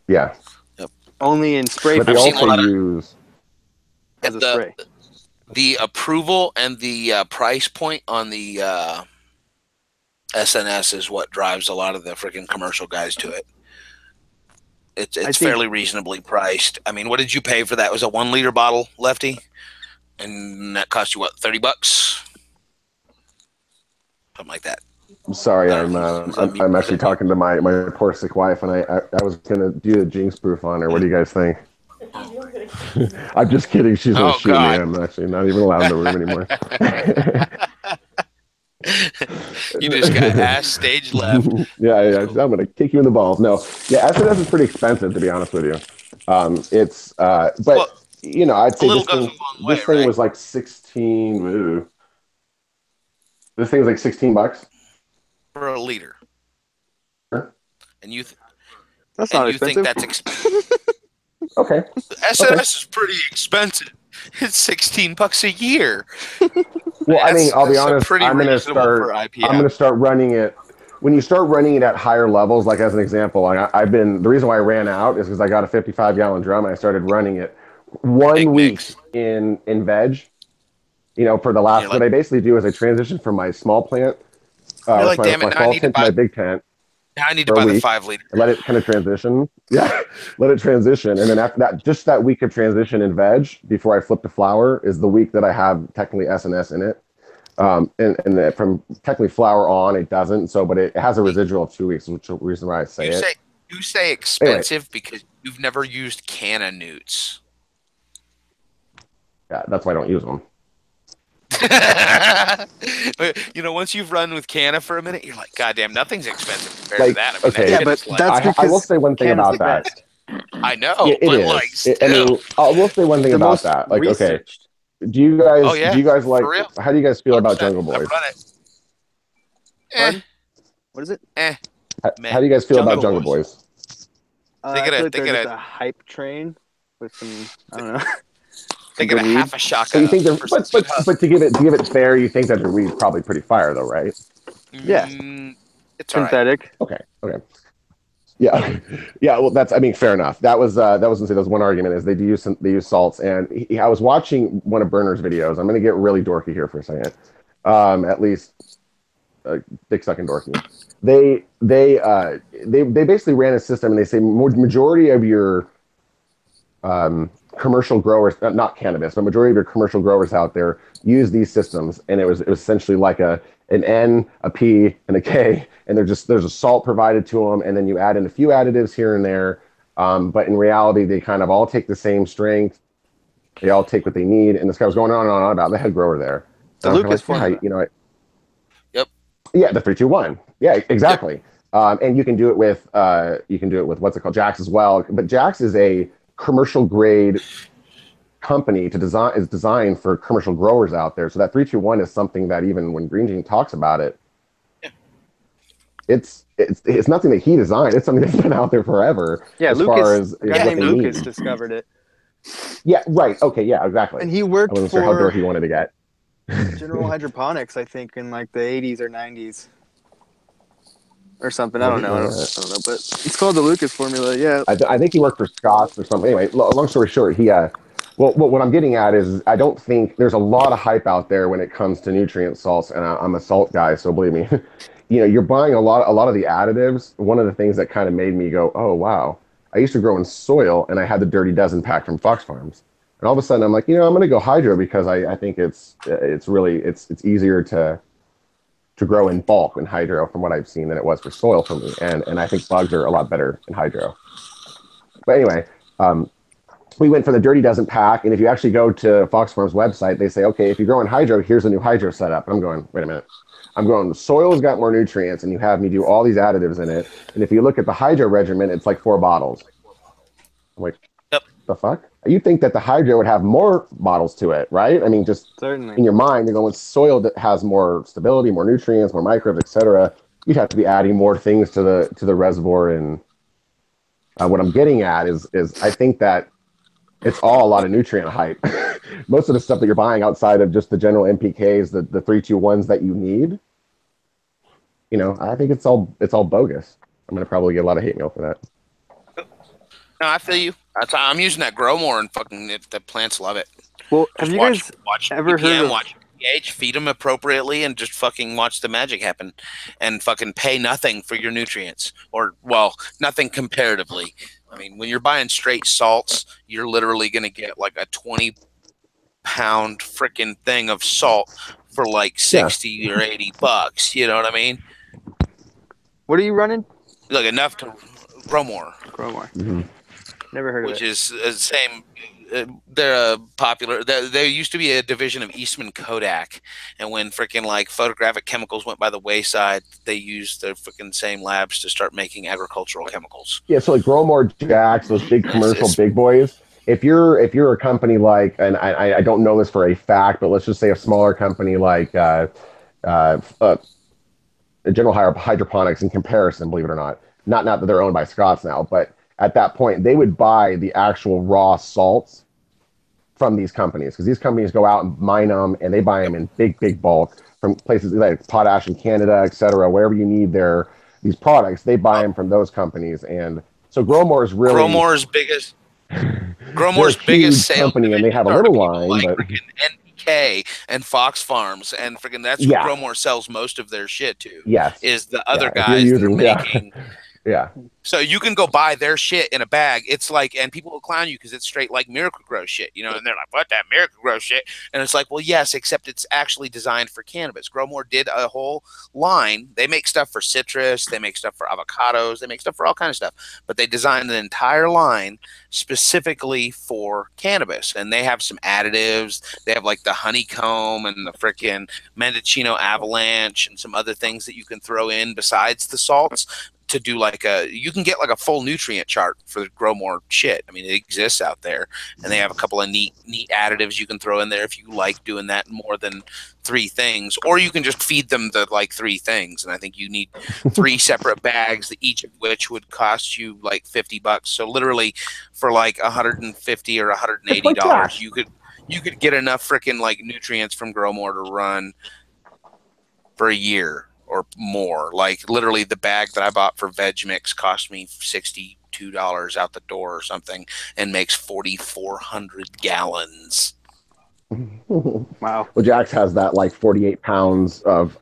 B: Yeah.
A: Yep.
C: Only in spray.
B: But they also use
C: as a spray.
A: The approval and the price point on the SNS is what drives a lot of the freaking commercial guys to it. It's fairly reasonably priced. I mean, what did you pay for that? It was a 1 liter bottle, Lefty, and that cost you what, $30? Something like that.
B: I'm sorry, I'm actually talking to my poor sick wife, and I was gonna do the jinx proof on her. What do you guys think? I'm just kidding. She's gonna
A: Oh,
B: shoot me.
A: God.
B: I'm actually not even allowed in the room anymore.
A: You just got ass stage left.
B: Yeah, I'm gonna kick you in the balls. No, yeah, SNS is pretty expensive to be honest with you. But
A: Well,
B: you know, I'd
A: a
B: say
A: little goes a long way,
B: this thing
A: right?
B: was like 16. Ooh. This thing was like $16.
A: For a liter.
B: Sure.
A: And you
C: That's not
A: think
C: expensive.
A: that's expensive?
B: Okay.
A: SNS is pretty expensive. It's $16 a year.
B: Well, I mean, I'll be
A: That's
B: honest.
A: pretty reasonable for IPM.
B: I'm gonna start running it. When you start running it at higher levels, like as an example, the reason why I ran out is because I got a 55-gallon drum and I started running it
A: Big
B: 1 week
A: mix.
B: in veg. You know, for the last,
A: You're
B: what
A: like,
B: I basically do is I transition from my small plant,
A: you're
B: or
A: like, damn it,
B: my small tent to my big tent
A: now I need to
B: for a
A: buy the
B: week.
A: 5 liter.
B: And let it kind of transition. Yeah, let it transition. And then after that, just that week of transition in veg before I flip to flower is the week that I have technically SNS in it. And from technically flower on, it doesn't. So, but it has a residual of 2 weeks, which is the reason why I say it.
A: You say expensive because you've never used Canna newts.
B: Yeah, that's why I don't use them.
A: You know, once you've run with Canna for a minute, you're like, God damn, nothing's expensive compared to that. I mean,
B: okay.
A: that
C: Yeah,
A: shit
C: but
A: is like,
C: that's
B: I will
C: because
B: say one thing
C: Canada's
B: about
C: the
B: that.
C: best.
A: I know,
B: Yeah, it
A: but
B: is.
A: like, still.
B: I mean, I will say one thing
C: The
B: about
C: most
B: that. Like, okay,
C: researched.
B: do you guys
A: Oh, yeah,
B: like?
A: for real.
B: How do you guys feel about
A: 100%.
B: Jungle
A: I've
B: Boys?
A: run it.
C: Pardon? What is it?
B: How do you guys feel about Jungle Boys?
C: I feel like they're just a hype train with some, I don't know.
A: They get a
C: weed.
A: half a shaka.
B: So you think they're, but to give it fair, you think that their weed's probably pretty fire though, right?
C: Yeah.
A: It's all right.
C: Synthetic.
B: Okay. Yeah, yeah. Well, I mean, fair enough. That was one argument is they use salts, and I was watching one of Burner's videos. I'm going to get really dorky here for a second, at least dick sucking dorky. They basically ran a system, and they say majority of your commercial growers, not cannabis, but majority of your commercial growers out there use these systems, and it was essentially like an N, a P, and a K, and there's a salt provided to them, and then you add in a few additives here and there, but in reality, they kind of all take the same strength. They all take what they need, and this guy was going on and on about the head grower there.
C: The Lucas formula.
A: Yep.
B: Yeah, the 3-2-1. Yeah, exactly. Yep. And you can do it with what's it called, Jax as well. But Jax is a commercial grade company is designed for commercial growers out there. So that 3-2-1 is something that even when Green Gene talks about it, yeah, it's nothing that he designed. It's something that's been out there forever.
C: Yeah,
B: as
C: Lucas,
B: far as
C: a guy named Lucas
B: need.
C: discovered it.
B: Yeah, right. Okay, yeah, exactly.
C: And he worked
B: I wasn't sure how dorky he wanted to get.
C: General Hydroponics, I think, in like the 80s or 90s. Or something. I don't know, but it's called the Lucas formula. Yeah,
B: I think he worked for Scott's or something. Anyway, long story short, what I'm getting at is I don't think there's a lot of hype out there when it comes to nutrient salts, and I'm a salt guy, so believe me, you're buying a lot of the additives. One of the things that kind of made me go, oh wow, I used to grow in soil, and I had the Dirty Dozen pack from Fox Farms, and all of a sudden I'm like, I'm going to go hydro because I think it's easier to grow in bulk in hydro from what I've seen than it was for soil for me. And I think bugs are a lot better in hydro. But anyway, we went for the Dirty Dozen pack. And if you actually go to Fox Farms website, they say, okay, if you grow in hydro, here's a new hydro setup. I'm going, wait a minute. I'm going, the soil's got more nutrients and you have me do all these additives in it. And if you look at the hydro regimen, it's like 4 bottles. I'm like,
A: yep.
B: The fuck? You think that the hydro would have more bottles to it, right? I mean, just
C: certainly
B: in your mind, you're going with soil that has more stability, more nutrients, more microbes, etc. You'd have to be adding more things to the reservoir. And what I'm getting at is I think that it's all a lot of nutrient hype. Most of the stuff that you're buying outside of just the general NPKs, the 3-2-1s that you need, I think it's all bogus. I'm gonna probably get a lot of hate mail for that.
A: No, I feel you. I'm using that Grow More, and fucking the plants love it.
C: Well, have you guys ever heard of
A: watch pH, feed them appropriately, and just fucking watch the magic happen, and fucking pay nothing for your nutrients, or nothing comparatively. I mean, when you're buying straight salts, you're literally gonna get like a 20-pound freaking thing of salt for like 60 or $80. You know what I mean?
C: What are you running?
A: Like enough to Grow More.
C: Grow More.
B: Mm-hmm.
C: Never heard of it.
A: Which is the same they're popular. There used to be a division of Eastman Kodak, and when freaking like photographic chemicals went by the wayside, they used the freaking same labs to start making agricultural chemicals.
B: Yeah, so like Growmore, Jacks, those big commercial
A: It's
B: big boys. If you're a company like, and I don't know this for a fact, but let's just say a smaller company like uh, uh, General Hydroponics in comparison, believe it or not. Not that they're owned by Scotts now, but at that point, they would buy the actual raw salts from these companies because these companies go out and mine them and they buy them in big bulk from places like Potash in Canada, et cetera, wherever you need these products, they buy them from those companies. And so Growmore is really
A: Growmore's biggest
B: they're a
A: Growmore's biggest
B: huge
A: sales
B: company and they have
A: divisions
B: a
A: are to
B: little
A: people
B: line,
A: like
B: but
A: freaking NBK and Fox Farms, and freaking that's who
B: yeah,
A: Growmore sells most of their shit to.
B: yes,
A: Is the
B: yeah.
A: other
B: If you're
A: guys that are
B: using, yeah,
A: making.
B: yeah,
A: So you can go buy their shit in a bag. It's like, and people will clown you because it's straight like Miracle Grow shit, you know. And they're like, "What, that Miracle Grow shit?" And it's like, well, yes, except it's actually designed for cannabis. Growmore did a whole line. They make stuff for citrus. They make stuff for avocados. They make stuff for all kinds of stuff. But they designed an entire line specifically for cannabis. And they have some additives. They have like the honeycomb and the freaking Mendocino avalanche and some other things that you can throw in besides the salts to do like you can get like a full nutrient chart for the Growmore shit. I mean, it exists out there, and they have a couple of neat additives you can throw in there if you like doing that more than 3 things, or you can just feed them the like 3 things. And I think you need 3 separate bags, each of which would cost you like $50. So literally for like $150 or $180, you could get enough freaking like nutrients from Growmore to run for a year or more. Like literally the bag that I bought for veg mix cost me $62 out the door or something and makes 4,400 gallons.
C: Wow.
B: Well, Jax has that like 48 pounds of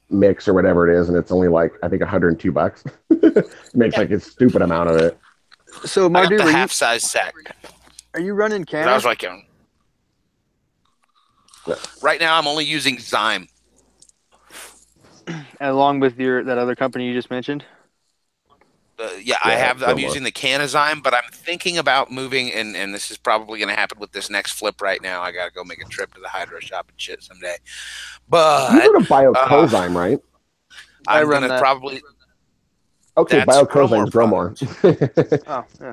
B: mix or whatever it is, and it's only like I think $102. It makes like a stupid amount of it.
C: So
A: I got the
C: Mardoober,
A: half size sack.
C: are you running
A: But I
C: Canada?
A: was like, right now I'm only using Zyme.
C: Along with that other company you just mentioned?
A: Yeah, I'm using the Canazyme, but I'm thinking about moving, and this is probably going to happen with this next flip right now. I got to go make a trip to the hydro shop and shit someday. But
B: You heard of Biocozyme, right?
A: I'm going to probably.
B: Okay,
A: That's
B: Biocozyme's Growmore.
C: Oh, yeah.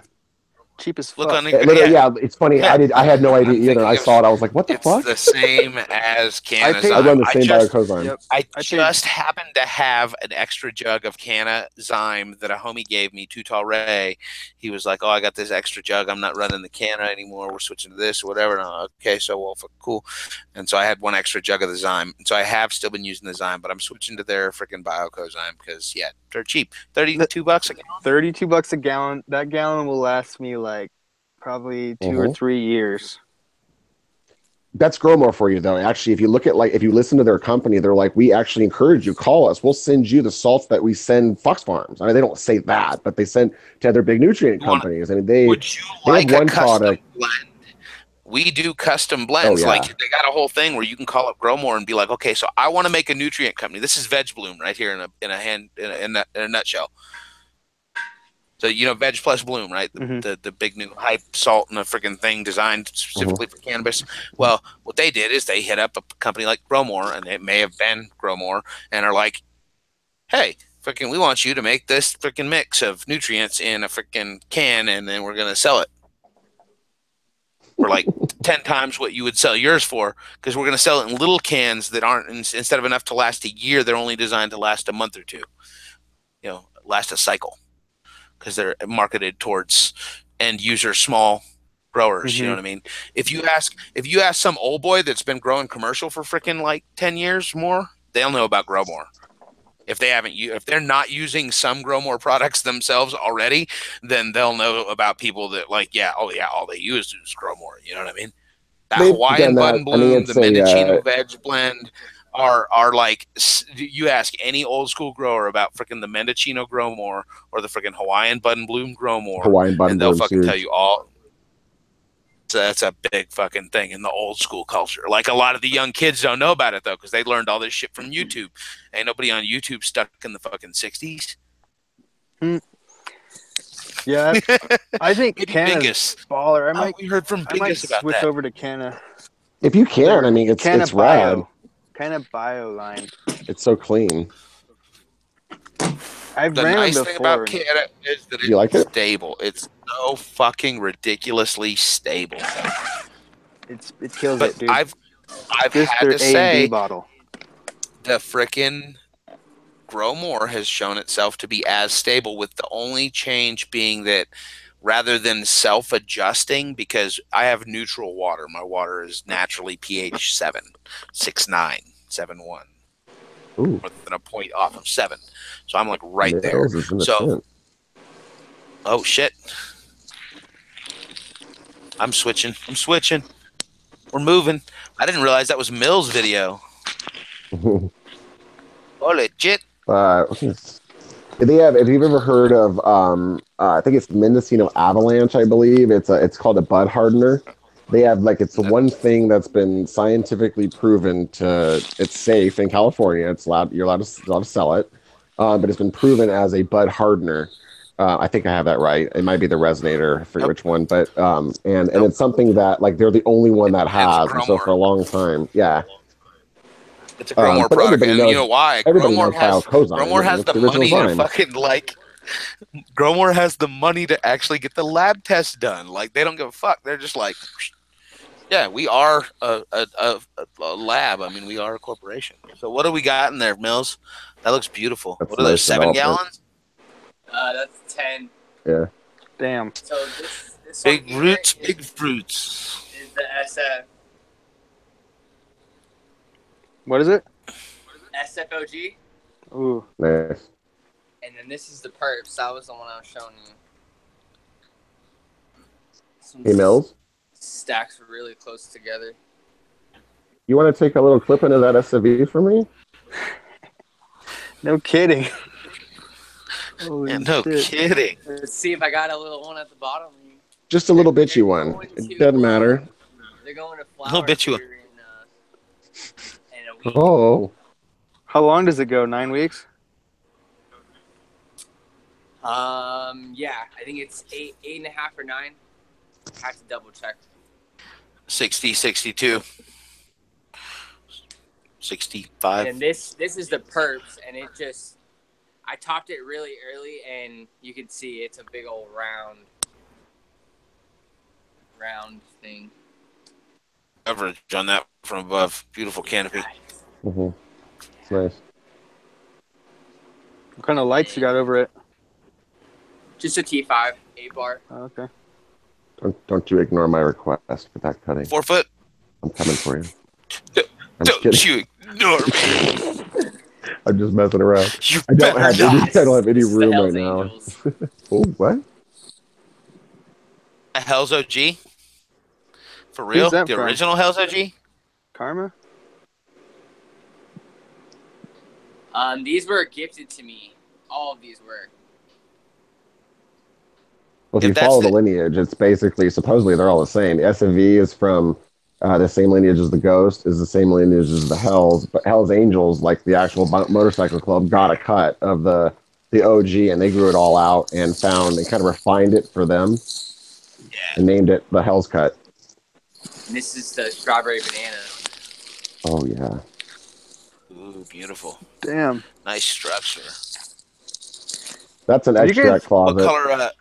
C: Cheap as
A: Look
C: fuck.
A: on the,
B: Yeah, it's funny.
A: Yeah.
B: I had no idea
A: I'm
B: either. I
A: thinking
B: saw it. I was like, what the fuck?
A: It's the same as Canazyme.
B: I run the same Biocozyme.
C: Yep.
A: I just happened to have an extra jug of Canazyme that a homie gave me, Too Tall Ray. He was like, "Oh, I got this extra jug. I'm not running the Cana anymore. We're switching to this or whatever." And I'm like, okay, so well, cool. And so I had one extra jug of the Zyme. And so I have still been using the Zyme, but I'm switching to their freaking Biocozyme because yeah, they're cheap. $32 a gallon.
C: $32 a gallon. That gallon will last me like probably 2 or 3 years.
B: That's Growmore for you, though. Actually, if you look at if you listen to their company, they're like, we actually encourage you, call us. We'll send you the salts that we send Fox Farms. I mean, they don't say that, but they send to other big nutrient companies. I mean,
A: would you like
B: have one
A: a custom
B: product.
A: blend? We do custom blends.
B: Oh, yeah.
A: Like they got a whole thing where you can call up Growmore and be like, okay, so I want to make a nutrient company. This is Veg Bloom right here in a nutshell. So Veg Plus Bloom, right? The big new hype salt and a freaking thing designed specifically for cannabis. Well, what they did is they hit up a company like Growmore, and it may have been Growmore, and are like, "Hey, freaking, we want you to make this freaking mix of nutrients in a freaking can, and then we're gonna sell it for like 10 times what you would sell yours for, because we're gonna sell it in little cans that aren't instead of enough to last a year, they're only designed to last a month or two. Last a cycle." Because they're marketed towards end user small growers. You know what I mean? If you ask some old boy that's been growing commercial for freaking like 10 years more, they'll know about Growmore. If they're not using some Growmore products themselves already, then they'll know about people that all they use is Growmore. You know what I mean? That Hawaiian Bud and Bloom, the Mendocino Veg Blend are like, you ask any old school grower about freaking the Mendocino Growmore or the freaking Hawaiian Bud and Bloom Growmore, and they'll fucking tell you all. So that's a big fucking thing in the old school culture. Like a lot of the young kids don't know about it though, because they learned all this shit from YouTube. Ain't nobody on YouTube stuck in the fucking 60s.
C: Yeah, I think
A: Maybe
C: Canna's
A: Bingus.
C: baller.
A: We heard from
C: I might
A: Bingus about
C: switch
A: that.
C: over to Canna.
B: If you can, I mean,
C: Canna
B: it's rad.
C: Bio. Canna Bio line.
B: It's so clean.
C: I've
A: The
C: ran
A: nice
C: them
A: thing
C: before.
A: about Canada is that
B: You like
A: it's
B: it?
A: stable. It's so fucking ridiculously stable.
C: It kills
A: But
C: it, dude.
A: I've
C: Just
A: had
C: their
A: to
C: A and B
A: say
C: bottle.
A: the frickin' Grow More has shown itself to be as stable, with the only change being that rather than self-adjusting, because I have neutral water. My water is naturally pH 7, 6.9, 7.1.
B: Ooh,
A: More than a point off of 7. So I'm like right there.
B: Mills is in the
A: So,
B: tent.
A: oh shit. I'm switching. We're moving. I didn't realize that was Mill's video. Oh, legit.
B: They have. If you've ever heard of, I think it's Mendocino Avalanche, I believe it's called a bud hardener. They have like it's the one thing that's been scientifically proven to it's safe in California. It's allowed you're allowed to sell it, but it's been proven as a bud hardener. I think I have that right. It might be the resonator, I forget which one, but and it's something that like they're the only one that
A: It's
B: has, and so
A: Growmore.
B: for a long time, yeah.
A: It's a Growmore
B: But
A: product,
B: everybody
A: and
B: knows,
A: you know why?
B: everybody knows Biocozyme.
A: Growmore has
B: It's
A: the
B: the original
A: money to
B: Zyme.
A: fucking like. Growmore has the money to actually get the lab tests done. Like they don't give a fuck. They're just like, yeah, we are a lab. I mean, we are a corporation. So what do we got in there, Mills? That looks beautiful.
B: That's
A: What are those?
B: nice
A: 7
B: development.
A: gallons?
D: That's 10.
B: Yeah.
C: Damn.
D: So this
A: Big
D: one here
A: roots,
D: is-
A: big fruits.
D: is the SF.
C: What is it?
D: SFOG.
C: Ooh.
B: Nice.
D: And then this is the perps. That was the one I was showing you. Some
B: Hey, Mills,
D: stacks really close together.
B: you want to take a little clip into that SUV for me?
C: No kidding. Holy
A: Yeah, no
C: shit.
A: kidding.
D: Let's see if I got a little one at the bottom.
B: Just a little bitchy
D: They're
B: one.
D: going
B: It
D: to,
B: doesn't matter.
D: They're going to
A: Little
D: flower
A: bitchy one.
D: here in a week.
B: Oh,
C: How long does it go? 9 weeks?
D: Yeah, I think it's 8.5 or 9. I have to double check.
A: 60, 62. 65.
D: And this is the perps, and it just I topped it really early, and you can see it's a big old round thing.
A: Coverage on that from above. Beautiful canopy.
B: mm-hmm. It's nice.
C: What kind of lights you got over it?
D: Just a T5 8-bar.
C: Oh, okay.
B: Don't you ignore my request for that cutting.
A: 4 foot.
B: I'm coming for you. I'm
A: Don't
B: kidding.
A: you ignore me.
B: I'm just messing around.
A: You
B: I don't
A: better
B: have any,
A: not.
B: I don't have any
D: This is the
B: room right
D: Hells
B: now.
D: Angels.
B: Oh, what?
A: Hell's OG? For real?
C: Who's that
A: The
C: from?
A: original Hell's OG?
C: Karma?
D: These were gifted to me. All of these were.
B: Well, if
A: If
B: you
A: that's
B: follow the
A: the-
B: lineage, it's basically, supposedly they're all the same. The SMV is from the same lineage as the Ghost, is the same lineage as the Hells, but Hells Angels, like the actual motorcycle club, got a cut of the OG, and they grew it all out and found and kind of refined it for them and named it the Hell's Cut.
D: And this is the strawberry banana.
B: Oh, yeah.
A: Ooh, beautiful.
C: Damn.
A: Nice structure.
B: That's an
C: You
B: extract
C: guys-
B: closet.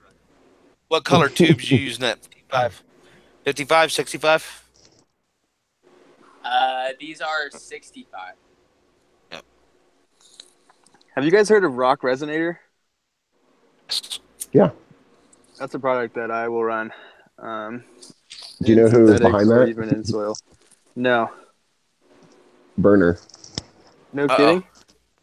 A: What color tubes you using that? 55? 55, 65?
D: These are 65.
C: Have you guys heard of Rock Resonator?
B: Yeah.
C: That's a product that I will run.
B: Do you know
C: in
B: who's
C: synthetics
B: behind
C: or
B: that?
C: even in soil. No.
B: Burner.
C: No
A: Uh-oh.
C: kidding?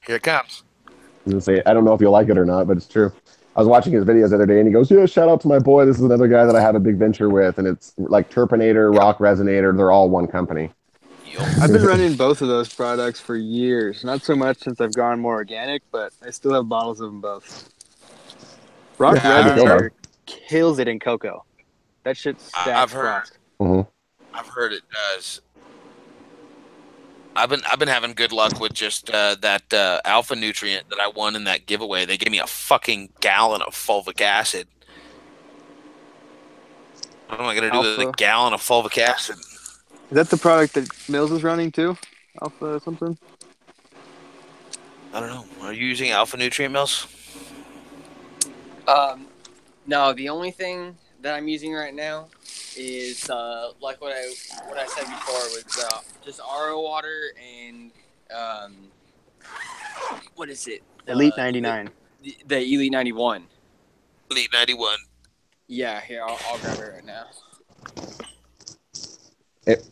A: Here it comes.
B: I was gonna say, I don't know if you'll like it or not, but it's true. I was watching his videos the other day, and he goes, "Yeah, shout out to my boy. This is another guy that I have a big venture with, and it's like Turpinator, Rock Resonator. They're all one company."
C: I've been running both of those products for years. Not so much since I've gone more organic, but I still have bottles of them both. Rock
B: Yeah, how do you feel about
C: Resonator kills it in cocoa. That shit stacks
A: I've heard.
C: frost.
A: I've heard it does. I've been having good luck with just that alpha nutrient that I won in that giveaway. They gave me a fucking gallon of fulvic acid, What am I gonna do with a
C: Alpha.
A: gallon of fulvic acid?
C: Is that the product that Mills is running too? Alpha something?
A: I don't know. Are you using Alpha Nutrient Mills?
D: No, the only thing that I'm using right now is like what I said before was just RO water and what is it?
C: Elite 99.
D: The Elite 91.
A: Elite 91.
D: Yeah, here I'll grab it right now.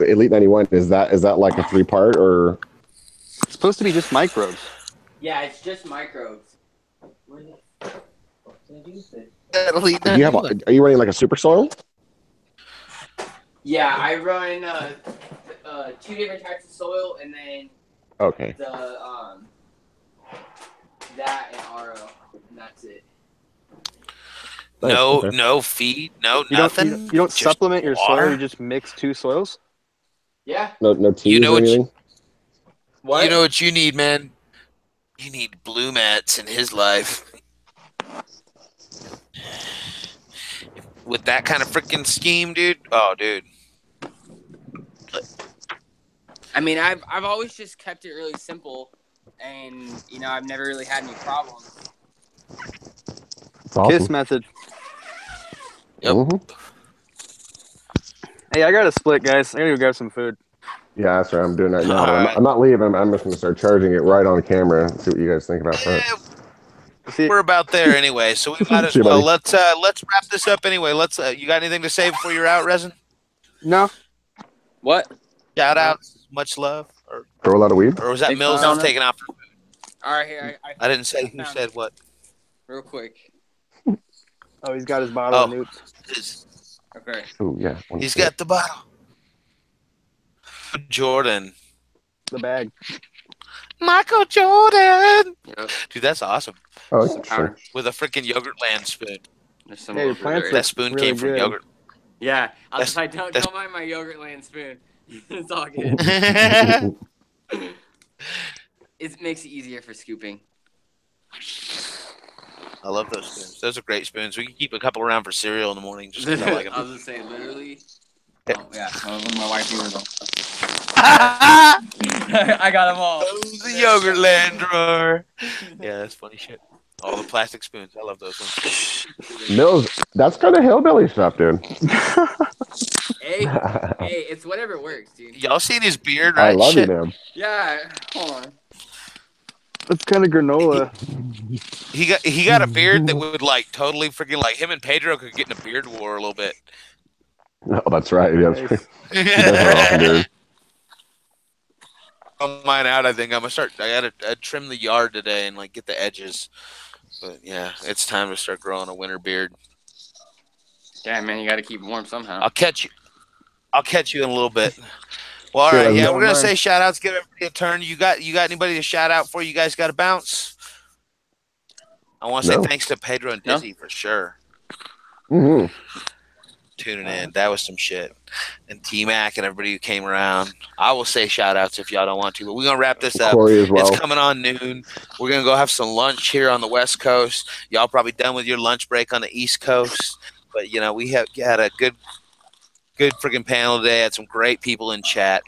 B: Elite 91, is that like a 3-part or?
C: It's supposed to be just microbes.
D: Yeah, it's just microbes.
A: Elite
B: Do you have? Are you running like a super soil?
D: Yeah, I run 2 different types of soil, and then
B: Okay.
D: that and RO, and that's it.
A: No,
B: Okay.
A: no feed, no
C: You
A: nothing.
C: don't
A: Just
C: supplement your
A: water?
C: soil. You just mix 2 soils.
D: Yeah.
B: No teas
A: know
B: or
A: what
B: anything.
D: What?
A: You know what you need, man? You need Blue Mats in his life. With that kind of freaking scheme, dude. Oh, dude.
D: I mean, I've always just kept it really simple, and I've never really had any problems.
B: It's awesome.
C: Kiss method.
A: Yep.
B: Mhm.
C: Hey, I got to split, guys. I gotta go grab some food.
B: Yeah, that's right. I'm doing that now.
A: All
B: But
A: right.
B: I'm not leaving. I'm just going to start charging it right on camera. See what you guys think about front.
C: See,
A: We're about there anyway, so we might as
B: See you,
A: well.
B: buddy.
A: Let's wrap this up anyway. You got anything to say before you're out, Resin?
C: no,
D: What?
A: Shout outs, much love,
B: Throw a lot of weed.
A: or was that
D: Thanks,
A: Mills
D: Donna.
A: was taking off?
D: All right, here
A: I didn't say who
D: found
A: said
D: it.
A: what.
D: Real quick.
C: oh, he's got his bottle of
A: Oh.
C: newts.
D: Okay.
B: Oh yeah.
A: He's got the bottle. Jordan.
C: The bag.
A: Michael Jordan.
D: Yep.
A: Dude, that's awesome.
B: Oh, that's interesting.
D: Powder.
A: With a freaking Yogurtland spoon.
D: There's some
C: Hey, your
D: over
C: plants
D: there.
A: That spoon
C: really
A: came from
C: good.
A: yogurt.
D: Yeah,
A: That's-
D: don't mind my Yogurtland spoon. It's all good. It makes it easier for scooping.
A: I love those spoons. Those are great spoons. We can keep a couple around for cereal in the morning. Just 'cause I like
D: I
A: them.
D: was gonna say literally. Oh yeah, my wife here though.
A: The
D: I got them all.
A: Yogurtland drawer. Yeah, that's funny shit. All the plastic spoons. I love those ones.
B: Mills, that's kind of hillbilly stuff, dude.
D: Hey, it's whatever works, dude.
A: Y'all seen his beard,
B: I
A: right?
B: love
A: Shit.
B: you, man.
D: Yeah, hold on.
C: That's kind of granola.
A: He got a beard that would like totally freaking like him and Pedro could get in a beard war a little bit.
B: Oh, that's right. Yeah, that's
C: Nice.
B: right. You guys are awesome, dude.
A: Mine out. I think I'm gonna start. I gotta trim the yard today and like get the edges. But yeah, it's time to start growing a winter beard.
D: Yeah, man, you got to keep it warm somehow.
A: I'll catch you in a little bit. Well, all
B: Sure,
A: right.
B: let's
A: Yeah,
B: go.
A: we're gonna say shout outs. Give everybody a turn. You got anybody to shout out for? You guys got to bounce. I want to
B: No.
A: say thanks to Pedro and
D: No.
A: Dizzy for sure
B: Hmm.
A: tuning in. That was some shit. And T Mac and everybody who came around. I will say shout outs if y'all don't want to, but we're gonna wrap this up.
B: Corey as well.
A: It's coming on noon. We're gonna go have some lunch here on the West Coast. Y'all probably done with your lunch break on the East Coast. But we had a good freaking panel today. Had some great people in chat.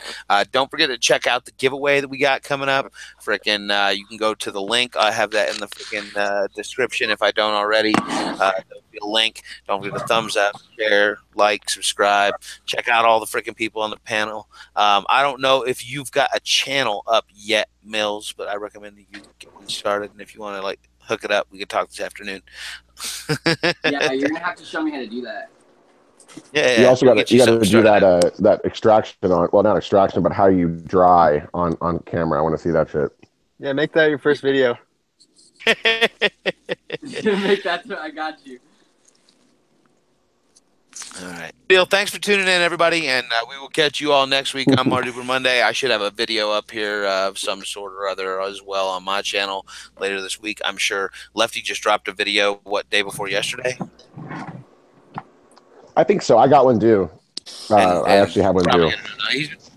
A: Don't forget to check out the giveaway that we got coming up. Freaking, you can go to the link. I have that in the freaking description if I don't already. There'll be a link. Don't forget to thumbs up, share, like, subscribe. Check out all the freaking people on the panel. I don't know if you've got a channel up yet, Mills, but I recommend that you get one started. And if you want to like hook it up, we can talk this afternoon.
D: Yeah, you're gonna have to show me how to do that.
A: Yeah,
B: You also
A: we'll
B: got
A: get
B: to
A: something
B: do
A: started.
B: that extraction on, well, not extraction, but how you dry on camera. I want to see that shit.
C: Yeah, make that your first video.
D: Make that. I got you.
A: All right. Bill, thanks for tuning in, everybody, and we will catch you all next week on Mardoober Monday. I should have a video up here of some sort or other as well on my channel later this week, I'm sure. Lefty just dropped a video, day before yesterday?
B: I think so. I got one due.
A: And
B: I actually have one due.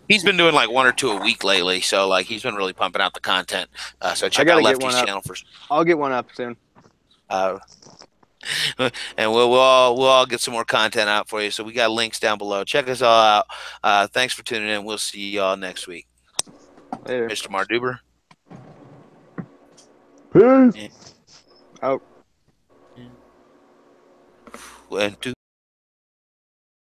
A: He's been doing like 1 or 2 a week lately, so like he's been really pumping out the content. So check
C: gotta
A: out
C: get one
A: Lefty's
C: up.
A: channel for.
C: I'll get one up soon.
A: And we'll all get some more content out for you. So we got links down below. Check us all out. Thanks for tuning in. We'll see y'all next week.
C: Later.
A: Mr. Mardoober.
B: Peace.
C: Out.
A: One, two.